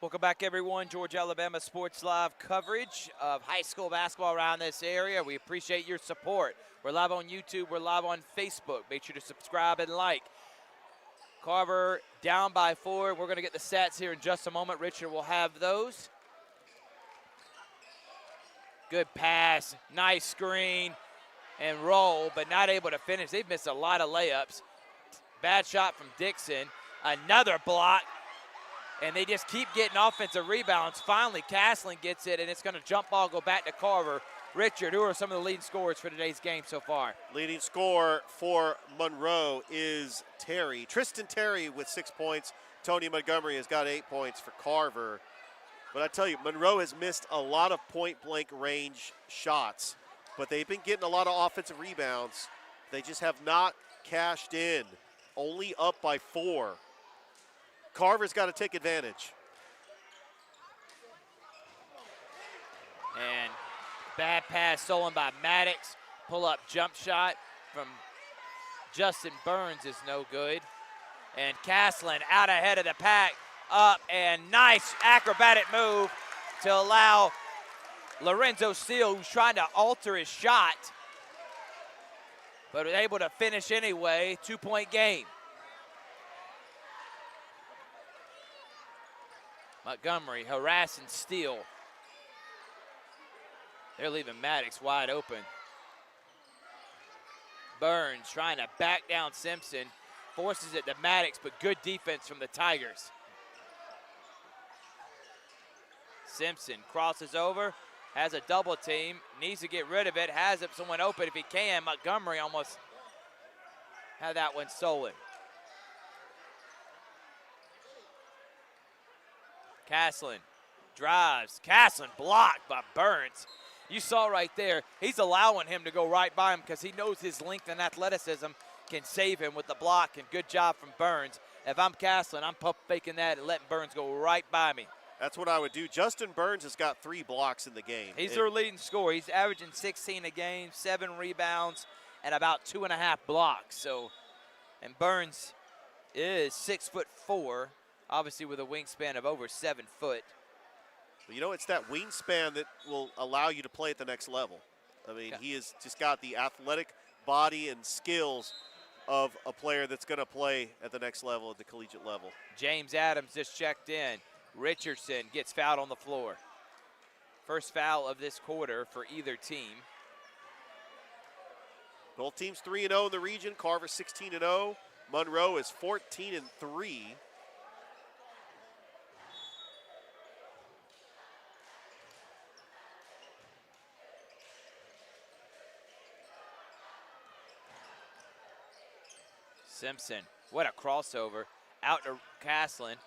Welcome back, everyone. Georgia Alabama Sports Live coverage of high school basketball around this area. We appreciate your support. We're live on YouTube. We're live on Facebook. Make sure to subscribe and like. Carver down by 4. We're going to get the stats here in just a moment. Richard will have those. Good pass, nice screen, and roll, but not able to finish. They've missed a lot of layups. Bad shot from Dixon. Another block. And they just keep getting offensive rebounds. Finally, Castlin gets it, and it's going to jump ball go back to Carver. Richard, who are some of the leading scorers for today's game so far? Leading scorer for Monroe is Terry. Tristan Terry with 6 points. Tony Montgomery has got 8 points for Carver. But I tell you, Monroe has missed a lot of point-blank range shots, but they've been getting a lot of offensive rebounds. They just have not cashed in. Only up by 4. Carver's got to take advantage. And bad pass stolen by Maddox. Pull-up jump shot from Justin Burns is no good. And Castlin out ahead of the pack, up, and nice acrobatic move to allow Lorenzo Steele, who's trying to alter his shot, but was able to finish anyway. 2-point game. Montgomery harassing Steele. They're leaving Maddox wide open. Burns trying to back down Simpson. Forces it to Maddox, but good defense from the Tigers. Simpson crosses over, has a double team, needs to get rid of it, has someone open if he can. Montgomery almost had that one stolen. Castlin drives. Castlin blocked by Burns. You saw right there, he's allowing him to go right by him because he knows his length and athleticism can save him with the block, and good job from Burns. If I'm Castlin, I'm pump faking that and letting Burns go right by me. That's what I would do. Justin Burns has got 3 blocks in the game. He's their leading scorer. He's averaging 16 a game, 7 rebounds, and about 2.5 blocks. So, and Burns is 6'4", obviously with a wingspan of over 7 foot. Well, you know, it's that wingspan that will allow you to play at the next level. I mean, he has just got the athletic body and skills of a player that's going to play at the next level, at the collegiate level. James Adams just checked in. Richardson gets fouled on the floor. First foul of this quarter for either team. Both teams 3-0 in the region. Carver 16-0. Monroe is 14-3. Simpson, what a crossover. Out to Caslin.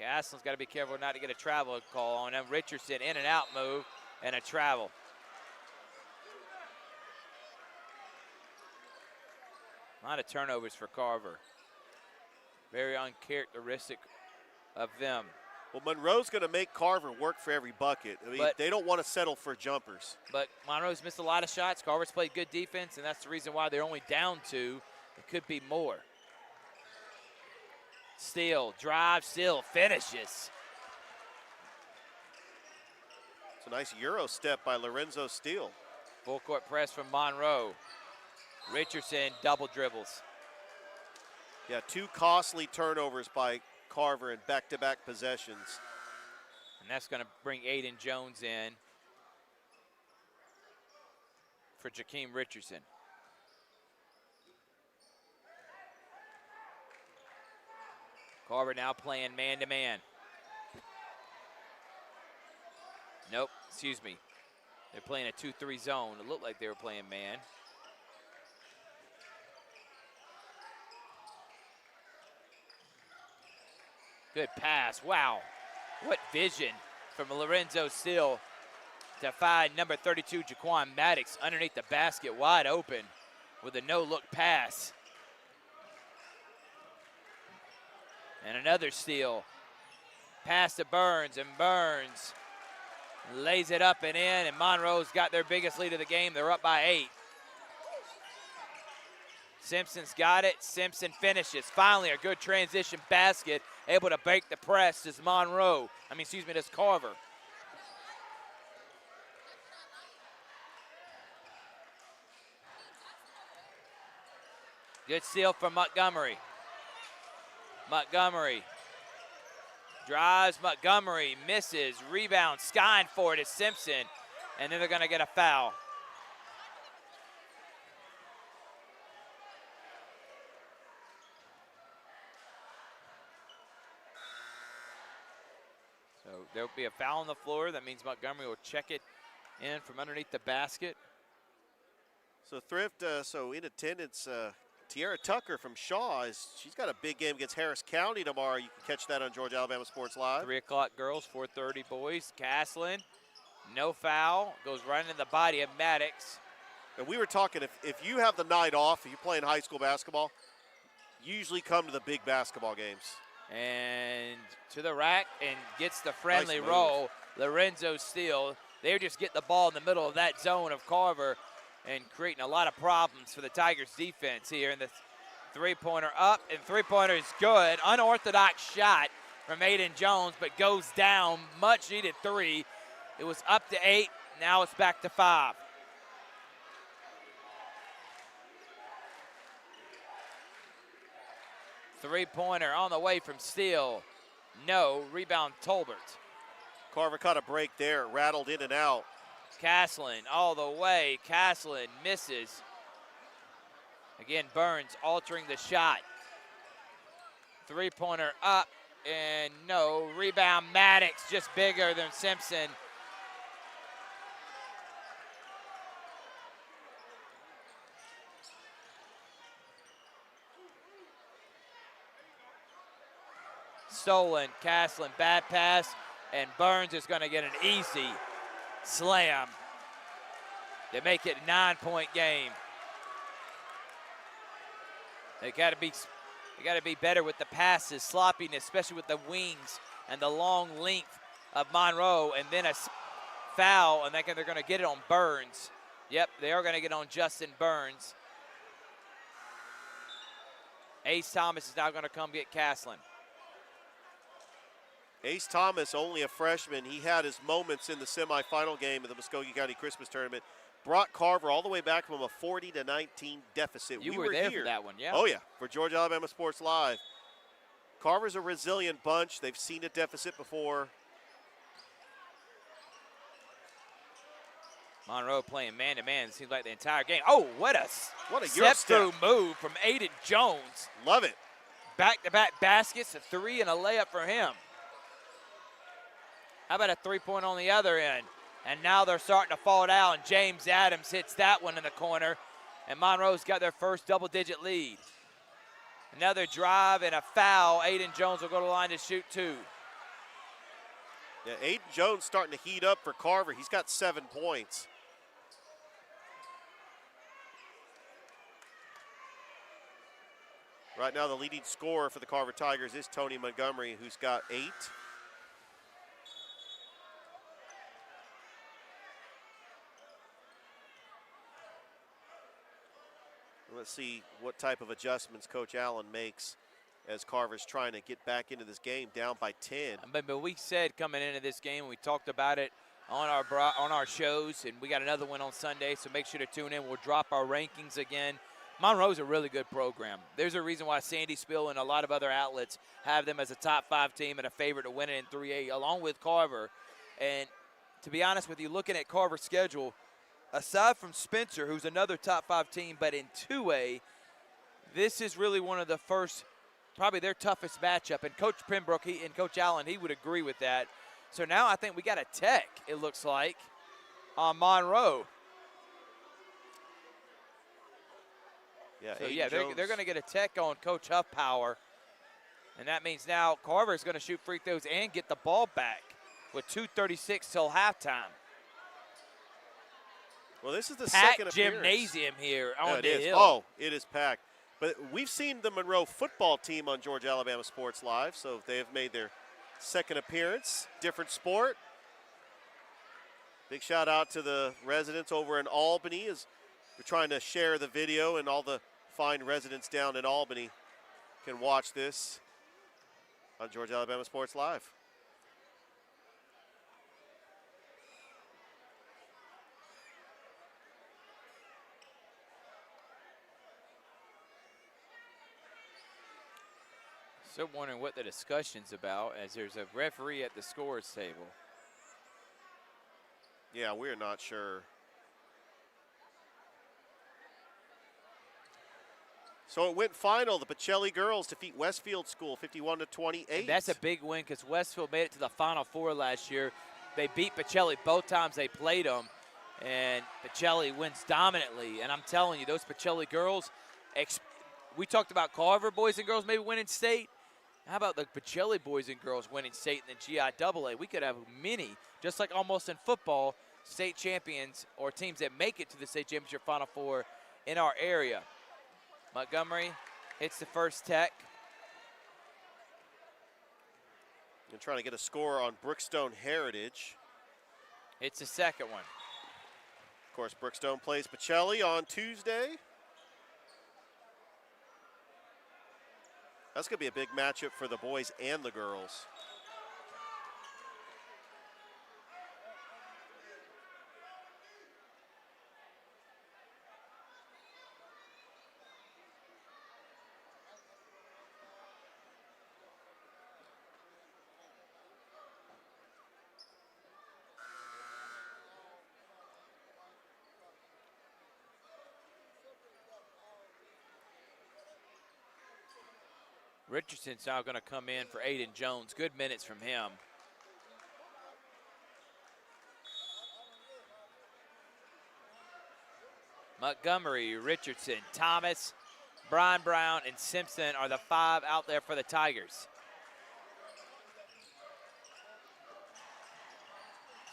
Caslin's got to be careful not to get a travel call on him. Richardson in and out move and a travel. A lot of turnovers for Carver. Very uncharacteristic of them. Well, Monroe's going to make Carver work for every bucket. I mean, they don't want to settle for jumpers. But Monroe's missed a lot of shots. Carver's played good defense, and that's the reason why they're only down 2. It could be more. Steele, drive, Steele, finishes. It's a nice Euro step by Lorenzo Steele. Full court press from Monroe. Richardson double dribbles. Yeah, 2 costly turnovers by Carver in back-to-back possessions. And that's going to bring Aiden Jones in for Jakeem Richardson. Carver now playing man-to-man. Nope, excuse me. They're playing a 2-3 zone. It looked like they were playing man. Good pass, wow. What vision from Lorenzo Steele to find number 32, Jaquan Maddox, underneath the basket, wide open with a no-look pass. And another steal. Pass to Burns, and Burns lays it up and in, and Monroe's got their biggest lead of the game. They're up by 8. Simpson's got it. Simpson finishes. Finally, a good transition basket, able to break the press is Monroe. This Carver. Good steal from Montgomery. Montgomery drives, Montgomery misses, rebound, skying for it is Simpson, and then they're going to get a foul. So there'll be a foul on the floor. That means Montgomery will check it in from underneath the basket. So Thrift, in attendance, Tiara Tucker from Shaw, she's got a big game against Harris County tomorrow. You can catch that on Georgia Alabama Sports Live. 3 o'clock girls, 4:30 boys. Caslin, no foul, goes right into the body of Maddox. And we were talking, if you have the night off, if you're playing high school basketball, you usually come to the big basketball games. And to the rack and gets the friendly Nice roll. Lorenzo Steele. They just get the ball in the middle of that zone of Carver and creating a lot of problems for the Tigers defense here. And the three-pointer up, and three-pointer is good. Unorthodox shot from Aiden Jones, but goes down. Much needed 3. It was up to 8. Now it's back to 5. Three-pointer on the way from Steele. No. Rebound Tolbert. Carver caught a break there, rattled in and out. Caslin all the way. Caslin misses. Again, Burns altering the shot. Three-pointer up and no. Rebound Maddox, just bigger than Simpson. Stolen. Caslin, bad pass, and Burns is going to get an easy slam to make it a 9-point game. They got to be better with the passes, sloppiness, especially with the wings and the long length of Monroe, and then a foul, and they're going to get it on Burns. Yep, they are going to get on Justin Burns. Ace Thomas is now going to come get Caslin. Ace Thomas, only a freshman. He had his moments in the semifinal game of the Muskogee County Christmas Tournament. Brought Carver all the way back from a 40-19 deficit. You were there for that one, yeah. Oh, yeah, for Georgia Alabama Sports Live. Carver's a resilient bunch. They've seen a deficit before. Monroe playing man-to-man. Seems like the entire game. Oh, what a step-through move from Aiden Jones. Love it. Back-to-back baskets, a 3 and a layup for him. How about a three-point on the other end? And now they're starting to fall down. James Adams hits that one in the corner. And Monroe's got their first double-digit lead. Another drive and a foul. Aiden Jones will go to the line to shoot 2. Yeah, Aiden Jones starting to heat up for Carver. He's got 7 points. Right now, the leading scorer for the Carver Tigers is Tony Montgomery, who's got 8. Let's see what type of adjustments Coach Allen makes as Carver's trying to get back into this game, down by 10. But we said coming into this game, we talked about it on our shows, and we got another one on Sunday, so make sure to tune in. We'll drop our rankings again. Monroe's a really good program. There's a reason why Sandy Spill and a lot of other outlets have them as a top 5 team and a favorite to win it in 3A, along with Carver. And to be honest with you, looking at Carver's schedule, aside from Spencer, who's another top 5 team, but in 2A, this is really one of the first, probably their toughest matchup. And Coach Pembroke and Coach Allen, he would agree with that. So now I think we got a tech, it looks like, on Monroe. Yeah, so they're going to get a tech on Coach Huffpower. And that means now Carver's going to shoot free throws and get the ball back with 2:36 till halftime. Well, this is the Packed second appearance. gymnasium here on the it is. hill. Oh, it is packed. But we've seen the Monroe football team on Georgia Alabama Sports Live, so they have made their second appearance. Different sport. Big shout out to the residents over in Albany as we're trying to share the video, and all the fine residents down in Albany can watch this on Georgia Alabama Sports Live. So wondering what the discussion's about, as there's a referee at the scores table. Yeah, we're not sure. So it went final. The Pacelli girls defeat Westfield School 51-28. And that's a big win because Westfield made it to the Final Four last year. They beat Pacelli both times they played them, and Pacelli wins dominantly. And I'm telling you, those Pacelli girls, we talked about Carver boys and girls maybe winning state. How about the Pacelli boys and girls winning state in the GIAA? We could have many, just like almost in football, state champions or teams that make it to the state championship Final Four in our area. Montgomery hits the first tech. And trying to get a score on Brookstone Heritage. It's the second one. Of course, Brookstone plays Pacelli on Tuesday. That's going to be a big matchup for the boys and the girls. Richardson's now going to come in for Aiden Jones. Good minutes from him. Montgomery, Richardson, Thomas, Brian Brown, and Simpson are the 5 out there for the Tigers.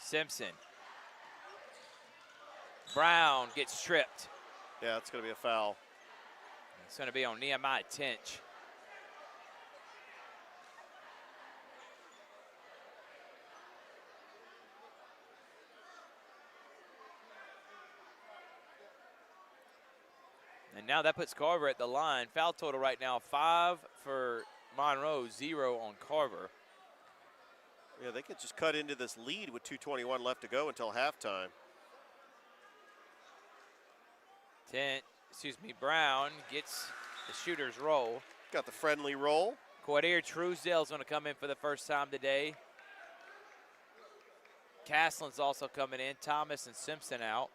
Simpson. Brown gets stripped. Yeah, it's going to be a foul. It's going to be on Nehemiah Tinch. And now that puts Carver at the line. Foul total right now, 5 for Monroe, 0 on Carver. Yeah, they could just cut into this lead with 2:21 left to go until halftime. Brown gets the shooter's roll. Got the friendly roll. Quadir Truesdale's going to come in for the first time today. Castlin's also coming in. Thomas and Simpson out.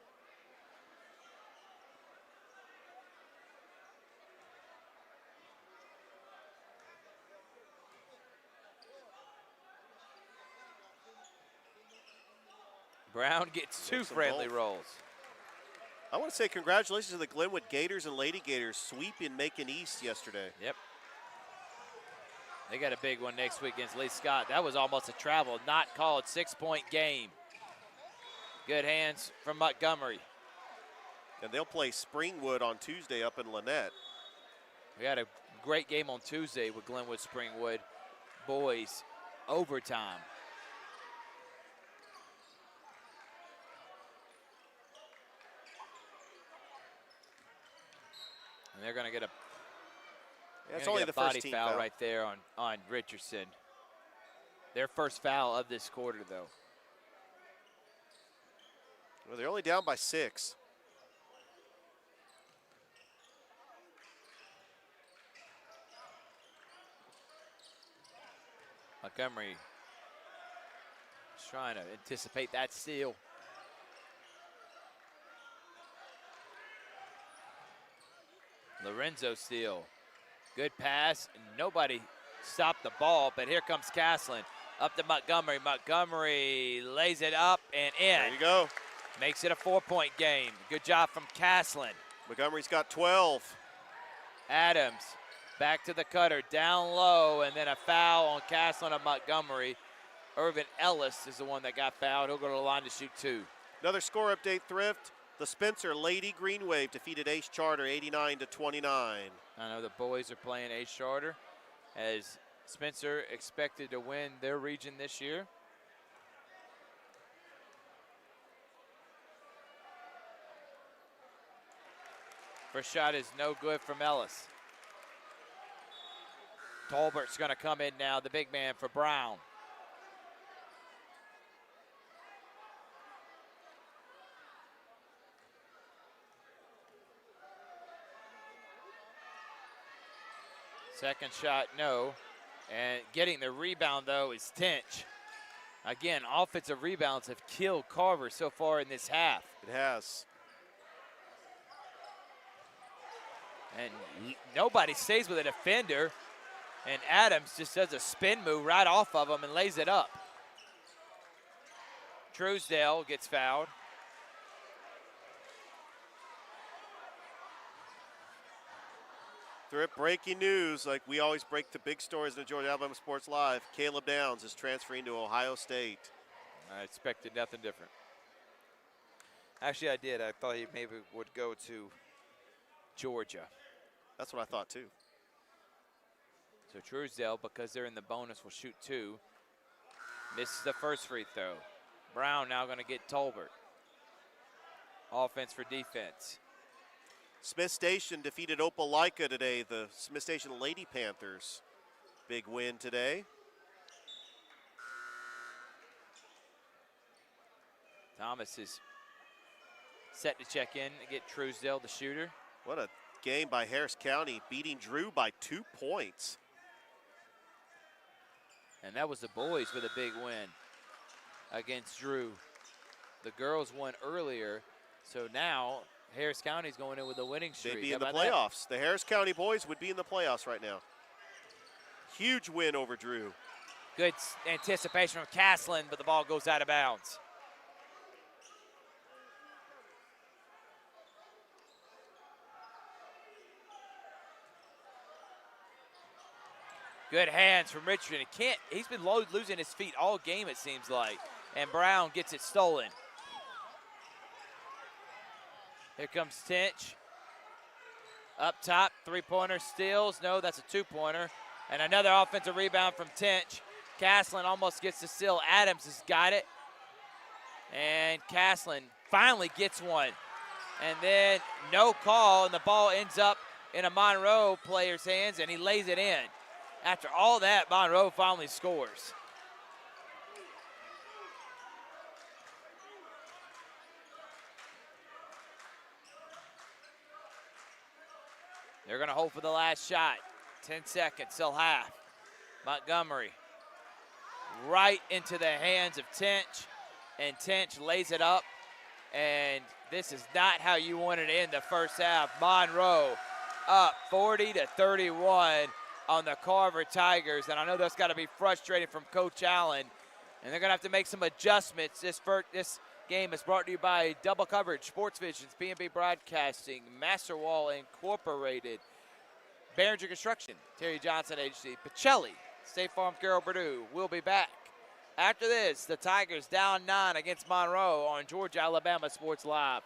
Brown gets 2 friendly rolls. I want to say congratulations to the Glenwood Gators and Lady Gators sweeping Macon East yesterday. Yep. They got a big one next week against Lee Scott. That was almost a travel, not called, 6-point game. Good hands from Montgomery. And they'll play Springwood on Tuesday up in Lynette. We had a great game on Tuesday with Glenwood Springwood. Boys, overtime. And they're going to get a That's only the body first team foul foul right there on Richardson. Their first foul of this quarter, though. Well, they're only down by 6. Montgomery is trying to anticipate that steal. Lorenzo steal. Good pass. Nobody stopped the ball, but here comes Caslin. Up to Montgomery. Montgomery lays it up and in. There you go. Makes it a 4-point game. Good job from Caslin. Montgomery's got 12. Adams back to the cutter, down low, and then a foul on Caslin of Montgomery. Irvin Ellis is the one that got fouled. He'll go to the line to shoot 2. Another score update, Thrift. The Spencer Lady Green Wave defeated Ace Charter 89-29. I know the boys are playing Ace Charter as Spencer expected to win their region this year. First shot is no good from Ellis. Tolbert's going to come in now, the big man for Brown. Second shot, no. And getting the rebound, though, is Tinch. Again, offensive rebounds have killed Carver so far in this half. It has. And nobody stays with a defender. And Adams just does a spin move right off of him and lays it up. Truesdale gets fouled. Thrift breaking news, like we always break the big stories in the Georgia Alabama Sports Live. Caleb Downs is transferring to Ohio State. I expected nothing different. Actually, I did. I thought he maybe would go to Georgia. That's what I thought too. So Truesdale, because they're in the bonus, will shoot 2. Misses the first free throw. Brown now going to get Tolbert. Offense for defense. Smith Station defeated Opelika today. The Smith Station Lady Panthers. Big win today. Thomas is set to check in and get Truesdale, the shooter. What a game by Harris County, beating Drew by 2 points. And that was the boys with a big win against Drew. The girls won earlier, so now Harris County's going in with a winning streak. They'd be in the playoffs. The Harris County boys would be in the playoffs right now. Huge win over Drew. Good anticipation from Caslin, but the ball goes out of bounds. Good hands from Richardson. He's been losing his feet all game, it seems like. And Brown gets it stolen. Here comes Tinch. Up top, 3-pointer steals. No, that's a 2-pointer. And another offensive rebound from Tinch. Caslin almost gets the steal. Adams has got it. And Caslin finally gets one. And then no call, and the ball ends up in a Monroe player's hands, and he lays it in. After all that, Monroe finally scores. They're going to hold for the last shot. 10 seconds, still half. Montgomery right into the hands of Tinch, and Tinch lays it up. And this is not how you wanted to end the first half. Monroe up 40-31 on the Carver Tigers, and I know that's got to be frustrating from Coach Allen, and they're going to have to make some adjustments. This game is brought to you by Double Coverage, Sports Visions, B&B Broadcasting, Master Wall Incorporated, Behringer Construction, Terry Johnson Agency, Pacelli, State Farm Carroll Purdue. We'll be back. After this, the Tigers down 9 against Monroe on Georgia Alabama Sports Live.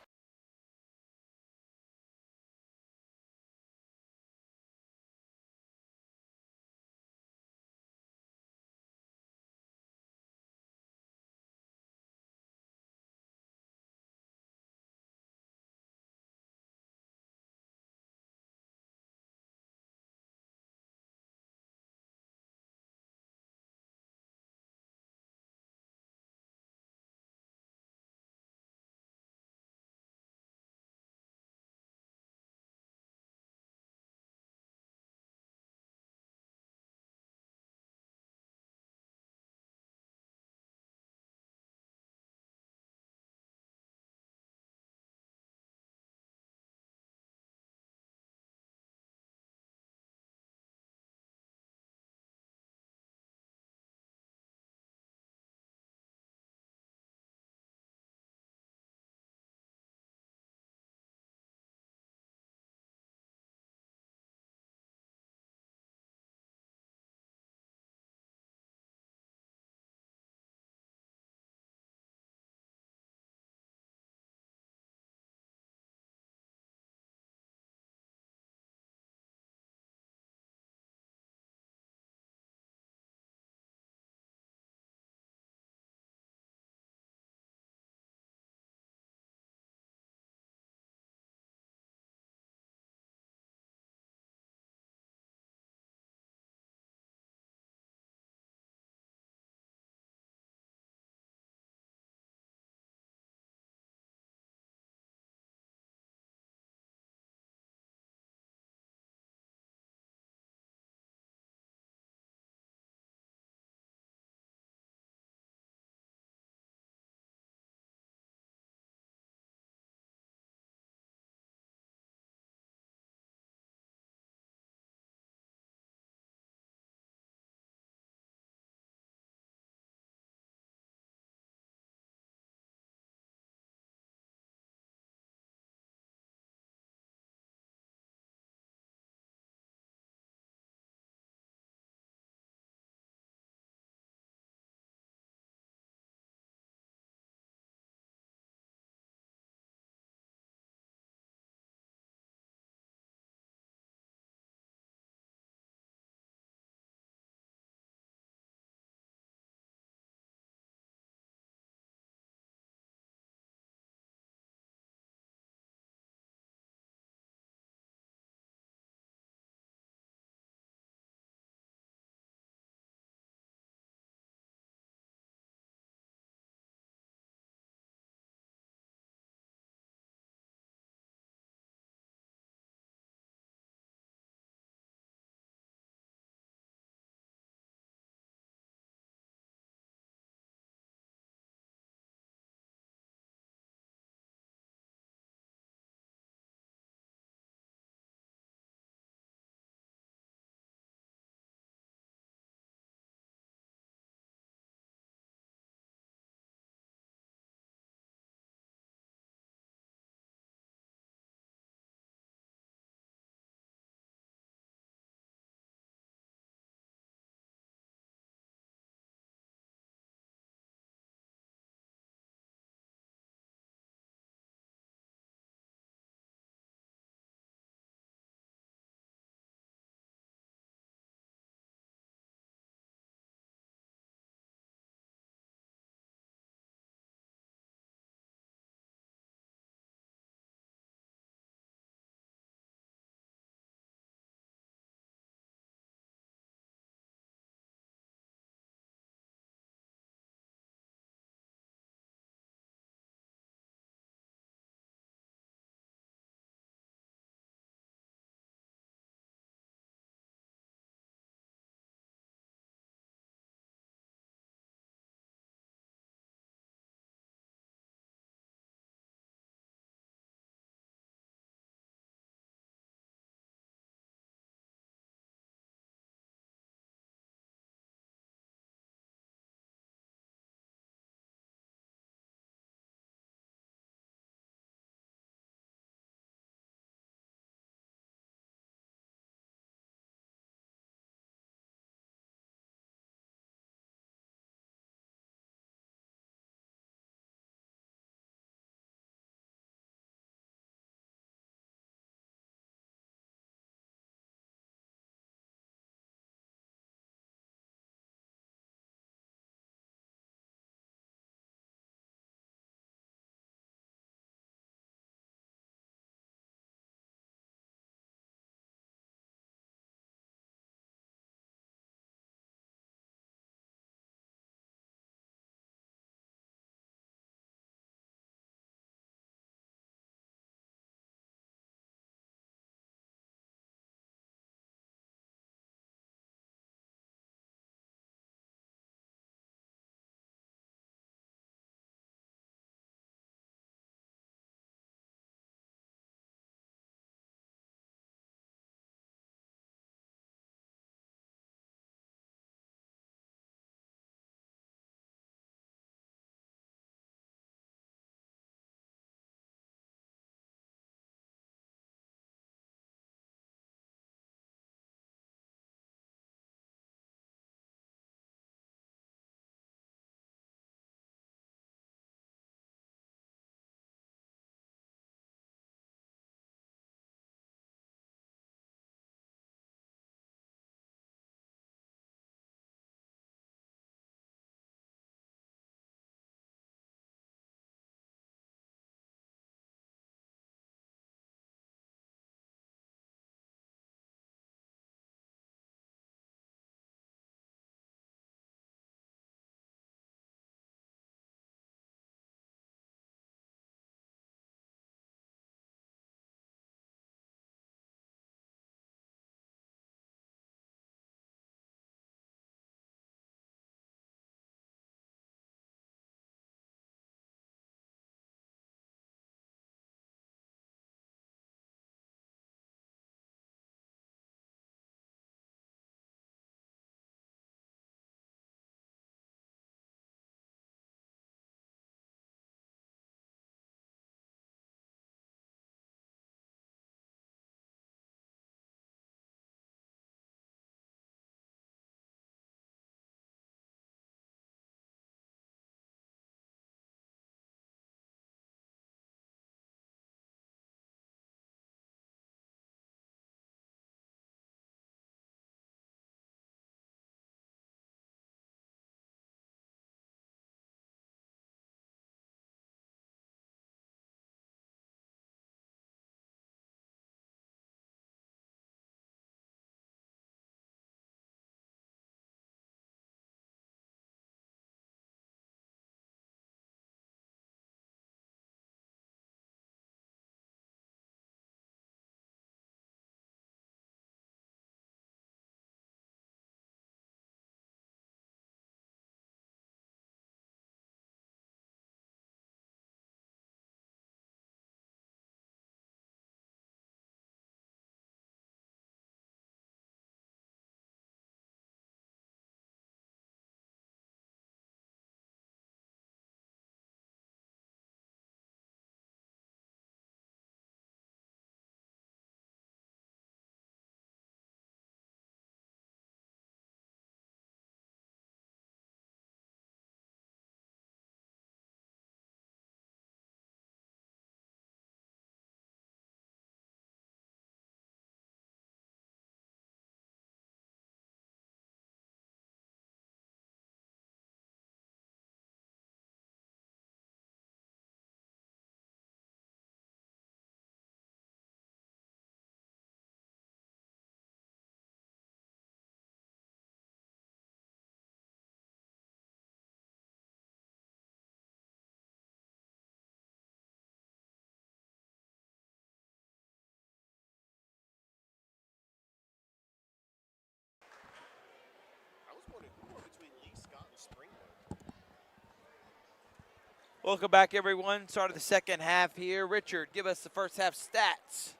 Welcome back, everyone. Start of the second half here. Richard, give us the first half stats.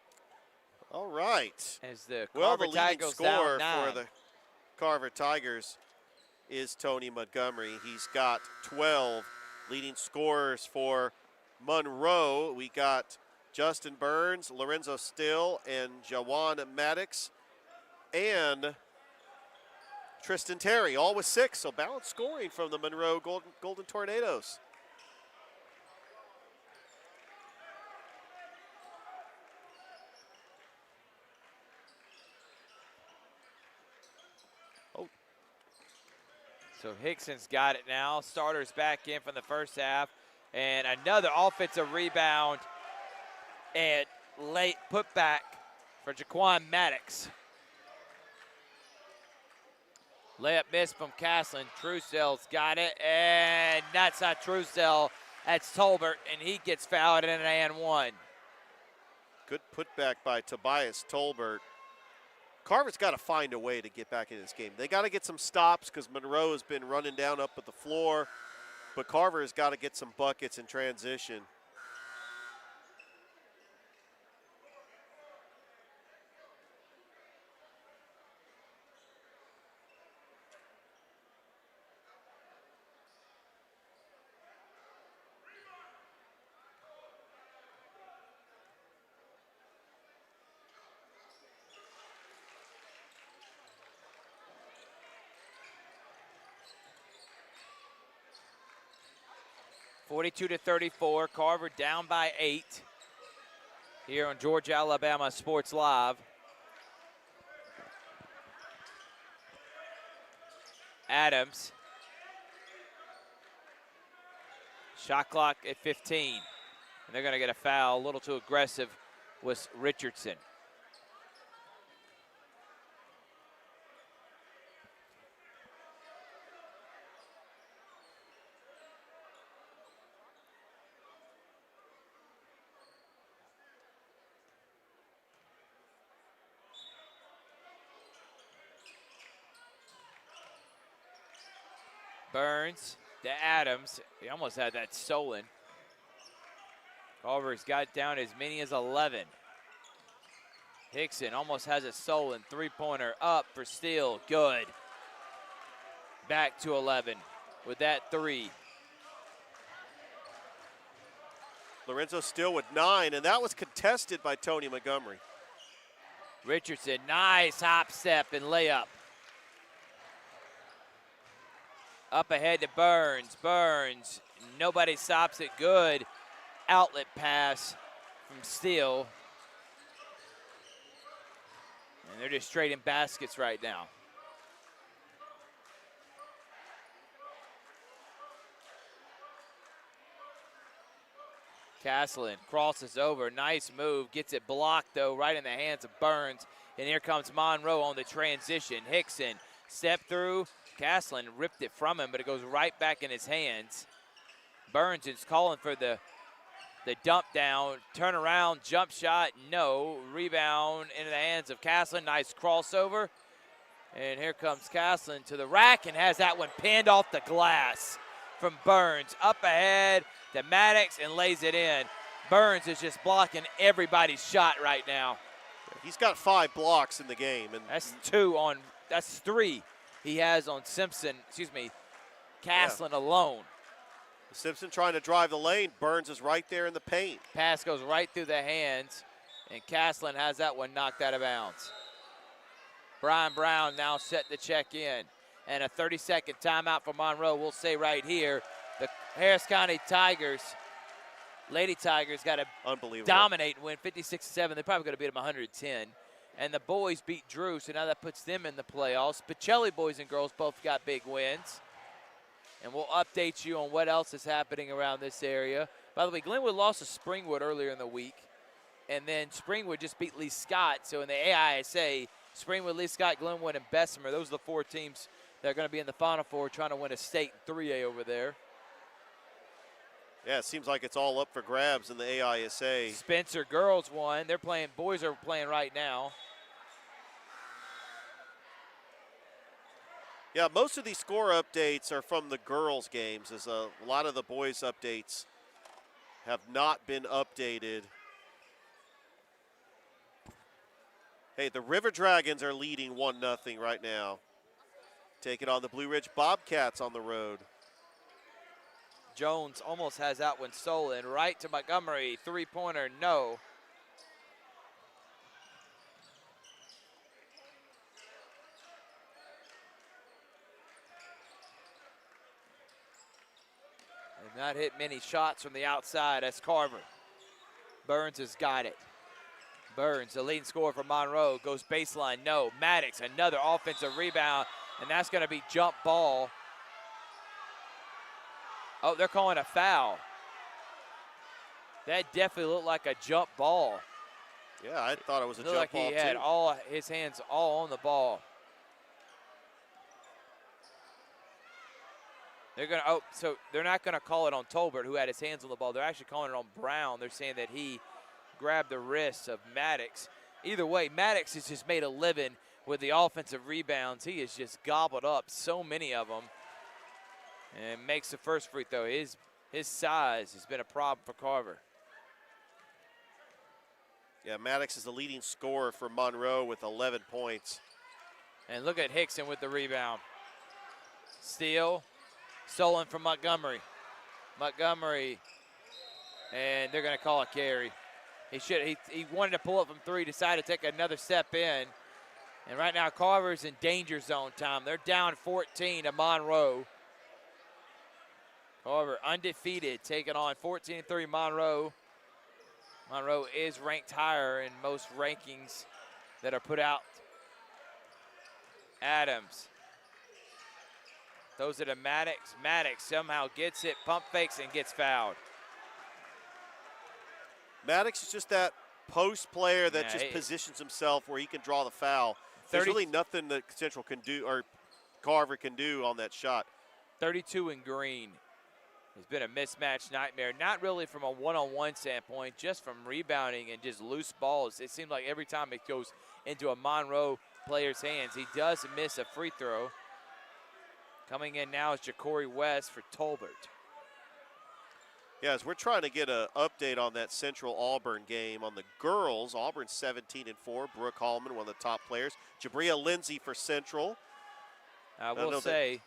All right. As the Well, Carver the leading Tigers scorer down 9. for the Carver Tigers is Tony Montgomery. He's got 12. Leading scorers for Monroe, we got Justin Burns, Lorenzo Still, and Jawan Maddox, and Tristan Terry, all with 6. So balanced scoring from the Monroe Golden Tornadoes. So Hickson's got it now. Starters back in from the first half. And another offensive rebound and late putback for Jaquan Maddox. Layup miss from Castlin. Truesdale's got it, and that's not Truesdale. That's Tolbert, and he gets fouled in an and 1. Good putback by Tobias Tolbert. Carver's got to find a way to get back into this game. They got to get some stops because Monroe has been running down up at the floor, but Carver has got to get some buckets in transition. (42-34). Carver down by 8 here on Georgia Alabama Sports Live. Adams. Shot clock at 15. And they're going to get a foul. A little too aggressive was Richardson. Burns to Adams. He almost had that stolen. Carver's got down as many as 11. Hickson almost has it stolen. Three-pointer up for Steele. Good. Back to 11 with that 3. Lorenzo Still with 9, and that was contested by Tony Montgomery. Richardson, nice hop step and layup. Up ahead to Burns. Burns, nobody stops it. Good outlet pass from Steele. And they're just trading baskets right now. Castlin crosses over. Nice move. Gets it blocked, though, right in the hands of Burns. And here comes Monroe on the transition. Hickson, step through. Castlin ripped it from him, but it goes right back in his hands. Burns is calling for the dump down. Turn around, jump shot, no. Rebound into the hands of Castlin. Nice crossover. And here comes Castlin to the rack and has that one pinned off the glass from Burns. Up ahead to Maddox and lays it in. Burns is just blocking everybody's shot right now. He's got 5 blocks in the game. And that's 3 he has on Castlin alone. Simpson trying to drive the lane. Burns is right there in the paint. Pass goes right through the hands, and Castlin has that one knocked out of bounds. Brian Brown now set to check in. And a 30-second timeout for Monroe. We'll say right here, the Harris County Tigers, Lady Tigers, got to dominate and win 56-7. They're probably going to beat them 110. And the boys beat Drew, so now that puts them in the playoffs. Pacelli boys and girls both got big wins. And we'll update you on what else is happening around this area. By the way, Glenwood lost to Springwood earlier in the week. And then Springwood just beat Lee Scott. So in the AISA, Springwood, Lee Scott, Glenwood, and Bessemer, those are the 4 teams that are going to be in the Final Four trying to win a state in 3A over there. Yeah, it seems like it's all up for grabs in the AISA. Spencer girls won. They're playing, boys are playing right now. Yeah, most of these score updates are from the girls' games, as a lot of the boys' updates have not been updated. Hey, the River Dragons are leading 1-0 right now. Taking on the Blue Ridge Bobcats on the road. Jones almost has that one stolen. Right to Montgomery. Three-pointer, no. They've not hit many shots from the outside as Carver. Burns has got it. Burns, the leading scorer for Monroe, goes baseline, no. Maddox, another offensive rebound, and that's going to be jump ball. Oh, they're calling a foul. That definitely looked like a jump ball. Yeah, I thought it was a Looked jump like ball he had too. all his hands all on the ball. They're gonna so they're not gonna call it on Tolbert, who had his hands on the ball. They're actually calling it on Brown. They're saying that he grabbed the wrists of Maddox. Either way, Maddox has just made a living with the offensive rebounds. He has just gobbled up so many of them, and makes the first free throw. His size has been a problem for Carver. Yeah, Maddox is the leading scorer for Monroe with 11 points. And look at Hickson with the rebound. Steal, stolen from Montgomery. Montgomery, and they're going to call a carry. He wanted to pull up from three, decided to take another step in. And right now Carver's in danger zone time. They're down 14 to Monroe. Carver undefeated, taking on 14-3 Monroe. Monroe is ranked higher in most rankings that are put out. Adams. Those are the Maddox. Maddox somehow gets it, pump fakes, and gets fouled. Maddox is just that post player that Yeah, just positions himself where he can draw the foul. There's really nothing that Central can do or Carver can do on that shot. 32 in green. It's been a mismatch nightmare, not really from a one-on-one standpoint, just from rebounding and just loose balls. It seems like every time it goes into a Monroe player's hands, he does miss a free throw. Coming in now is Ja'Cory West for Tolbert. Yes, we're trying to get an update on that Central Auburn game. On the girls, Auburn's 17-4. Brooke Hallman, one of the top players. Jabria Lindsay for Central. I will say,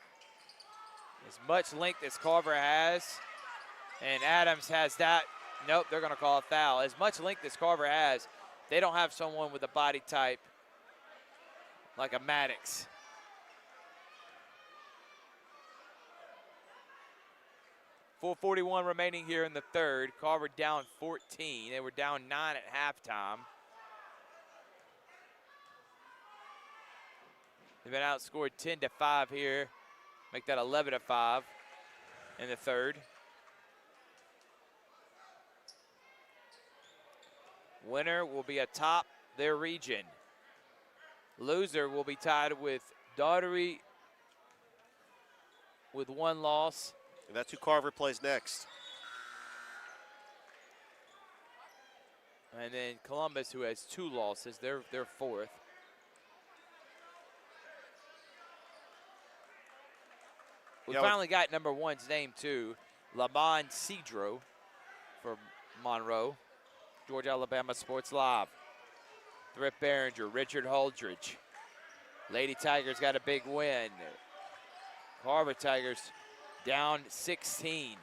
as much length as Carver has, and Adams has that, nope, they're going to call a foul. As much length as Carver has, they don't have someone with a body type like a Maddox. .441 remaining here in the third. Carver down 14. They were down 9 at halftime. They've been outscored 10-5 here. Make that 11-5 in the third. Winner will be atop their region. Loser will be tied with Daugherty with one loss. And that's who Carver plays next. And then Columbus, who has 2 losses, they're fourth. We finally got number 1's name too, Lamont Cedro for Monroe. Georgia Alabama Sports Live. Thrift Behringer, Richard Holdridge. Lady Tigers got a big win. Carver Tigers down 16.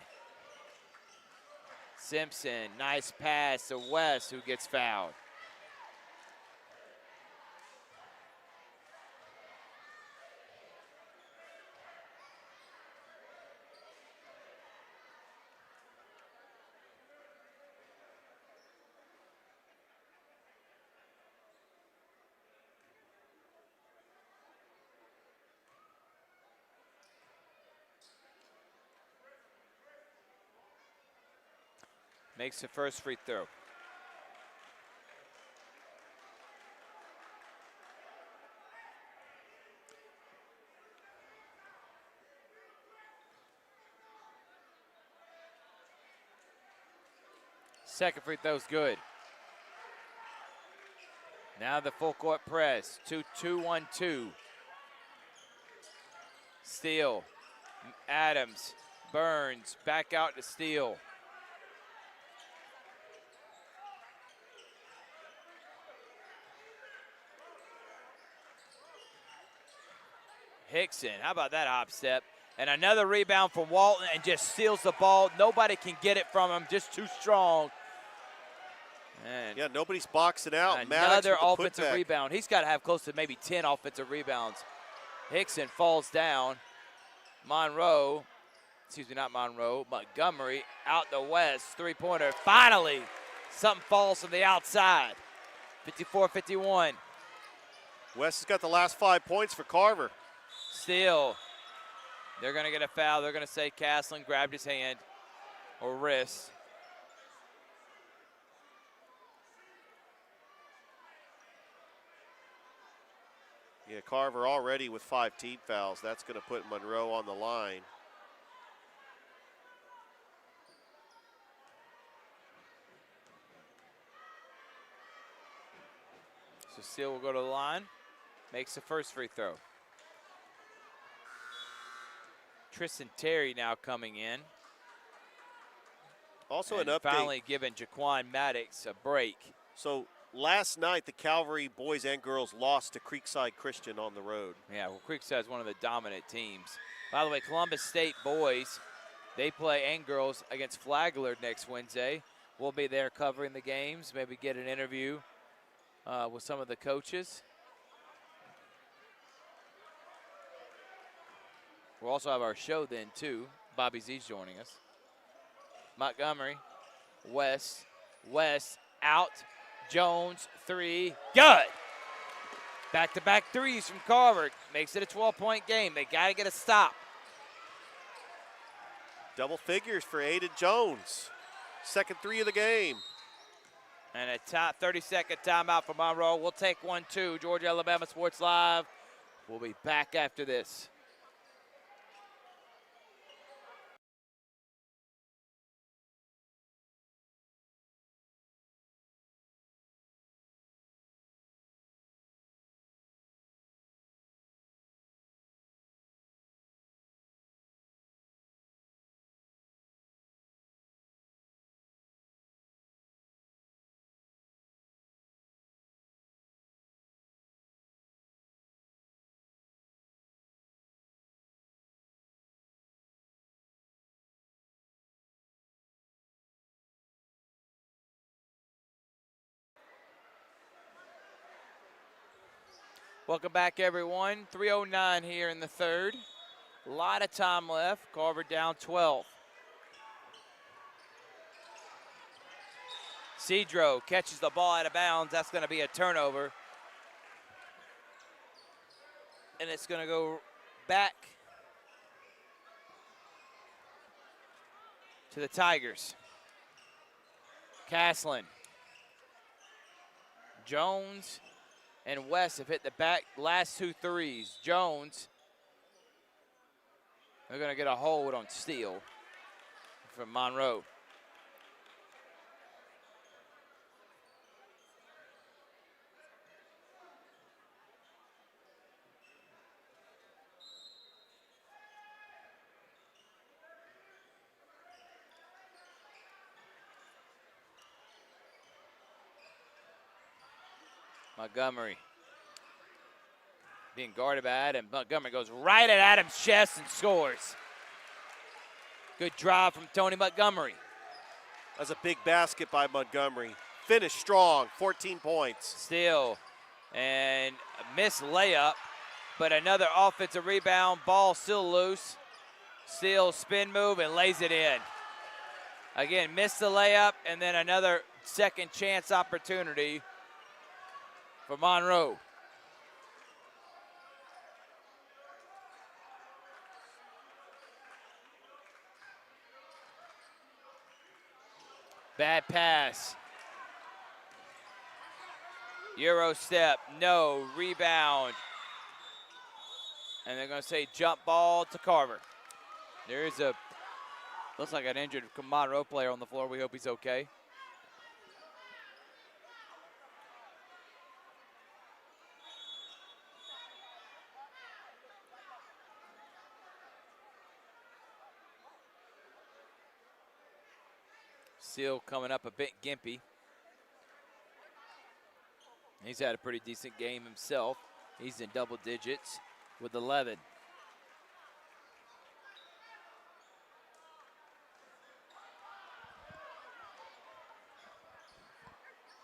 Simpson, nice pass to West, who gets fouled. Makes the first free throw. Second free throw's good. Now the full court press. 2-2-1-2. Steele. Adams. Burns. Back out to Steele. Hickson, how about that hop step? And another rebound from Walton and just steals the ball. Nobody can get it from him, just too strong. And yeah, nobody's boxing out. another Maddox with the offensive putback. rebound. He's got to have close to maybe 10 offensive rebounds. Hickson falls down. Monroe, excuse me, not Monroe, Montgomery out the west, three-pointer. Finally, something falls from the outside. 54-51. West has got the last 5 points for Carver. Still, they're going to get a foul. They're going to say Castlin grabbed his hand or wrist. Yeah, Carver already with 5 team fouls. That's going to put Monroe on the line. So Steele will go to the line, makes the first free throw. Tristan Terry now coming in. Also and an update. finally giving Jaquan Maddox a break. So last night, the Calvary boys and girls lost to Creekside Christian on the road. Yeah, well, Creekside's one of the dominant teams. By the way, Columbus State boys, they play and girls against Flagler next Wednesday. We'll be there covering the games, maybe get an interview with some of the coaches. We'll also have our show then, too. Bobby Z's joining us. Montgomery, West, out. Jones, three, good. Back-to-back threes from Carver. Makes it a 12-point game. They got to get a stop. Double figures for Aiden Jones. Second three of the game. And a 30-second timeout for Monroe. We'll take one, too. Georgia Alabama Sports Live. We'll be back after this. Welcome back, everyone. 3:09 here in the third. A lot of time left. Carver down 12. Cedro catches the ball out of bounds. That's going to be a turnover. And it's going to go back to the Tigers. Castlin. Jones and West have hit the last two threes. Jones, they're going to get a hold on Steele from Monroe. Montgomery being guarded by Adam. Montgomery goes right at Adam's chest and scores. Good drive from Tony Montgomery. That's a big basket by Montgomery. Finished strong, 14 points. Steele and a missed layup, but another offensive rebound. Ball still loose. Steele spin move and lays it in. Again, missed the layup and then another second chance opportunity for Monroe. Bad pass. Euro step, no, rebound. And they're gonna say jump ball to Carver. There's looks like an injured Monroe player on the floor. We hope he's okay. Steele coming up a bit gimpy. He's had a pretty decent game himself. He's in double digits with 11.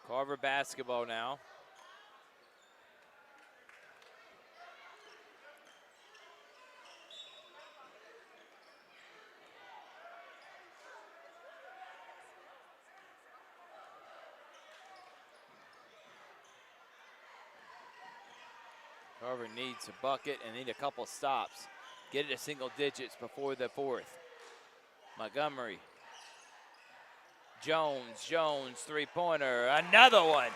Carver basketball now. Carver needs a bucket and need a couple stops. Get it to single digits before the fourth. Montgomery. Jones, three-pointer, another one.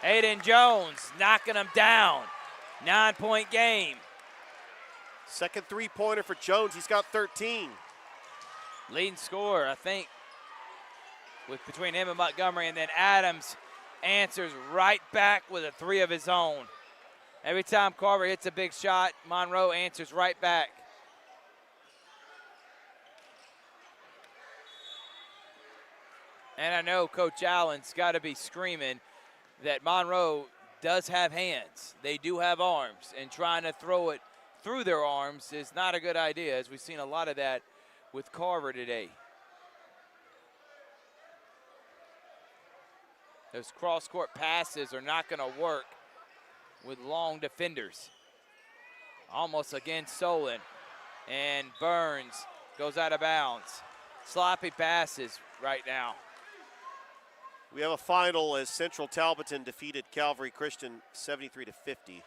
Aiden Jones knocking him down. 9-point game. Second three-pointer for Jones. He's got 13. Leading scorer, I think, with between him and Montgomery, and then Adams answers right back with a three of his own. Every time Carver hits a big shot, Monroe answers right back. And I know Coach Allen's got to be screaming that Monroe does have hands. They do have arms, and trying to throw it through their arms is not a good idea, as we've seen a lot of that with Carver today. Those cross-court passes are not going to work with long defenders. Almost again stolen. And Burns goes out of bounds. Sloppy passes right now. We have a final as Central Talbotton defeated Calvary Christian 73-50.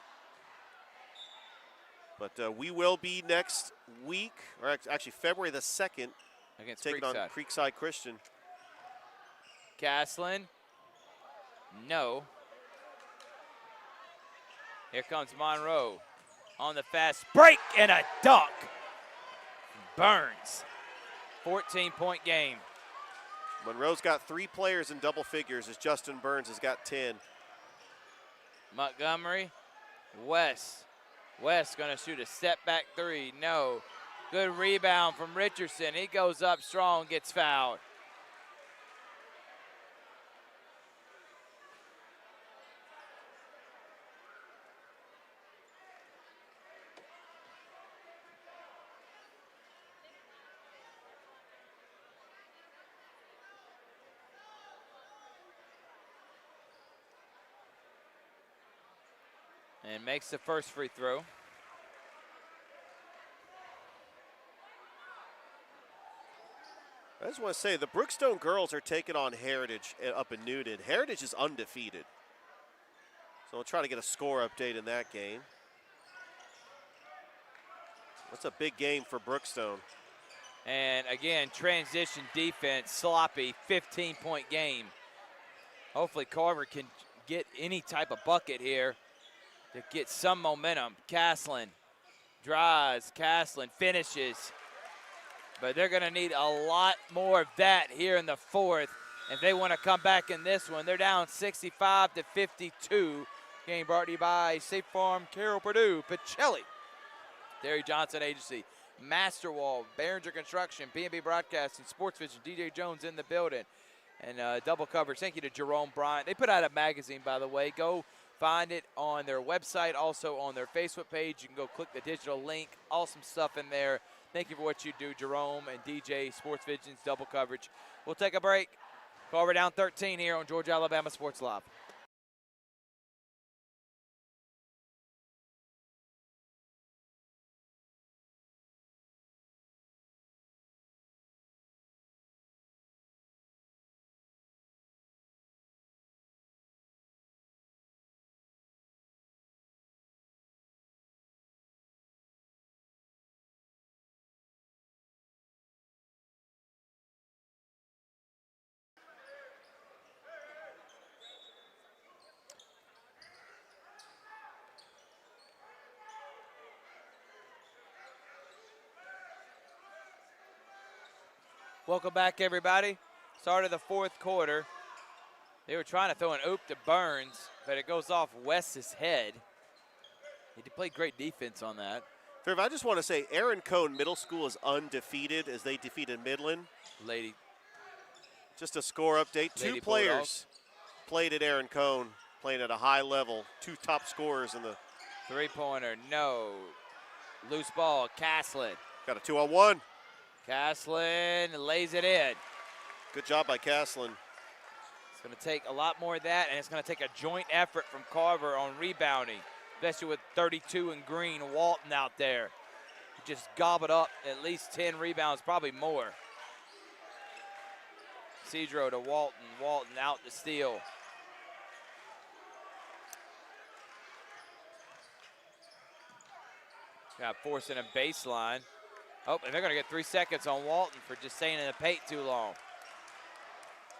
But we will be next week, or actually February the 2nd, Against taking Creekside. on Creekside Christian. Caslin. No. Here comes Monroe on the fast break and a dunk. Burns. 14-point game. Monroe's got 3 players in double figures as Justin Burns has got 10. Montgomery. West going to shoot a step back three. No. Good rebound from Richardson. He goes up strong, gets fouled. And makes the first free throw. I just want to say the Brookstone girls are taking on Heritage up in Newton. Heritage is undefeated. So we'll try to get a score update in that game. That's a big game for Brookstone. And again, transition defense, sloppy, 15-point game. Hopefully Carver can get any type of bucket here to get some momentum. Caslin drives, Caslin finishes. But they're gonna need a lot more of that here in the fourth if they wanna come back in this one. They're down 65-52. Game brought to you by State Farm, Carroll, Purdue, Pacelli, Terry Johnson Agency, Masterwall, Behringer Construction, B&B Broadcasting, Sports Vision, DJ Jones in the building. And double coverage. Thank you to Jerome Bryant. They put out a magazine, by the way. Go find it on their website, also on their Facebook page. You can go click the digital link. Awesome stuff in there. Thank you for what you do, Jerome and DJ, Sports Vision's double coverage. We'll take a break. Carver down 13 here on Georgia Alabama Sports Live. Welcome back, everybody. Start of the fourth quarter. They were trying to throw an oop to Burns, but it goes off West's head. He played great defense on that. Trev, I just want to say Aaron Cone Middle School is undefeated as they defeated Midland. Lady. Just a score update. Lady 2 players played at Aaron Cone, playing at a high level. 2 top scorers in the Three-pointer, no. Loose ball, Caslin. got a 2-on-1. Caslin lays it in. Good job by Caslin. going to take a lot more of that, and it's going to take a joint effort from Carver on rebounding, especially with 32 and Green, Walton out there. Just gobbled up at least 10 rebounds, probably more. Cedro to Walton, Walton out to steal. Got forcing a baseline. Oh, and they're going to get 3 seconds on Walton for just staying in the paint too long.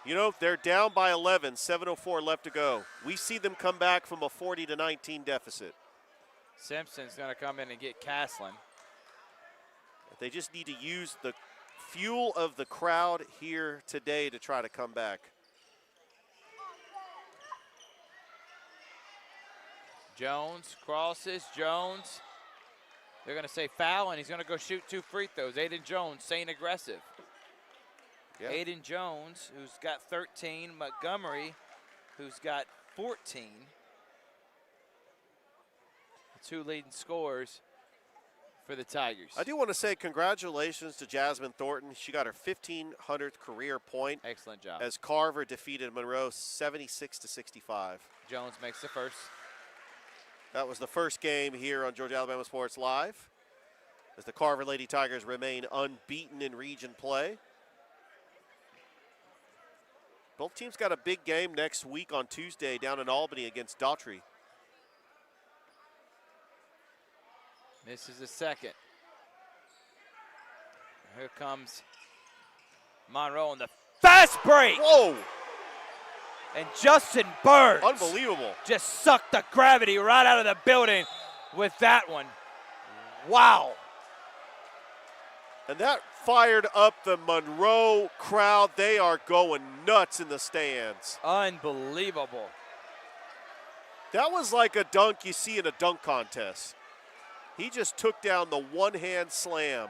You know, they're down by 11, 7:04 left to go. We see them come back from a 40-19 deficit. Simpson's going to come in and get Caslin. They just need to use the fuel of the crowd here today to try to come back. Jones crosses, Jones. They're going to say foul, and he's going to go shoot 2 free throws. Aiden Jones staying aggressive. Yep. Aiden Jones, who's got 13. Montgomery, who's got 14. The 2 leading scorers for the Tigers. I do want to say congratulations to Jasmine Thornton. She got her 1,500th career point. Excellent job. As Carver defeated Monroe 76-65. Jones makes the first. That was the first game here on Georgia Alabama Sports Live, as the Carver Lady Tigers remain unbeaten in region play. Both teams got a big game next week on Tuesday down in Albany against Daughtry. Misses a second. Here comes Monroe on the fast break. Whoa! And Justin Burns. Unbelievable. Just sucked the gravity right out of the building with that one. Wow. And that fired up the Monroe crowd. They are going nuts in the stands. Unbelievable. That was like a dunk you see in a dunk contest. He just took down the one-hand slam.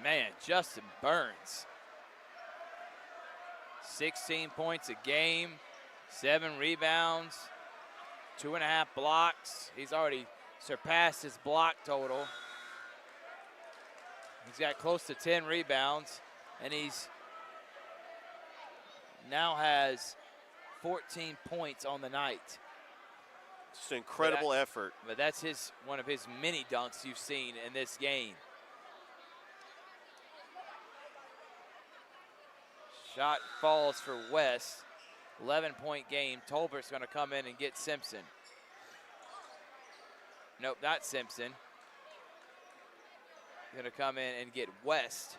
Man, Justin Burns. 16 points a game, 7 rebounds, 2.5 blocks. He's already surpassed his block total. He's got close to 10 rebounds, and he's now has 14 points on the night. Just an incredible effort. But that's one of his many dunks you've seen in this game. Shot falls for West. 11-point game. Tolbert's going to come in and get Simpson. Nope, not Simpson. Going to come in and get West.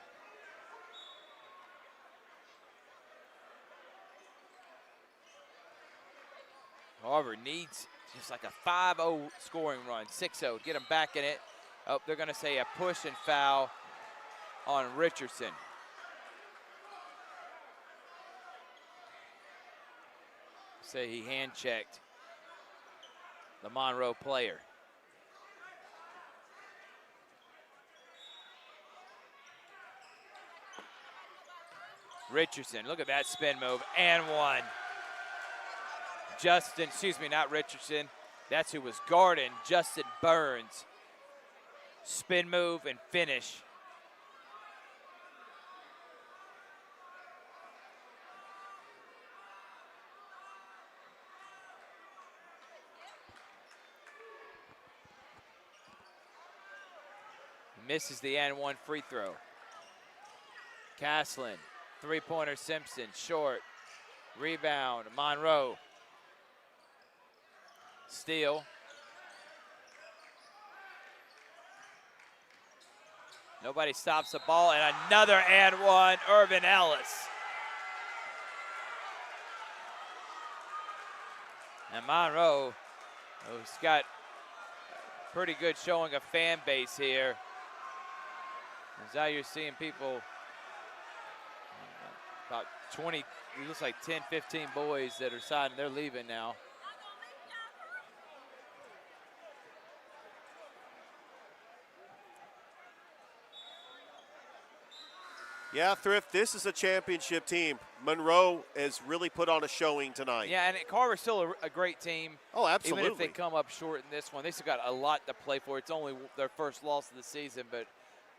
Carver needs just like a 5-0 scoring run. 6-0, get them back in it. Oh, they're going to say a push and foul on Richardson. Say he hand-checked the Monroe player. Richardson, look at that spin move, and one. Not Richardson. That's who was guarding, Justin Burns. Spin move and finish. Misses the and one free throw. Caslin, 3-pointer Simpson, short. Rebound, Monroe. Steal. Nobody stops the ball, and another and one, Irvin Ellis. And Monroe, who's got a pretty good showing of fan base here. As now you're seeing people, about 20, it looks like 10, 15 boys that are signing, they're leaving now. Yeah, Thrift, this is a championship team. Monroe has really put on a showing tonight. Yeah, and Carver's still a great team. Oh, absolutely. Even if they come up short in this one, they still got a lot to play for. It's only their first loss of the season, but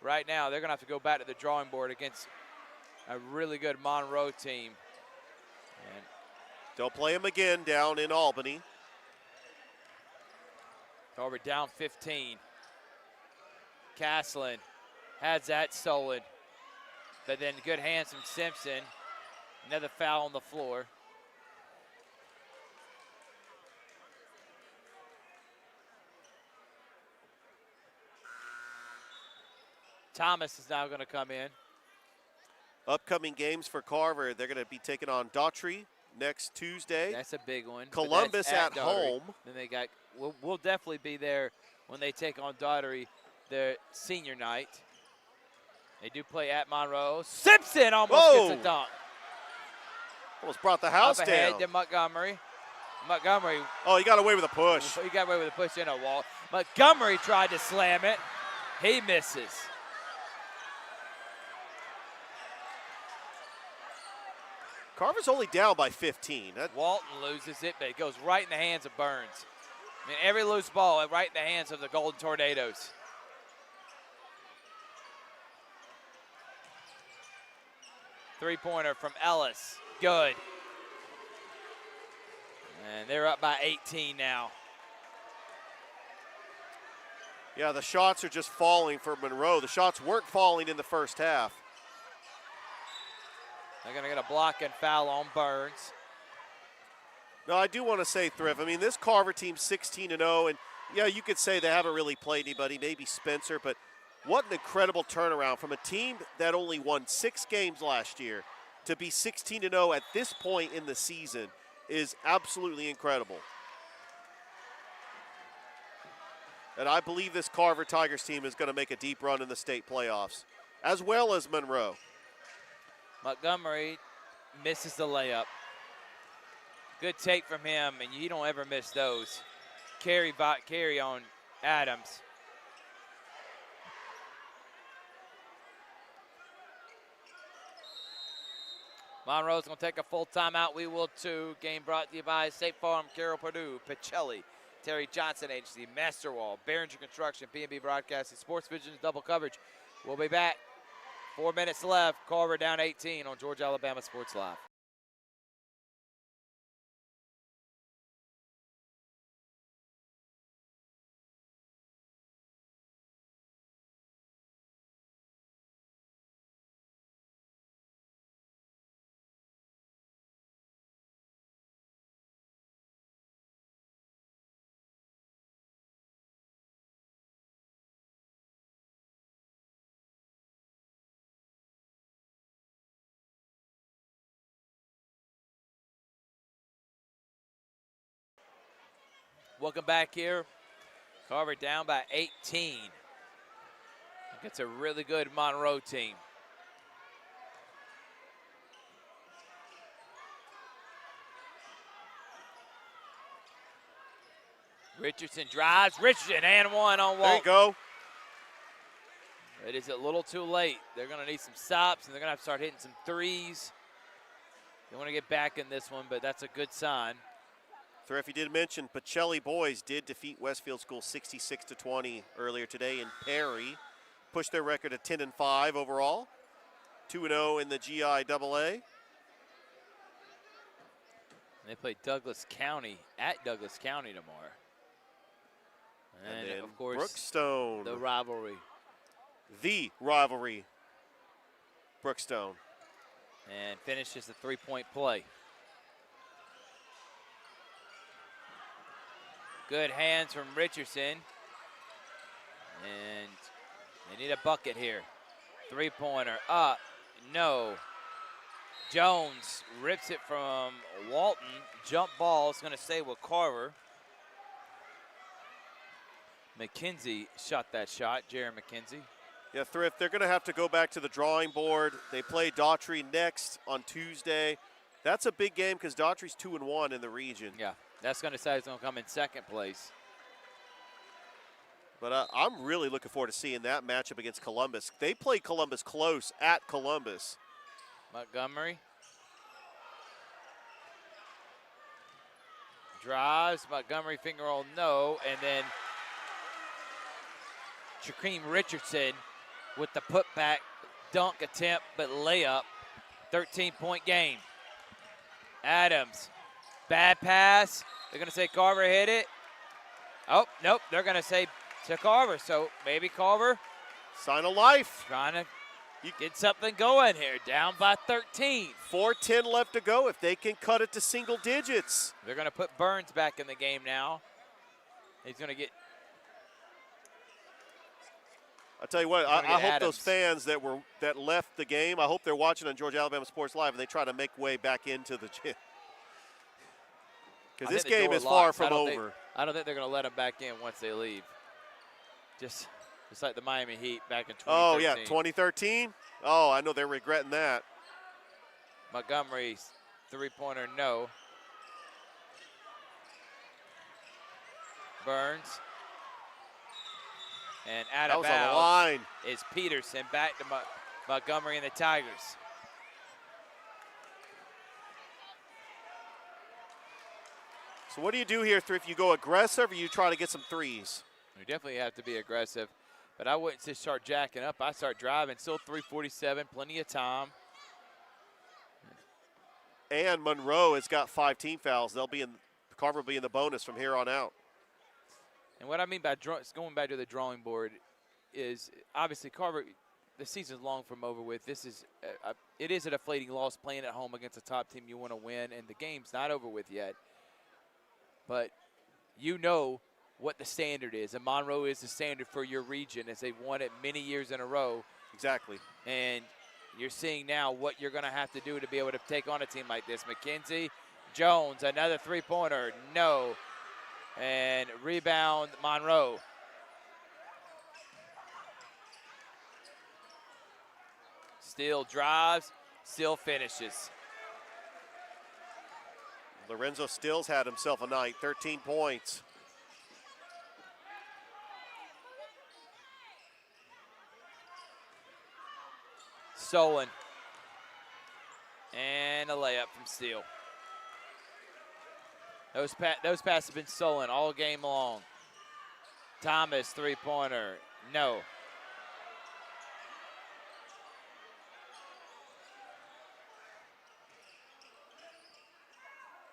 right now they're going to have to go back to the drawing board against a really good Monroe team. And they'll play them again down in Albany. Carver down 15. Castlin has that stolen. But then good hands from Simpson. Another foul on the floor. Thomas is now going to come in. Upcoming games for Carver, they're going to be taking on Daughtry next Tuesday. That's a big one. Columbus at Daughtry. home. Then they got. We'll definitely be there when they take on Daughtry their senior night. They do play at Monroe. Simpson almost gets a dunk. Almost brought the house Up ahead down. to Montgomery. Montgomery. Oh, he got away with a push. He got away with a push in a wall. Montgomery tried to slam it. He misses. Carver's only down by 15. Walton loses it, but it goes right in the hands of Burns. I mean, every loose ball right in the hands of the Golden Tornadoes. Three-pointer from Ellis. Good. And they're up by 18 now. Yeah, the shots are just falling for Monroe. The shots weren't falling in the first half. They're going to get a block and foul on Burns. No, I do want to say, Thrift, I mean, this Carver team's 16-0, and yeah, you could say they haven't really played anybody, maybe Spencer, but what an incredible turnaround from a team that only won 6 games last year to be 16-0 at this point in the season is absolutely incredible. And I believe this Carver Tigers team is going to make a deep run in the state playoffs, as well as Monroe. Montgomery misses the layup. Good take from him, and you don't ever miss those. Carry on Adams. Monroe's going to take a full timeout. We will too. Game brought to you by State Farm, Carroll Purdue, Pacelli, Terry Johnson Agency, Masterwall, Behringer Construction, P&B Broadcasting, Sports Vision's double coverage. We'll be back. 4 minutes left. Carver down 18 on Georgia Alabama Sports Live. Welcome back here. Carver down by 18. It's a really good Monroe team. Richardson drives. Richardson and one on Walton. There you go. It is a little too late. They're going to need some stops, and they're going to have to start hitting some threes. They want to get back in this one, but that's a good sign. Thrift, you did mention Pacelli boys did defeat Westfield School 66-20 earlier today in Perry. Pushed their record to 10-5 overall. 2-0 in the GIAA. They play Douglas County at Douglas County tomorrow. And then of course, Brookstone. the rivalry. The rivalry. Brookstone. And finishes the three-point play. Good hands from Richardson. And they need a bucket here. Three-pointer up. No. Jones rips it from Walton. Jump ball is going to stay with Carver. McKenzie shot that shot, Jaron McKenzie. Yeah, Thrift, they're going to have to go back to the drawing board. They play Daughtry next on Tuesday. That's a big game because Daughtry's 2-1 in the region. Yeah, that's going to say it's going to come in second place. But I'm really looking forward to seeing that matchup against Columbus. They play Columbus close at Columbus. Montgomery drives. Montgomery finger roll, no. And then Shaquem Richardson with the putback dunk attempt, but layup. 13-point game. Adams, bad pass. They're going to say Carver hit it. Oh, nope, they're going to say to Carver. So maybe Carver Sign of life. trying to get something going here. Down by 13. 4:10 left to go. If they can cut it to single digits. They're going to put Burns back in the game now. He's going to get. I tell you what, Gonna I get hope Adams. those fans that left the game, I hope they're watching on Georgia Alabama Sports Live and they try to make way back into the gym. Because I this think the game door is far locks. from over. I don't think they're going to let them back in once they leave. Just like the Miami Heat back in 2013. Oh, yeah, 2013? Oh, I know they're regretting that. Montgomery's three-pointer, no. Burns. And out That of was on the bounds line. is Peterson. Back to Montgomery and the Tigers. So what do you do here if you go aggressive or you try to get some threes? We definitely have to be aggressive, but I wouldn't just start jacking up. I start driving. Still 3:47, plenty of time. And Monroe has got 5 team fouls. Carver will be in the bonus from here on out. And what I mean by going back to the drawing board is obviously Carver, the season's long from over with. This is it is a deflating loss playing at home against a top team you want to win, and the game's not over with yet. But you know what the standard is, and Monroe is the standard for your region as they've won it many years in a row. Exactly. And you're seeing now what you're going to have to do to be able to take on a team like this. McKenzie, Jones, another three-pointer, no. And rebound, Monroe. Still drives, still finishes. Lorenzo Stills had himself a night, 13 points. Solon. And a layup from Steele. Those passes have been Solon all game long. Thomas, three-pointer, no.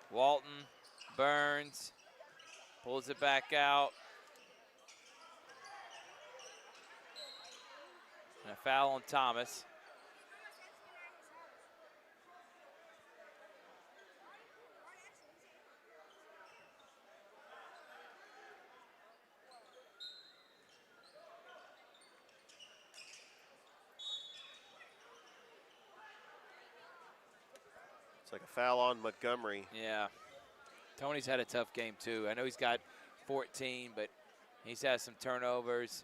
Walton, Burns, pulls it back out. And a foul on Thomas. It's like a foul on Montgomery. Yeah. Tony's had a tough game, too. I know he's got 14, but he's had some turnovers.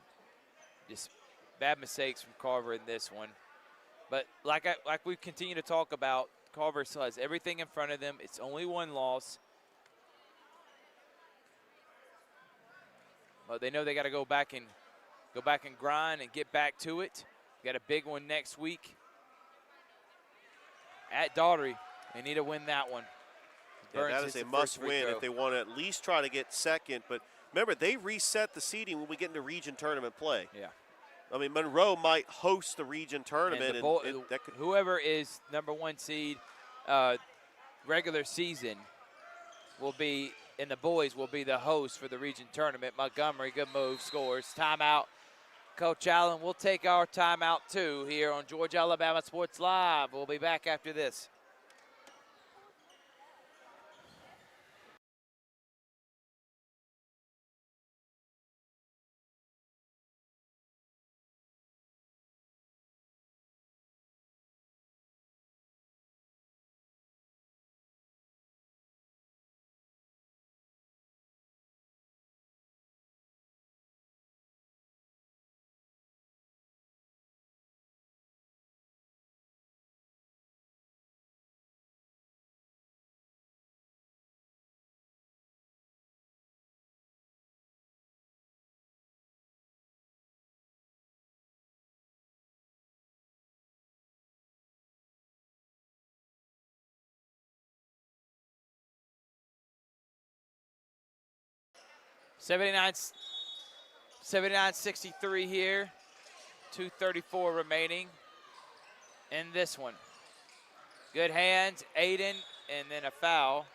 Just bad mistakes from Carver in this one. But like we continue to talk about, Carver still has everything in front of them. It's only one loss. But they know they got to go back and grind and get back to it. Got a big one next week at Daugherty. They need to win that one. Yeah, that is a must-win if they want to at least try to get second. But remember, they reset the seeding when we get into region tournament play. Yeah. I mean, Monroe might host the region tournament. And whoever is number one seed regular season will be, and the boys will be the host for the region tournament. Montgomery, good move, scores. Timeout. Coach Allen, we'll take our timeout too here on Georgia Alabama Sports Live. We'll be back after this. '79-63 here. 2:34 remaining in this one. Good hands, Aiden, and then a foul.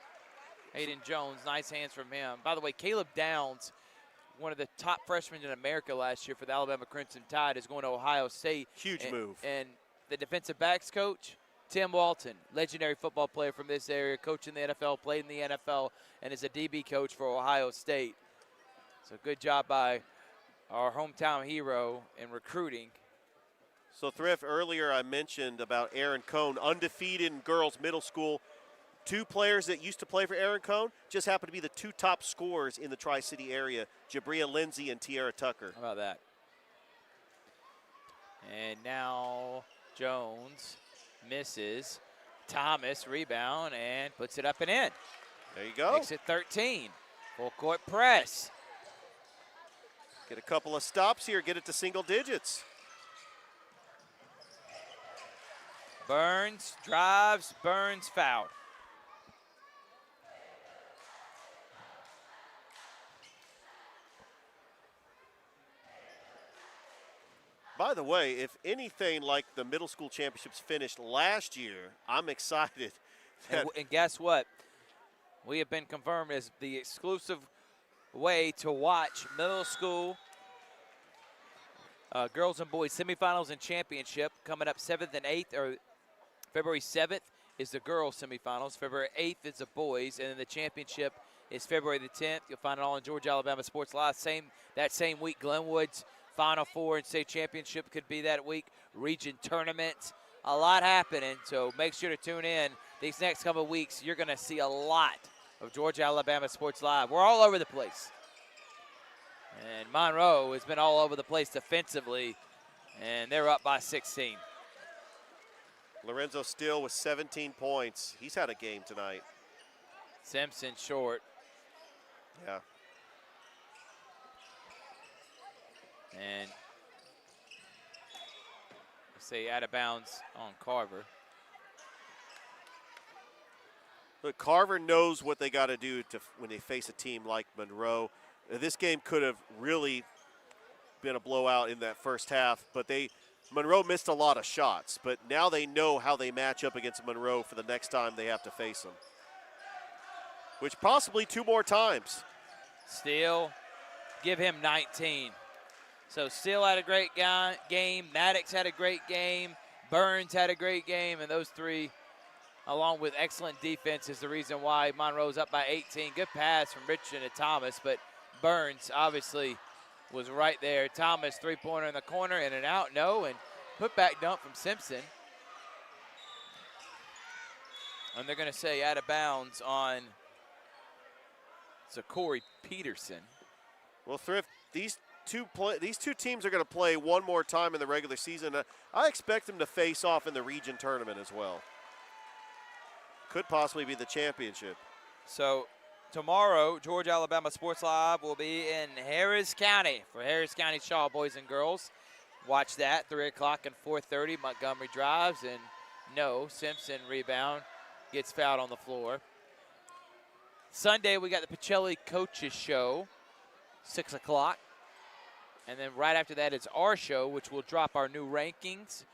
Aiden Jones, nice hands from him. By the way, Caleb Downs, one of the top freshmen in America last year for the Alabama Crimson Tide, is going to Ohio State. Huge move. And the defensive backs coach, Tim Walton, legendary football player from this area, coach in the NFL, played in the NFL, and is a DB coach for Ohio State. So good job by our hometown hero in recruiting. So, Thrift, earlier I mentioned about Aaron Cohn, undefeated in girls middle school. 2 players that used to play for Aaron Cohn just happen to be the 2 top scorers in the Tri-City area, Jabria Lindsay and Tiara Tucker. How about that? And now Jones misses. Thomas rebound and puts it up and in. There you go. Makes it 13. Full court press. Get a couple of stops here, get it to single digits. Burns drives, Burns fouled. By the way, if anything like the middle school championships finished last year, I'm excited. And guess what? We have been confirmed as the exclusive way to watch middle school girls and boys semifinals and championship coming up 7th and 8th, or February 7th is the girls semifinals. February 8th is the boys, and then the championship is February the 10th. You'll find it all on Georgia Alabama Sports Live. That same week, Glenwood's Final Four and state championship could be that week. Region tournaments, a lot happening. So make sure to tune in these next couple of weeks. You're going to see a lot of Georgia Alabama Sports Live. We're all over the place. And Monroe has been all over the place defensively, and they're up by 16. Lorenzo Steele with 17 points. He's had a game tonight. Simpson short. Yeah. And say out of bounds on Carver. Look, Carver knows what they got to do when they face a team like Monroe. This game could have really been a blowout in that first half, but Monroe missed a lot of shots, but now they know how they match up against Monroe for the next time they have to face them, which possibly 2 more times. Steele, give him 19. So Steele had a great game, Maddox had a great game, Burns had a great game, and those 3, along with excellent defense, is the reason why Monroe's up by 18. Good pass from Richardson to Thomas, but Burns obviously was right there. Thomas, 3-pointer in the corner, in and out, no, and put back dunk from Simpson. And they're going to say out of bounds on Corey Peterson. Well, Thrift, these two teams are going to play one more time in the regular season. I expect them to face off in the region tournament as well. Could possibly be the championship. So tomorrow, Georgia Alabama Sports Live will be in Harris County for Harris County Shaw boys and girls. Watch that, 3 o'clock and 4:30. Montgomery drives, and no, Simpson rebound, gets fouled on the floor. Sunday, we got the Pacelli Coaches Show, 6 o'clock. And then right after that is our show, which will drop our new ratings,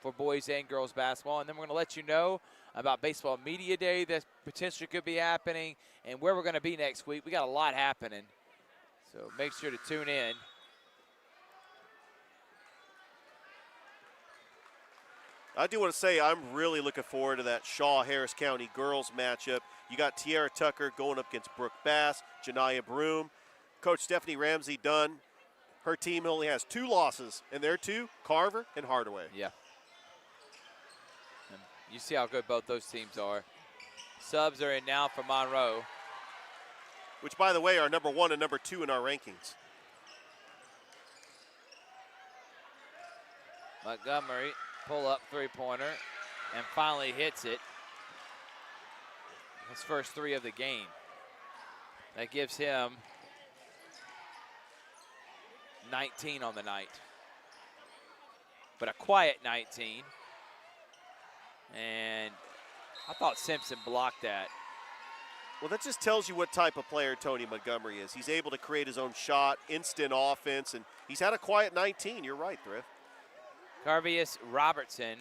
for boys and girls basketball. And then we're going to let you know about Baseball Media Day that potentially could be happening and where we're going to be next week. We got a lot happening, so make sure to tune in. I do want to say I'm really looking forward to that Shaw-Harris County girls matchup. You got Tiara Tucker going up against Brooke Bass, Janiyah Broom. Coach Stephanie Ramsey Dunn, her team only has 2 losses, and their 2, Carver and Hardaway. Yeah. And you see how good both those teams are. Subs are in now for Monroe. Which, by the way, are number 1 and number 2 in our rankings. Montgomery, pull-up 3-pointer, and finally hits it. His first 3 of the game. That gives him 19 on the night. But a quiet 19. And I thought Simpson blocked that. Well, that just tells you what type of player Tony Montgomery is. He's able to create his own shot, instant offense, and he's had a quiet 19. You're right, Thrift. Carvius Robertson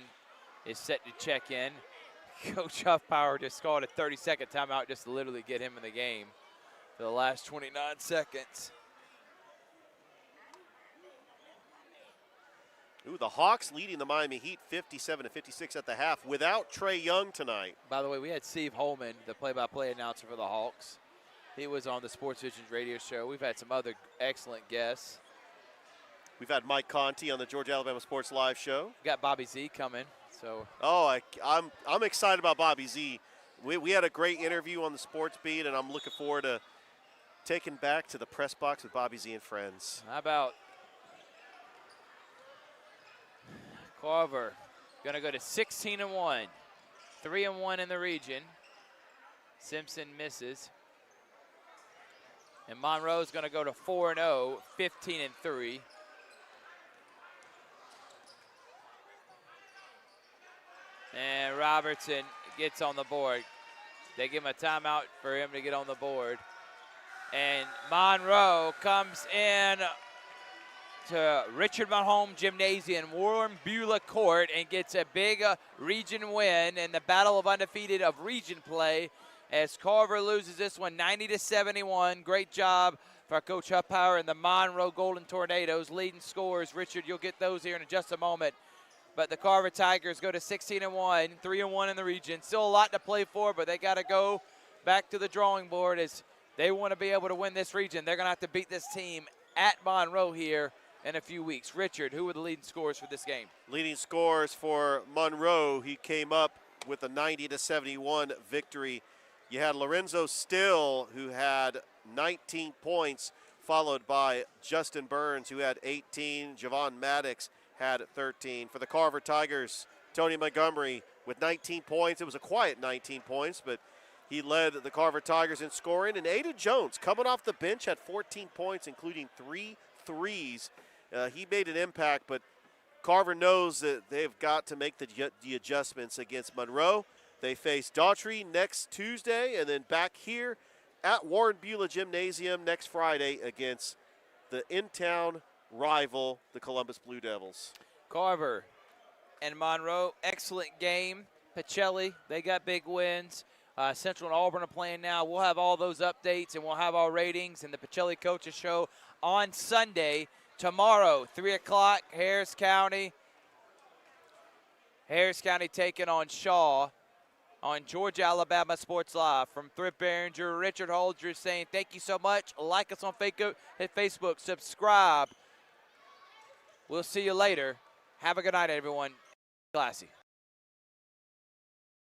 is set to check in. Coach Huffpower just called a 30-second timeout just to literally get him in the game for the last 29 seconds. Ooh, the Hawks leading the Miami Heat 57-56 at the half without Trae Young tonight. By the way, we had Steve Holman, the play-by-play announcer for the Hawks. He was on the Sports Visions radio show. We've had some other excellent guests. We've had Mike Conti on the Georgia Alabama Sports Live show. We got Bobby Z coming. So. Oh, I'm excited about Bobby Z. We had a great interview on the sports beat, and I'm looking forward to taking back to the press box with Bobby Z and friends. How about Carver? Going to go to 16-1, 3-1 in the region. Simpson misses. And Monroe's going to go to 4-0, 15-3. And Robertson gets on the board. They give him a timeout for him to get on the board. And Monroe comes in to Richard Mahome Gymnasium, Warren Beulah Court, and gets a big region win in the battle of undefeated of region play as Carver loses this one 90-71. Great job for Coach Huffpower and the Monroe Golden Tornadoes. Leading scorers, Richard, you'll get those here in just a moment. But the Carver Tigers go to 16-1, 3-1 in the region. Still a lot to play for, but they got to go back to the drawing board as they want to be able to win this region. They're going to have to beat this team at Monroe here in a few weeks. Richard, who were the leading scorers for this game? Leading scorers for Monroe, he came up with a 90-71 victory. You had Lorenzo Still, who had 19 points, followed by Justin Burns, who had 18. Javon Maddox had 13. For the Carver Tigers, Tony Montgomery with 19 points. It was a quiet 19 points, but he led the Carver Tigers in scoring. And Aiden Jones, coming off the bench, had 14 points, including 3 threes. He made an impact, but Carver knows that they've got to make the adjustments against Monroe. They face Daughtry next Tuesday, and then back here at Warren Beulah Gymnasium next Friday against the in-town rival, the Columbus Blue Devils. Carver and Monroe, excellent game. Pacelli, they got big wins. Central and Auburn are playing now. We'll have all those updates, and we'll have our ratings and the Pacelli Coaches Show on Sunday. Tomorrow, 3 o'clock, Harris County. Harris County taking on Shaw on Georgia Alabama Sports Live. From Thrift Behringer, Richard Holdridge saying thank you so much. Like us on Facebook, subscribe. We'll see you later. Have a good night, everyone. Classy.